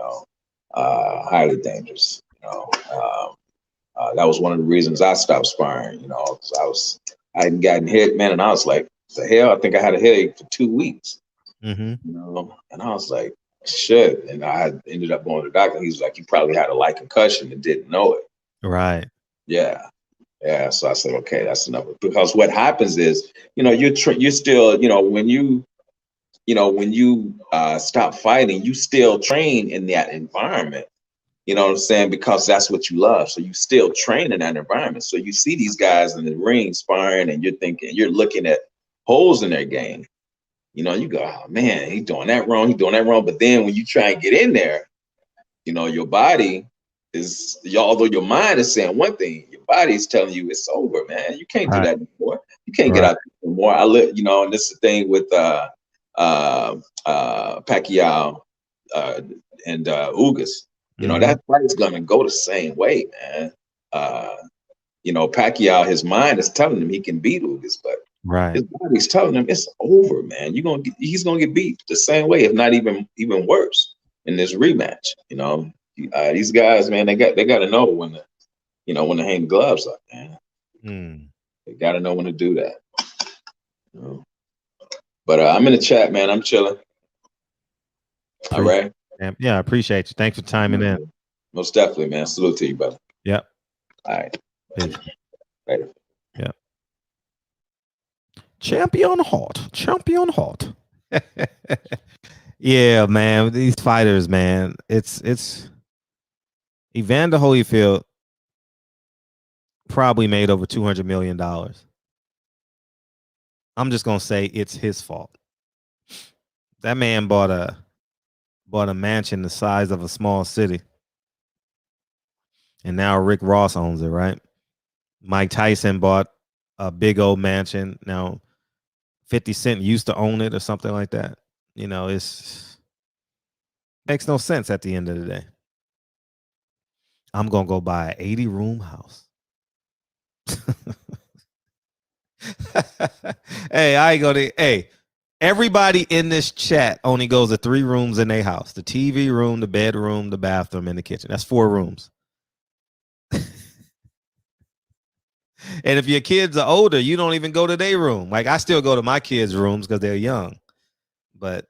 [SPEAKER 11] Highly dangerous. That was one of the reasons I stopped sparring. Because I hadn't gotten hit, man, and I was like, the hell, I think I had a headache for 2 weeks. And I was like, shit. And I ended up going to the doctor. He was like, you probably had a light concussion and didn't know it.
[SPEAKER 6] Right.
[SPEAKER 11] Yeah. So I said, okay, that's enough. Because what happens is, you're still, when you stop fighting, you still train in that environment. You know what I'm saying? Because that's what you love. So you still train in that environment. So you see these guys in the ring sparring and you're looking at holes in their game. You go, oh, man, he's doing that wrong. But then when you try and get in there, your body is, although your mind is saying one thing, your body is telling you it's over, man. You can't do that anymore. You can't get out there anymore. And this is the thing with Pacquiao and Ugas. That fight is gonna go the same way, man. Pacquiao, his mind is telling him he can beat Ugas, but his body's telling him it's over, man. He's gonna get beat the same way, if not even worse, in this rematch. These guys, man, they got to know when to hang the gloves up, man. They got to know when to do that. But I'm in the chat, man. I'm chilling. All right.
[SPEAKER 6] Yeah, I appreciate you. Thanks for timing in.
[SPEAKER 11] Most definitely, man. Salute to you, brother.
[SPEAKER 6] Yep.
[SPEAKER 11] All right.
[SPEAKER 6] Peace.
[SPEAKER 11] Later.
[SPEAKER 6] Yeah. Champion hot. Yeah, man. These fighters, man. It's Evander Holyfield probably made over $200 million. I'm just gonna say it's his fault. That man bought a mansion the size of a small city. And now Rick Ross owns it, right? Mike Tyson bought a big old mansion. Now 50 Cent used to own it or something like that. It's makes no sense at the end of the day. I'm going to go buy an 80-room house. Hey, everybody in this chat only goes to 3 rooms in their house: the TV room, the bedroom, the bathroom, and the kitchen. That's 4 rooms. And if your kids are older, you don't even go to their room. Like, I still go to my kids' rooms because they're young. But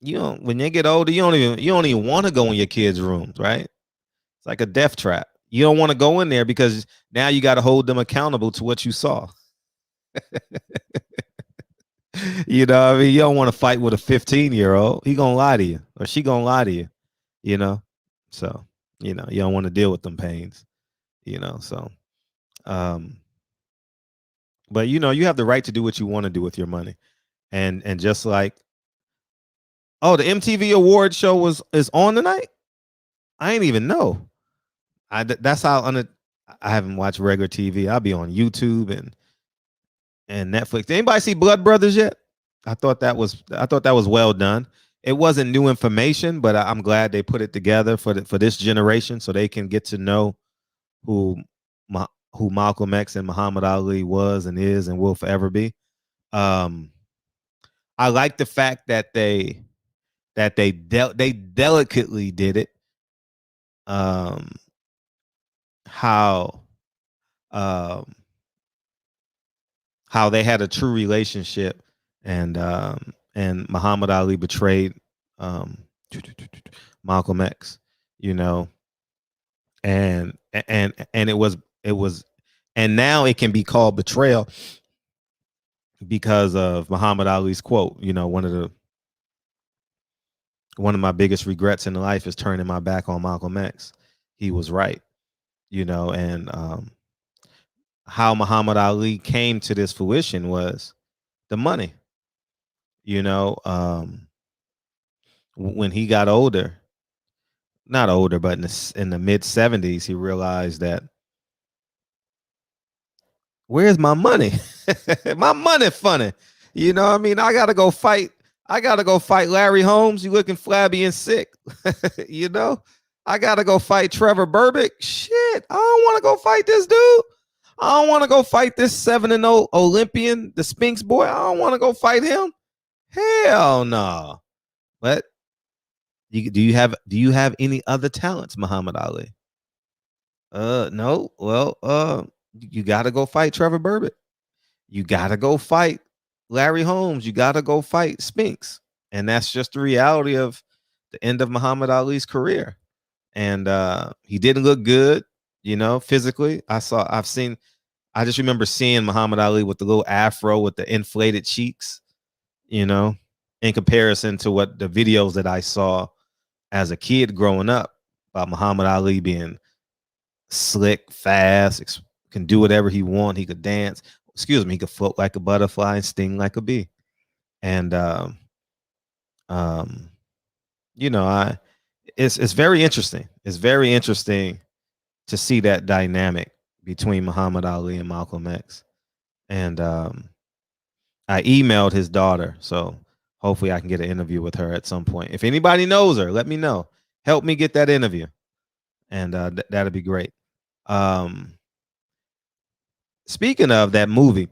[SPEAKER 6] when they get older, you don't even want to go in your kids' rooms, right? It's like a death trap. You don't want to go in there because now you got to hold them accountable to what you saw. You don't want to fight with a 15-year-old. He gonna lie to you, or she gonna lie to you. So you don't want to deal with them pains. So, but you have the right to do what you want to do with your money, and just like, the MTV Award show is on tonight. I ain't even know. That's how I haven't watched regular TV. I'll be on YouTube and Netflix. Anybody see Blood Brothers yet? I thought that was well done. It wasn't new information, but I'm glad they put it together for this generation so they can get to know who Malcolm X and Muhammad Ali was and is and will forever be. I like the fact that they delicately did it. How they had a true relationship, and Muhammad Ali betrayed Malcolm X, you know, and it was, and now it can be called betrayal because of Muhammad Ali's quote. You know, one of my biggest regrets in life is turning my back on Malcolm X. He was right, you know, and how Muhammad Ali came to this fruition was the money. You know, when he got older, not older, but in the mid 70s, he realized that, where's my money? My money funny. You know what I mean? I gotta go fight Larry Holmes. You looking flabby and sick. You know? I gotta go fight Trevor Burbick. Shit, I don't want to go fight this dude. I don't want to go fight this 7-0 Olympian, the Spinks boy. I don't want to go fight him. Hell no. But do you have any other talents, Muhammad Ali? No. Well, you got to go fight Trevor Burbick. You got to go fight Larry Holmes. You got to go fight Spinks. And that's just the reality of the end of Muhammad Ali's career. And he didn't look good, you know, physically. I just remember seeing Muhammad Ali with the little afro with the inflated cheeks, you know, in comparison to what the videos that I saw as a kid growing up about Muhammad Ali being slick, fast, can do whatever he want. He could dance. He could float like a butterfly and sting like a bee. And you know, it's very interesting. It's very interesting to see that dynamic between Muhammad Ali and Malcolm X. And I emailed his daughter, so hopefully I can get an interview with her at some point. If anybody knows her, let me know. Help me get that interview, and that'd be great. Speaking of that movie,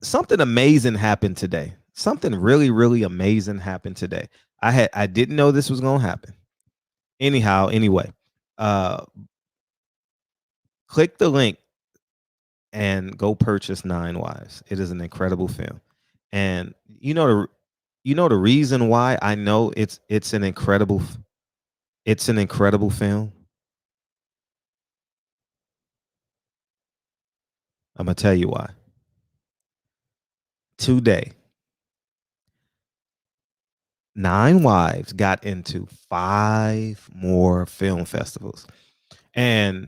[SPEAKER 6] something amazing happened today. Something really, really amazing happened today. I didn't know this was gonna happen. Anyway, click the link and go purchase 9 Wives. It is an incredible film, and you know the reason why I know it's an incredible film. I'm gonna tell you why. Today, 9 Wives got into 5 more film festivals, and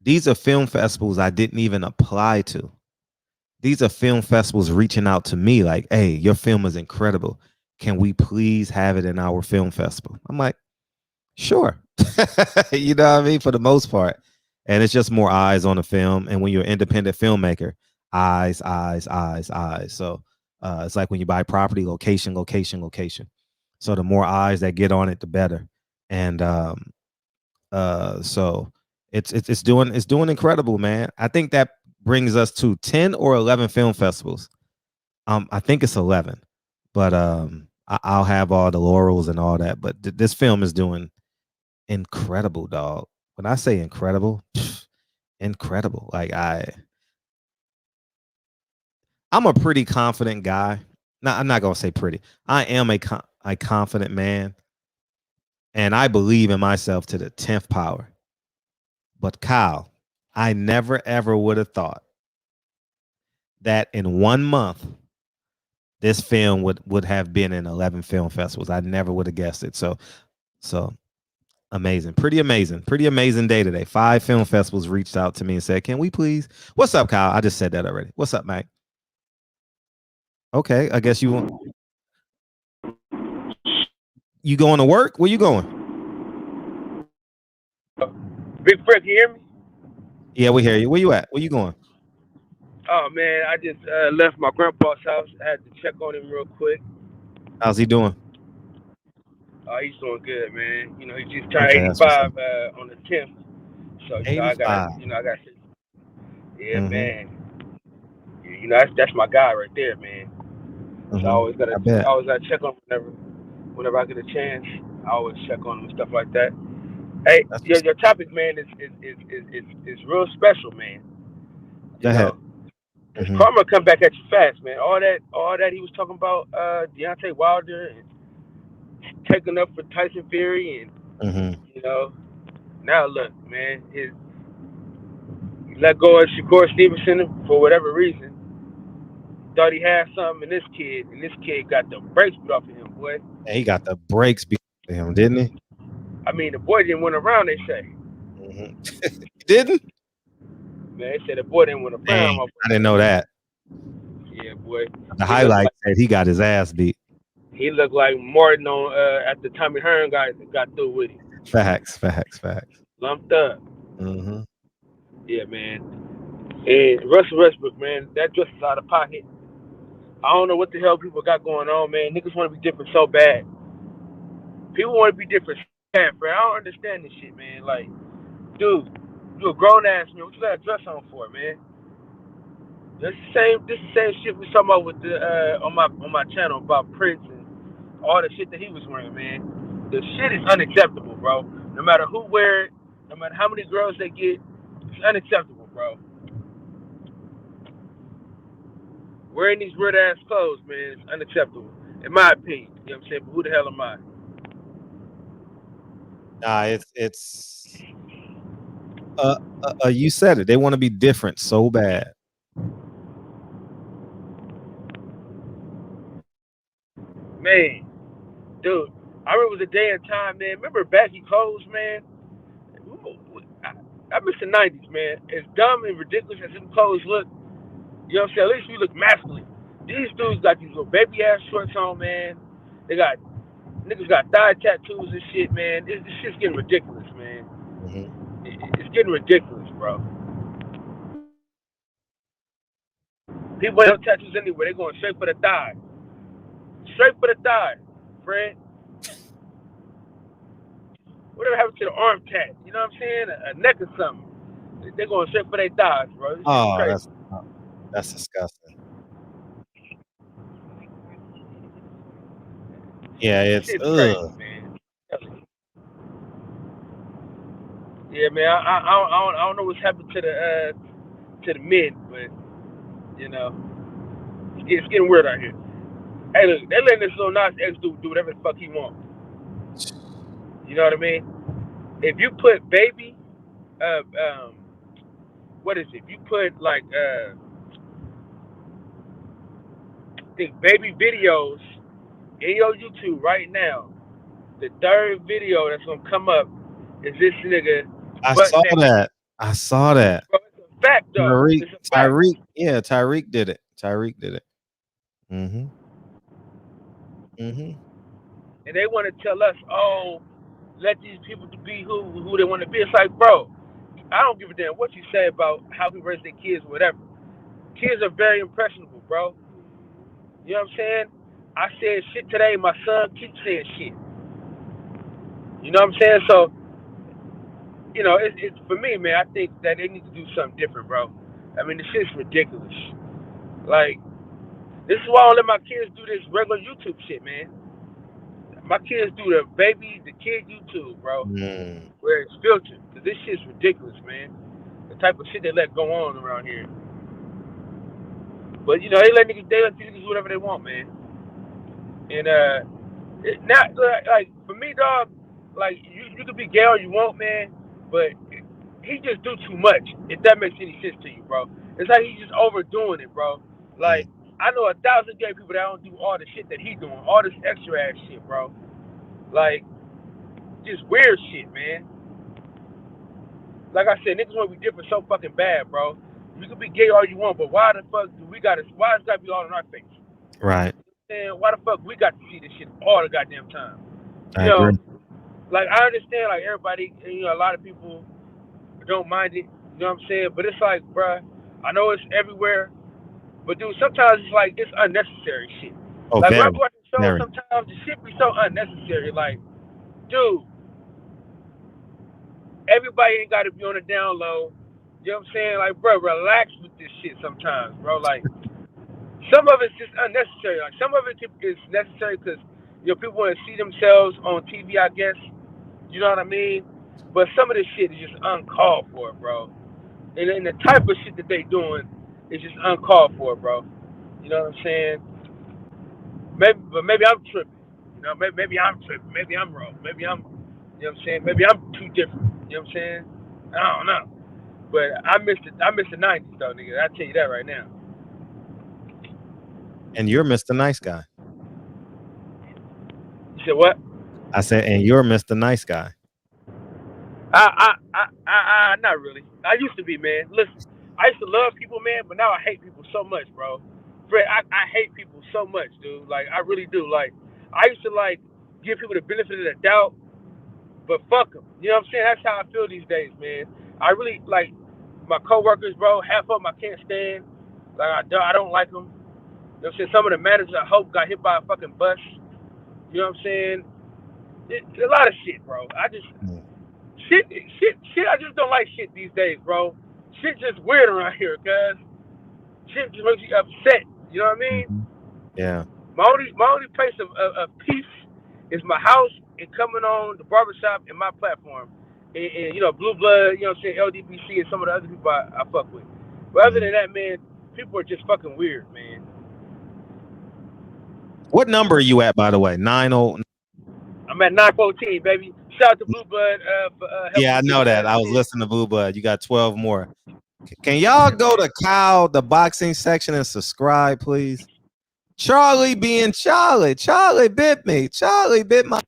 [SPEAKER 6] these are film festivals I didn't even apply to. These are film festivals reaching out to me like, hey, your film is incredible. Can we please have it in our film festival? I'm like, sure. You know what I mean? For the most part. And it's just more eyes on the film. And when you're an independent filmmaker, eyes. So it's like when you buy property, location. So the more eyes that get on it, the better. And so it's doing incredible, man. I think that brings us to 10 or 11 film festivals. I think it's 11, but I'll have all the laurels and all that. But this film is doing incredible, dog. When I say incredible, incredible. Like I'm a pretty confident guy. No, I'm not gonna say pretty. I am a confident man, and I believe in myself to the 10th power. But Kyle, I never ever would have thought that in 1 month this film would have been in 11 film festivals. I never would have guessed it. So amazing. Pretty amazing day today. 5 film festivals reached out to me and said, can we please? What's up, Kyle? I just said that already. What's up, Mike? Okay, I guess you going to work? Where you going?
[SPEAKER 12] Big Fred, can you hear me?
[SPEAKER 6] Yeah, we hear you. Where you at? Where you going?
[SPEAKER 12] Oh man, I just left my grandpa's house. I had to check on him real quick.
[SPEAKER 6] How's he doing?
[SPEAKER 12] He's doing good, man. You know, he just turned
[SPEAKER 6] Okay, that's what's up.
[SPEAKER 12] 85 on the 10th. So I
[SPEAKER 6] 85.
[SPEAKER 12] got, yeah,
[SPEAKER 6] Mm-hmm.
[SPEAKER 12] man. You know, that's my guy right there, man. So
[SPEAKER 6] Mm-hmm. I bet.
[SPEAKER 12] I always gotta check on him whenever I get a chance. I always check on him and stuff like that. Hey,
[SPEAKER 6] That's
[SPEAKER 12] your topic, man, is real special, man.
[SPEAKER 6] Go
[SPEAKER 12] You
[SPEAKER 6] ahead.
[SPEAKER 12] know, because
[SPEAKER 6] Mm-hmm.
[SPEAKER 12] karma come back at you fast, man. All that he was talking about, Deontay Wilder and taking up for Tyson Fury, and
[SPEAKER 6] Mm-hmm.
[SPEAKER 12] you know, now look, man, he let go of Shakur Stevenson for whatever reason. Thought he had something in this kid, and this kid got the brakes put off of him, boy.
[SPEAKER 6] And he got the brakes beat him, didn't he?
[SPEAKER 12] I mean, the boy didn't win around. They say,
[SPEAKER 6] Mm-hmm. He didn't?
[SPEAKER 12] man, they said the boy didn't win around.
[SPEAKER 6] Dang, I didn't know that.
[SPEAKER 12] Yeah, boy.
[SPEAKER 6] The highlight said he got his ass beat.
[SPEAKER 12] He looked like Martin on at the Tommy Hearn got through with him.
[SPEAKER 6] Facts.
[SPEAKER 12] Lumped up.
[SPEAKER 6] Mm-hmm.
[SPEAKER 12] Yeah, man. And Russell Westbrook, man, that just is out of pocket. I don't know what the hell people got going on, man. Niggas want to be different so bad. People want to be different so bad, bro. I don't understand this shit, man. Like, dude, you a grown ass man. What you got a dress on for, man? This the same shit we talking about with the on my channel about Prince and all the shit that he was wearing, man. The shit is unacceptable, bro. No matter who wear it, no matter how many girls they get, it's unacceptable, bro. Wearing these weird ass clothes, man, is unacceptable. In my opinion. You know what I'm saying? But who the hell am I?
[SPEAKER 6] Nah, it's you said it. They want to be different so bad.
[SPEAKER 12] Man, dude, I remember the day and time, man. Remember baggy clothes, man? I miss the 90s, man. As dumb and ridiculous as them clothes look, you know what I'm saying? At least we look masculine. These dudes got these little baby ass shorts on, man. Niggas got thigh tattoos and shit, man. This shit's getting ridiculous, man.
[SPEAKER 6] Mm-hmm.
[SPEAKER 12] It's getting ridiculous, bro. People have tattoos anyway. They're going straight for the thigh. Straight for the thigh, Fred. Whatever happened to the arm tat? You know what I'm saying? A neck or something. They're going straight for their thighs, bro. This shit's crazy.
[SPEAKER 6] That's disgusting. Yeah, it's
[SPEAKER 12] crazy, man. Yeah, man. I don't know what's happened to the men, but you know, it's getting weird out here. Hey, look, they letting this little Nas X do whatever the fuck he wants. You know what I mean? If you put baby, what is it? If you put like I think baby videos in your YouTube right now, the third video that's gonna come up is this nigga.
[SPEAKER 6] I saw that.
[SPEAKER 12] Bro, it's a fact though.
[SPEAKER 6] Tyreek did it. Mm-hmm. Mm-hmm.
[SPEAKER 12] And they want to tell us, oh, let these people be who they want to be. It's like, bro, I don't give a damn what you say about how we raise their kids or whatever. Kids are very impressionable, bro. You know what I'm saying? I said shit today, my son keeps saying shit. You know what I'm saying? So, you know, it's for me, man, I think that they need to do something different, bro. I mean, this shit's ridiculous. Like, this is why I don't let my kids do this regular YouTube shit, man. My kids do the kid YouTube, bro, where it's filtered. Cause this shit's ridiculous, man. The type of shit they let go on around here. But you know, they let niggas do whatever they want, man. And not like for me, dog. Like you could be gay all you want, man, but he just do too much. If that makes any sense to you, bro. It's like he's just overdoing it, bro. Like I know 1,000 gay people that don't do all the shit that he doing, all this extra ass shit, bro. Like just weird shit, man. Like I said, niggas want to be different so fucking bad, bro. You can be gay all you want, but why the fuck do why it's gotta be all in our face?
[SPEAKER 6] Right.
[SPEAKER 12] And why the fuck we got to see this shit all the goddamn time?
[SPEAKER 6] I agree.
[SPEAKER 12] Like I understand, like everybody, you know, a lot of people don't mind it. You You know what I'm saying? But it's like, bruh, I know it's everywhere, but dude, sometimes it's like it's unnecessary shit.
[SPEAKER 6] Oh,
[SPEAKER 12] Like when
[SPEAKER 6] very,
[SPEAKER 12] I'm watching shows,
[SPEAKER 6] very.
[SPEAKER 12] sometimes the shit be so unnecessary. Like, dude, everybody ain't got to be on the down low. You know what I'm saying? Like, bro, relax with this shit sometimes, bro. Like, some of it's just unnecessary. Like, some of it is necessary because, you know, people want to see themselves on TV, I guess. You know what I mean? But some of this shit is just uncalled for, bro. And the type of shit that they doing is just uncalled for, bro. You know what I'm saying? Maybe I'm tripping. You know, maybe I'm tripping. Maybe I'm wrong. Maybe I'm, you know what I'm saying? Maybe I'm too different. You know what I'm saying? I don't know. But I missed the 90s, though, nigga. I tell you that right now.
[SPEAKER 6] And you're Mr. Nice Guy.
[SPEAKER 12] You said what?
[SPEAKER 6] I said, and you're Mr. Nice Guy.
[SPEAKER 12] Not really. I used to be, man. Listen, I used to love people, man, but now I hate people so much, bro. Fred, I hate people so much, dude. Like, I really do. Like, I used to, like, give people the benefit of the doubt, but fuck them. You know what I'm saying? That's how I feel these days, man. I really, like, my coworkers, bro, half of them I can't stand. Like, I don't like them. You know what I'm saying? Some of the managers I hope got hit by a fucking bus. You know what I'm saying? A lot of shit, bro. Shit, I just don't like shit these days, bro. Shit just weird around here, cuz. Shit just makes you upset. You know what I mean?
[SPEAKER 6] Yeah.
[SPEAKER 12] My only place of peace is my house and coming on the barbershop and my platform. And you know, Blue Blood, you know what I'm saying, LDBC and some of the other people I fuck with. But other than that, man, people are just fucking weird, man.
[SPEAKER 6] What number are you at, by the way? 90.
[SPEAKER 12] I'm at 914, baby. Shout out to Blue Blood for helping.
[SPEAKER 6] Yeah, I know that. I was listening to Blue Blood. You got 12 more. Can y'all go to Kyle, the boxing section, and subscribe, please? Charlie being Charlie. Charlie bit me. Charlie bit my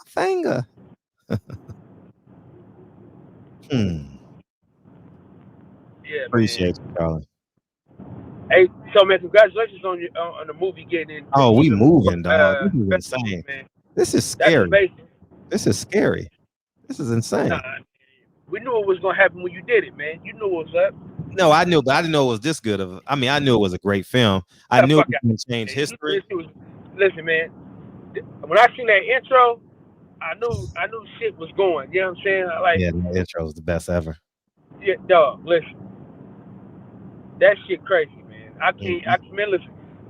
[SPEAKER 6] finger.
[SPEAKER 12] Yeah,
[SPEAKER 6] appreciate you, Charlie.
[SPEAKER 12] Hey, so man, congratulations on the movie getting in.
[SPEAKER 6] Oh, we moving, dog. This is insane.
[SPEAKER 12] Man.
[SPEAKER 6] This is scary.
[SPEAKER 12] That's amazing.
[SPEAKER 6] This is scary. This is insane.
[SPEAKER 12] We knew it was gonna happen when you did it, man. You knew it was up.
[SPEAKER 6] No, I knew, but I didn't know it was this good of. I mean, I knew it was a great film. I knew it was going to change history.
[SPEAKER 12] Listen, man. When I seen that intro, I knew shit was going. You know what I'm saying? Like,
[SPEAKER 6] yeah, the intro was the best ever.
[SPEAKER 12] Yeah, dog. Listen, that shit crazy, man. I can't. Man, listen.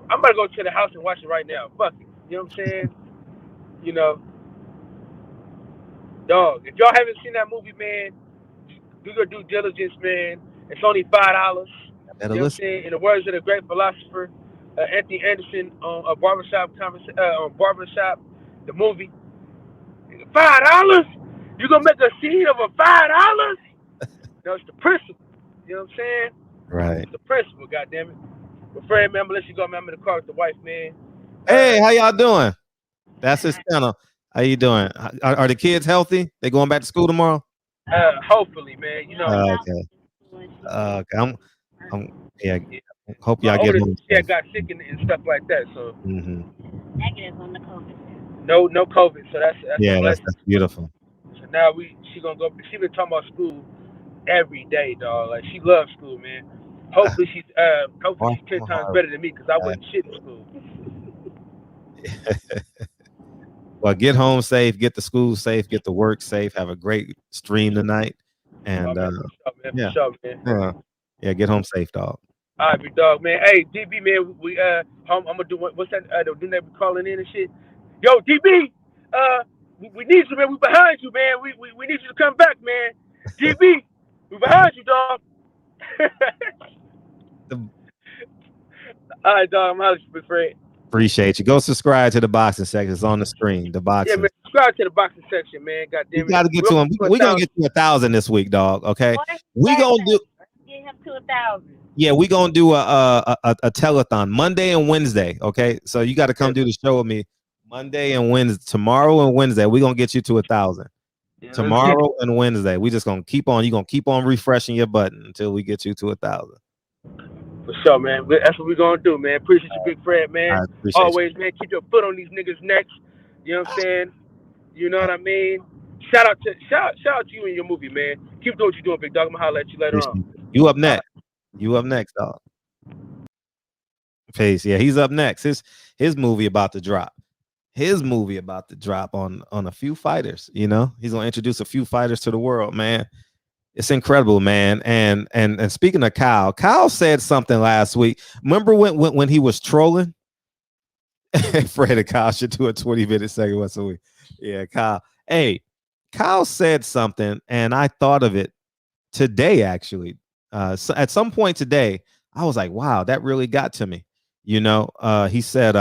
[SPEAKER 12] I'm about to go to the house and watch it right now. Fuck it. You know what I'm saying? You know, dog. If y'all haven't seen that movie, man, do your due diligence, man. It's only $5. You know what I'm saying? In the words of the great philosopher Anthony Anderson on a barbershop the movie. $5? You gonna make a scene of a $5? No, it's the principle. You know what I'm saying?
[SPEAKER 6] Right.
[SPEAKER 12] It's the principle, goddammit. But Fred, man, I'm gonna let you go, man. I'm in the car with the wife, man.
[SPEAKER 6] Hey, how y'all doing? That's his channel. How you doing? Are the kids healthy? They going back to school tomorrow?
[SPEAKER 12] Hopefully, man. You know.
[SPEAKER 6] Okay. Yeah. Hope y'all get home.
[SPEAKER 12] Yeah, got sick and stuff like that. So.
[SPEAKER 5] Negative on the COVID.
[SPEAKER 12] No COVID. So that's
[SPEAKER 6] that's beautiful.
[SPEAKER 12] So now she gonna go. She been talking about school every day, dog. Like she loves school, man. Hopefully she's 10 times better than me because I wouldn't shit in school.
[SPEAKER 6] Well, get home safe, get to school safe, get to work safe. Have a great stream tonight, and get home safe, dog.
[SPEAKER 12] All right, big dog, man. Hey, DB, man, we I'm gonna do what's that? The they be calling in and shit. Yo, DB, we need you, man. We behind you, man. We need you to come back, man. DB, we behind you, dog. All right, dog. I'm hollering you, big Fred.
[SPEAKER 6] Appreciate you. Go subscribe to the boxing section. It's on the screen. The boxing.
[SPEAKER 12] Yeah, man. Subscribe to the boxing section, man. God damn it.
[SPEAKER 6] You gotta get to him. We're gonna get to 1,000 this week, dog. Okay. We gonna do.
[SPEAKER 5] Get him to 1,000.
[SPEAKER 6] Yeah, we're gonna do a telethon Monday and Wednesday. Okay, so you got to come do the show with me Monday and Wednesday. Tomorrow and Wednesday, we're gonna get you to 1,000. Yeah, tomorrow and Wednesday, we just gonna keep on. You gonna keep on refreshing your button until we get you to 1,000.
[SPEAKER 12] For sure, man. That's what we're gonna do, man. Appreciate you, big Fred, man. Always, man. Keep your foot on these niggas' necks. You know what I'm saying? You know what I mean? Shout out to you and your movie, man. Keep doing what you're doing, big dog. I'm gonna holler at you later on.
[SPEAKER 6] You up
[SPEAKER 12] All right.
[SPEAKER 6] next. You up next, dog. Face, yeah, he's up next. His movie about to drop. His movie about to drop on a few fighters. You know, he's gonna introduce a few fighters to the world, man. It's incredible, man. And speaking of Kyle said something last week. Remember when he was trolling? Fred and Kyle should do a 20-minute segment once a week. Yeah, Kyle. Hey, Kyle said something, and I thought of it today, actually. So at some point today, I was like, wow, that really got to me. You know, he said,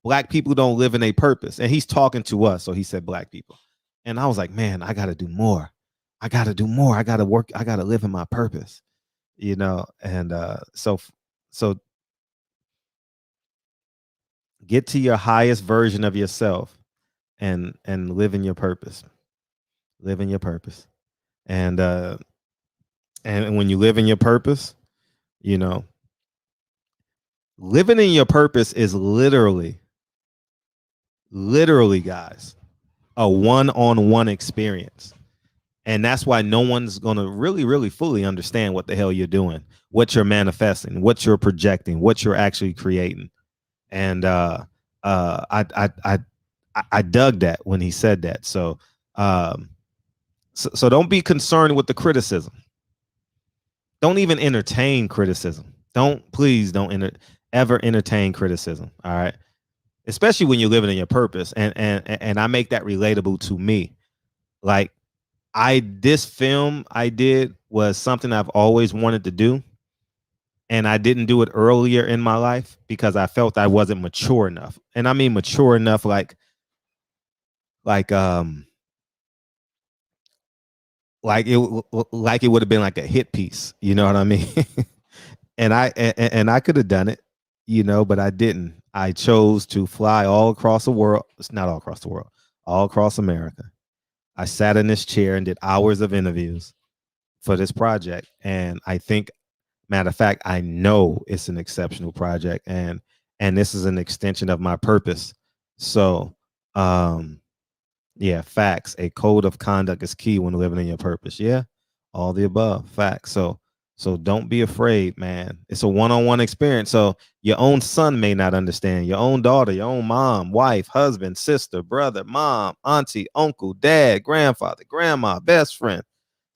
[SPEAKER 6] black people don't live in a purpose. And he's talking to us. So he said black people. And I was like, man, I got to do more. I got to do more. I got to work. I got to live in my purpose, you know? And so get to your highest version of yourself and live in your purpose. Live in your purpose. And when you live in your purpose, you know, living in your purpose is literally, guys, a one-on-one experience. And that's why no one's going to really fully understand what the hell you're doing, what you're manifesting, what you're projecting, what you're actually creating. And I dug that when he said that. So don't be concerned with the criticism. Don't even entertain criticism. Please don't ever entertain criticism. All right. Especially when you're living in your purpose. And I make that relatable to me. Like, this film I did was something I've always wanted to do. And I didn't do it earlier in my life because I felt I wasn't mature enough. And I mean mature enough like it would have been like a hit piece, you know what I mean? and I could have done it, you know, but I didn't. I chose to fly all across the world. It's not all across the world, all across America. I sat in this chair and did hours of interviews for this project. And I think, matter of fact, I know it's an exceptional project, and this is an extension of my purpose. So, yeah, facts. A code of conduct is key when living in your purpose. Yeah, all the above, facts. So don't be afraid, man. It's a one-on-one experience. So your own son may not understand, your own daughter, your own mom, wife, husband, sister, brother, mom, auntie, uncle, dad, grandfather, grandma, best friend,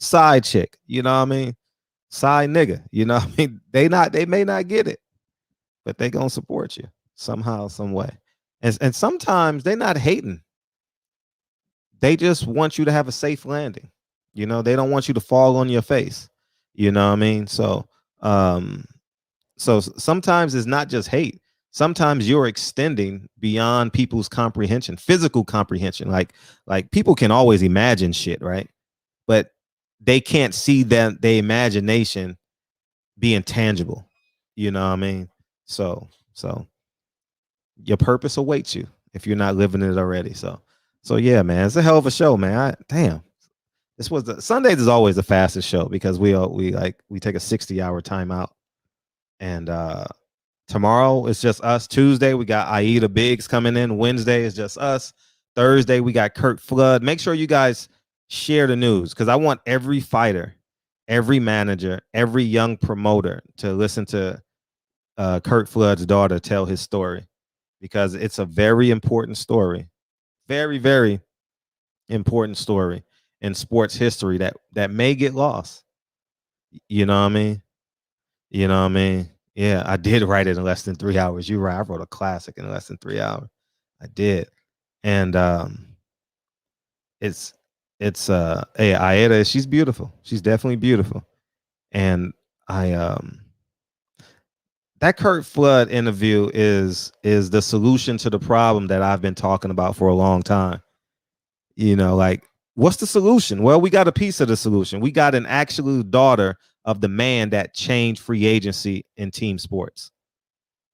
[SPEAKER 6] side chick. You know what I mean? Side nigga. You know what I mean? They may not get it, but they gonna support you somehow, some way. And sometimes they're not hating. They just want you to have a safe landing. You know, they don't want you to fall on your face. You know what I mean? So sometimes it's not just hate. Sometimes you're extending beyond people's comprehension, physical comprehension. Like people can always imagine shit, right? But they can't see that the imagination being tangible. You know what I mean? So your purpose awaits you if you're not living it already. So yeah, man, it's a hell of a show, man. Damn. This was Sundays is always the fastest show because we take a 60-hour timeout. And tomorrow it's just us. Tuesday we got Aida Biggs coming in. Wednesday is just us. Thursday we got Kurt Flood. Make sure you guys share the news because I want every fighter, every manager, every young promoter to listen to Kurt Flood's daughter tell his story, because it's a very important story. Very, very important story in sports history that may get lost. You know what I mean? You know what I mean? Yeah, I did write it in less than 3 hours. You're right. I wrote a classic in less than 3 hours. I did. And it's hey, Aida, she's beautiful. She's definitely beautiful. And that Kurt Flood interview is the solution to the problem that I've been talking about for a long time. You know, like, what's the solution? Well, we got a piece of the solution. We got an actual daughter of the man that changed free agency in team sports.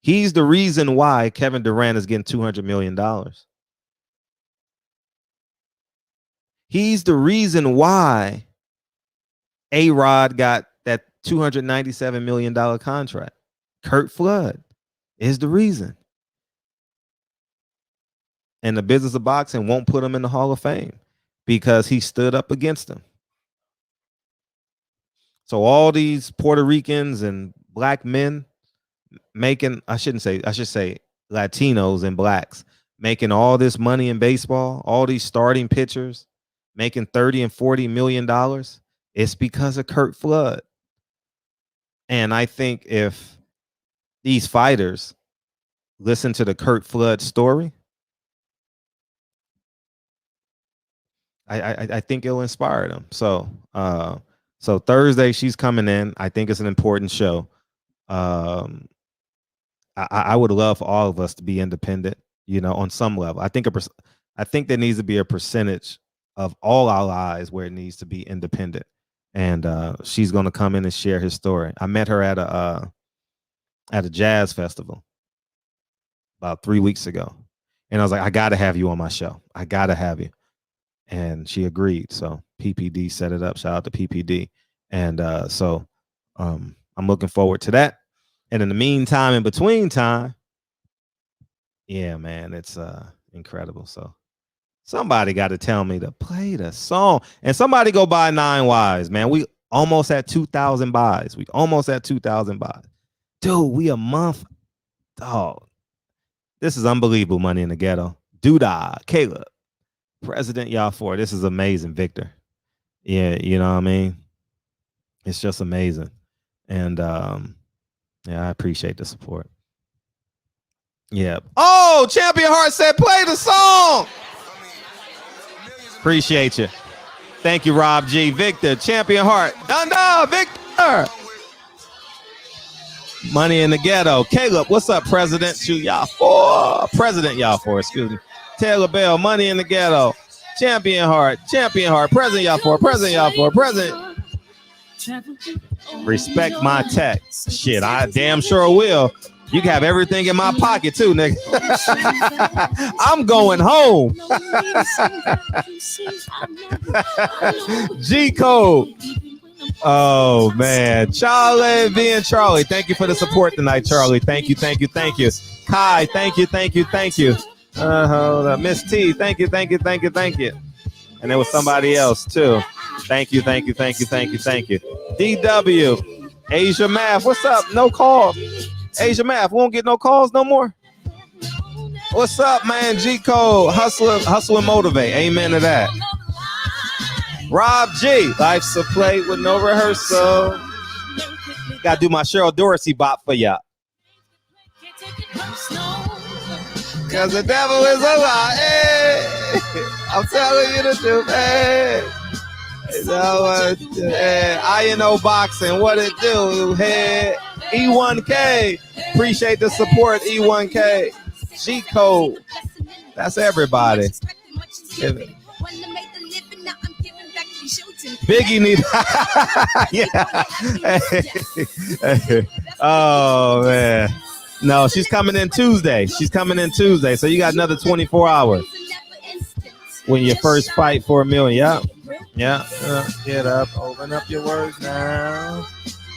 [SPEAKER 6] He's the reason why Kevin Durant is getting $200 million. He's the reason why A-Rod got that $297 million contract. Kurt Flood is the reason. and the business of boxing won't put him in the Hall of Fame because he stood up against them. So all these Puerto Ricans and black men making, I should say Latinos and blacks making all this money in baseball, all these starting pitchers making $30 and $40 million. It's because of Curt Flood. And I think if these fighters listen to the Curt Flood story, I think it'll inspire them. So Thursday she's coming in. I think it's an important show. I would love for all of us to be independent, on some level. I think there needs to be a percentage of all our lives where it needs to be independent. And she's going to come in and share his story. I met her at a jazz festival about 3 weeks ago. And I was like, I got to have you on my show. I got to have you. And she agreed. So PPD set it up. Shout out to PPD. And so I'm looking forward to that. And in the meantime, in between time, yeah, man, it's incredible. So somebody got to tell me to play the song. And somebody go buy 9 Wives, man. We almost at 2,000 buys. Dude, we a month. Dog. This is unbelievable. Money in the Ghetto. Doodah, Caleb, President y'all for. This is amazing, Victor. Yeah, you know what I mean? It's just amazing. And yeah, I appreciate the support. Yeah. Oh, Champion Heart said play the song. Appreciate you. Thank you, Rob G. Victor, Champion Heart. Dunda, Victor. Money in the Ghetto. Caleb, what's up, President? Y'all for. President y'all for, excuse me. Taylor Bell, Money in the Ghetto. Champion Heart. President y'all for. President. Respect my text. Shit, I damn sure will. You can have everything in my pocket too, nigga. I'm going home. G Code. Oh man, Charlie being Charlie. Thank you for the support tonight, Charlie. Thank you. Kai, thank you. Hold up. Miss T, thank you. And there was somebody else too. Thank you. DW, Asia Math, what's up? No calls. Asia Math, won't get no calls no more. What's up, man? G Code, hustle and motivate. Amen to that. Rob G, life's a play with no rehearsal. Gotta do my Cheryl Dorsey bop for ya. Cause the devil is a lie. Hey. I'm telling you the truth. Hey. INO Boxing, what it do? Hey. E1K, appreciate the support. E1K, G Code, that's everybody. Biggie need. Yeah. Oh man, no, she's coming in Tuesday. So you got another 24 hours. When your first fight for $1 million. Yeah. Get up, open up your words now.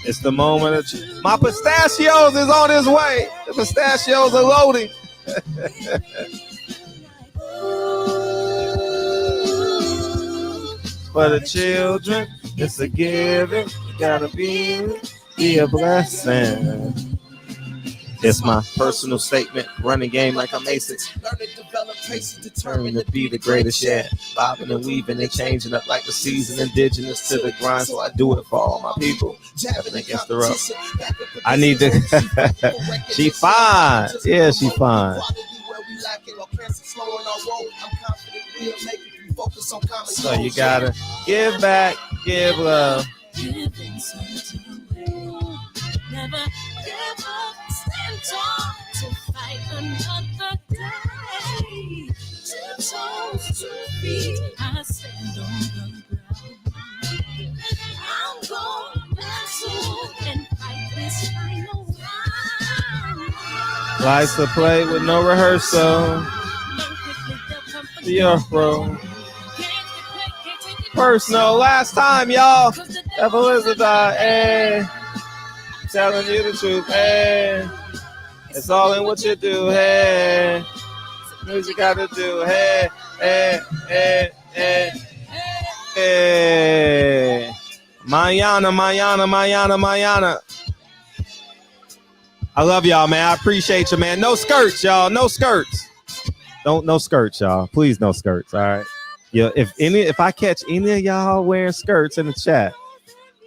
[SPEAKER 6] It's the moment of my pistachios is on his way. The pistachios are loading. For the children, it's a giving. You gotta be a blessing. It's my personal statement. Running game like I'm Asics. Determined to be the greatest, yeah. Bobbing and weaving and changing up like the season. Indigenous to the grind, so I do it for all my people. Jabbing against the rough. I need to. She fine. Yeah, she fine. So you gotta give back, give love. Never give up, stand tall to fight another day. 2 toes, 2 feet, I stand on the ground. I'm going wrestle and fight this final round. Life's to play with no rehearsal. Your bro. Personal, last time, y'all. Devil is a die, eh? Telling you the truth, hey. It's all in what you do, hey. Music got to do. Hey, hey, hey, hey, hey. Mañana. I love y'all, man. I appreciate you, man. No skirts, y'all. No skirts. No skirts, y'all. Please, no skirts. All right. Yeah. If I catch any of y'all wearing skirts in the chat,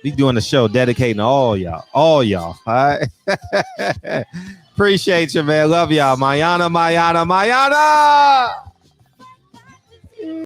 [SPEAKER 6] we doing the show dedicating to all y'all. All right. Appreciate you, man. Love y'all. Mañana.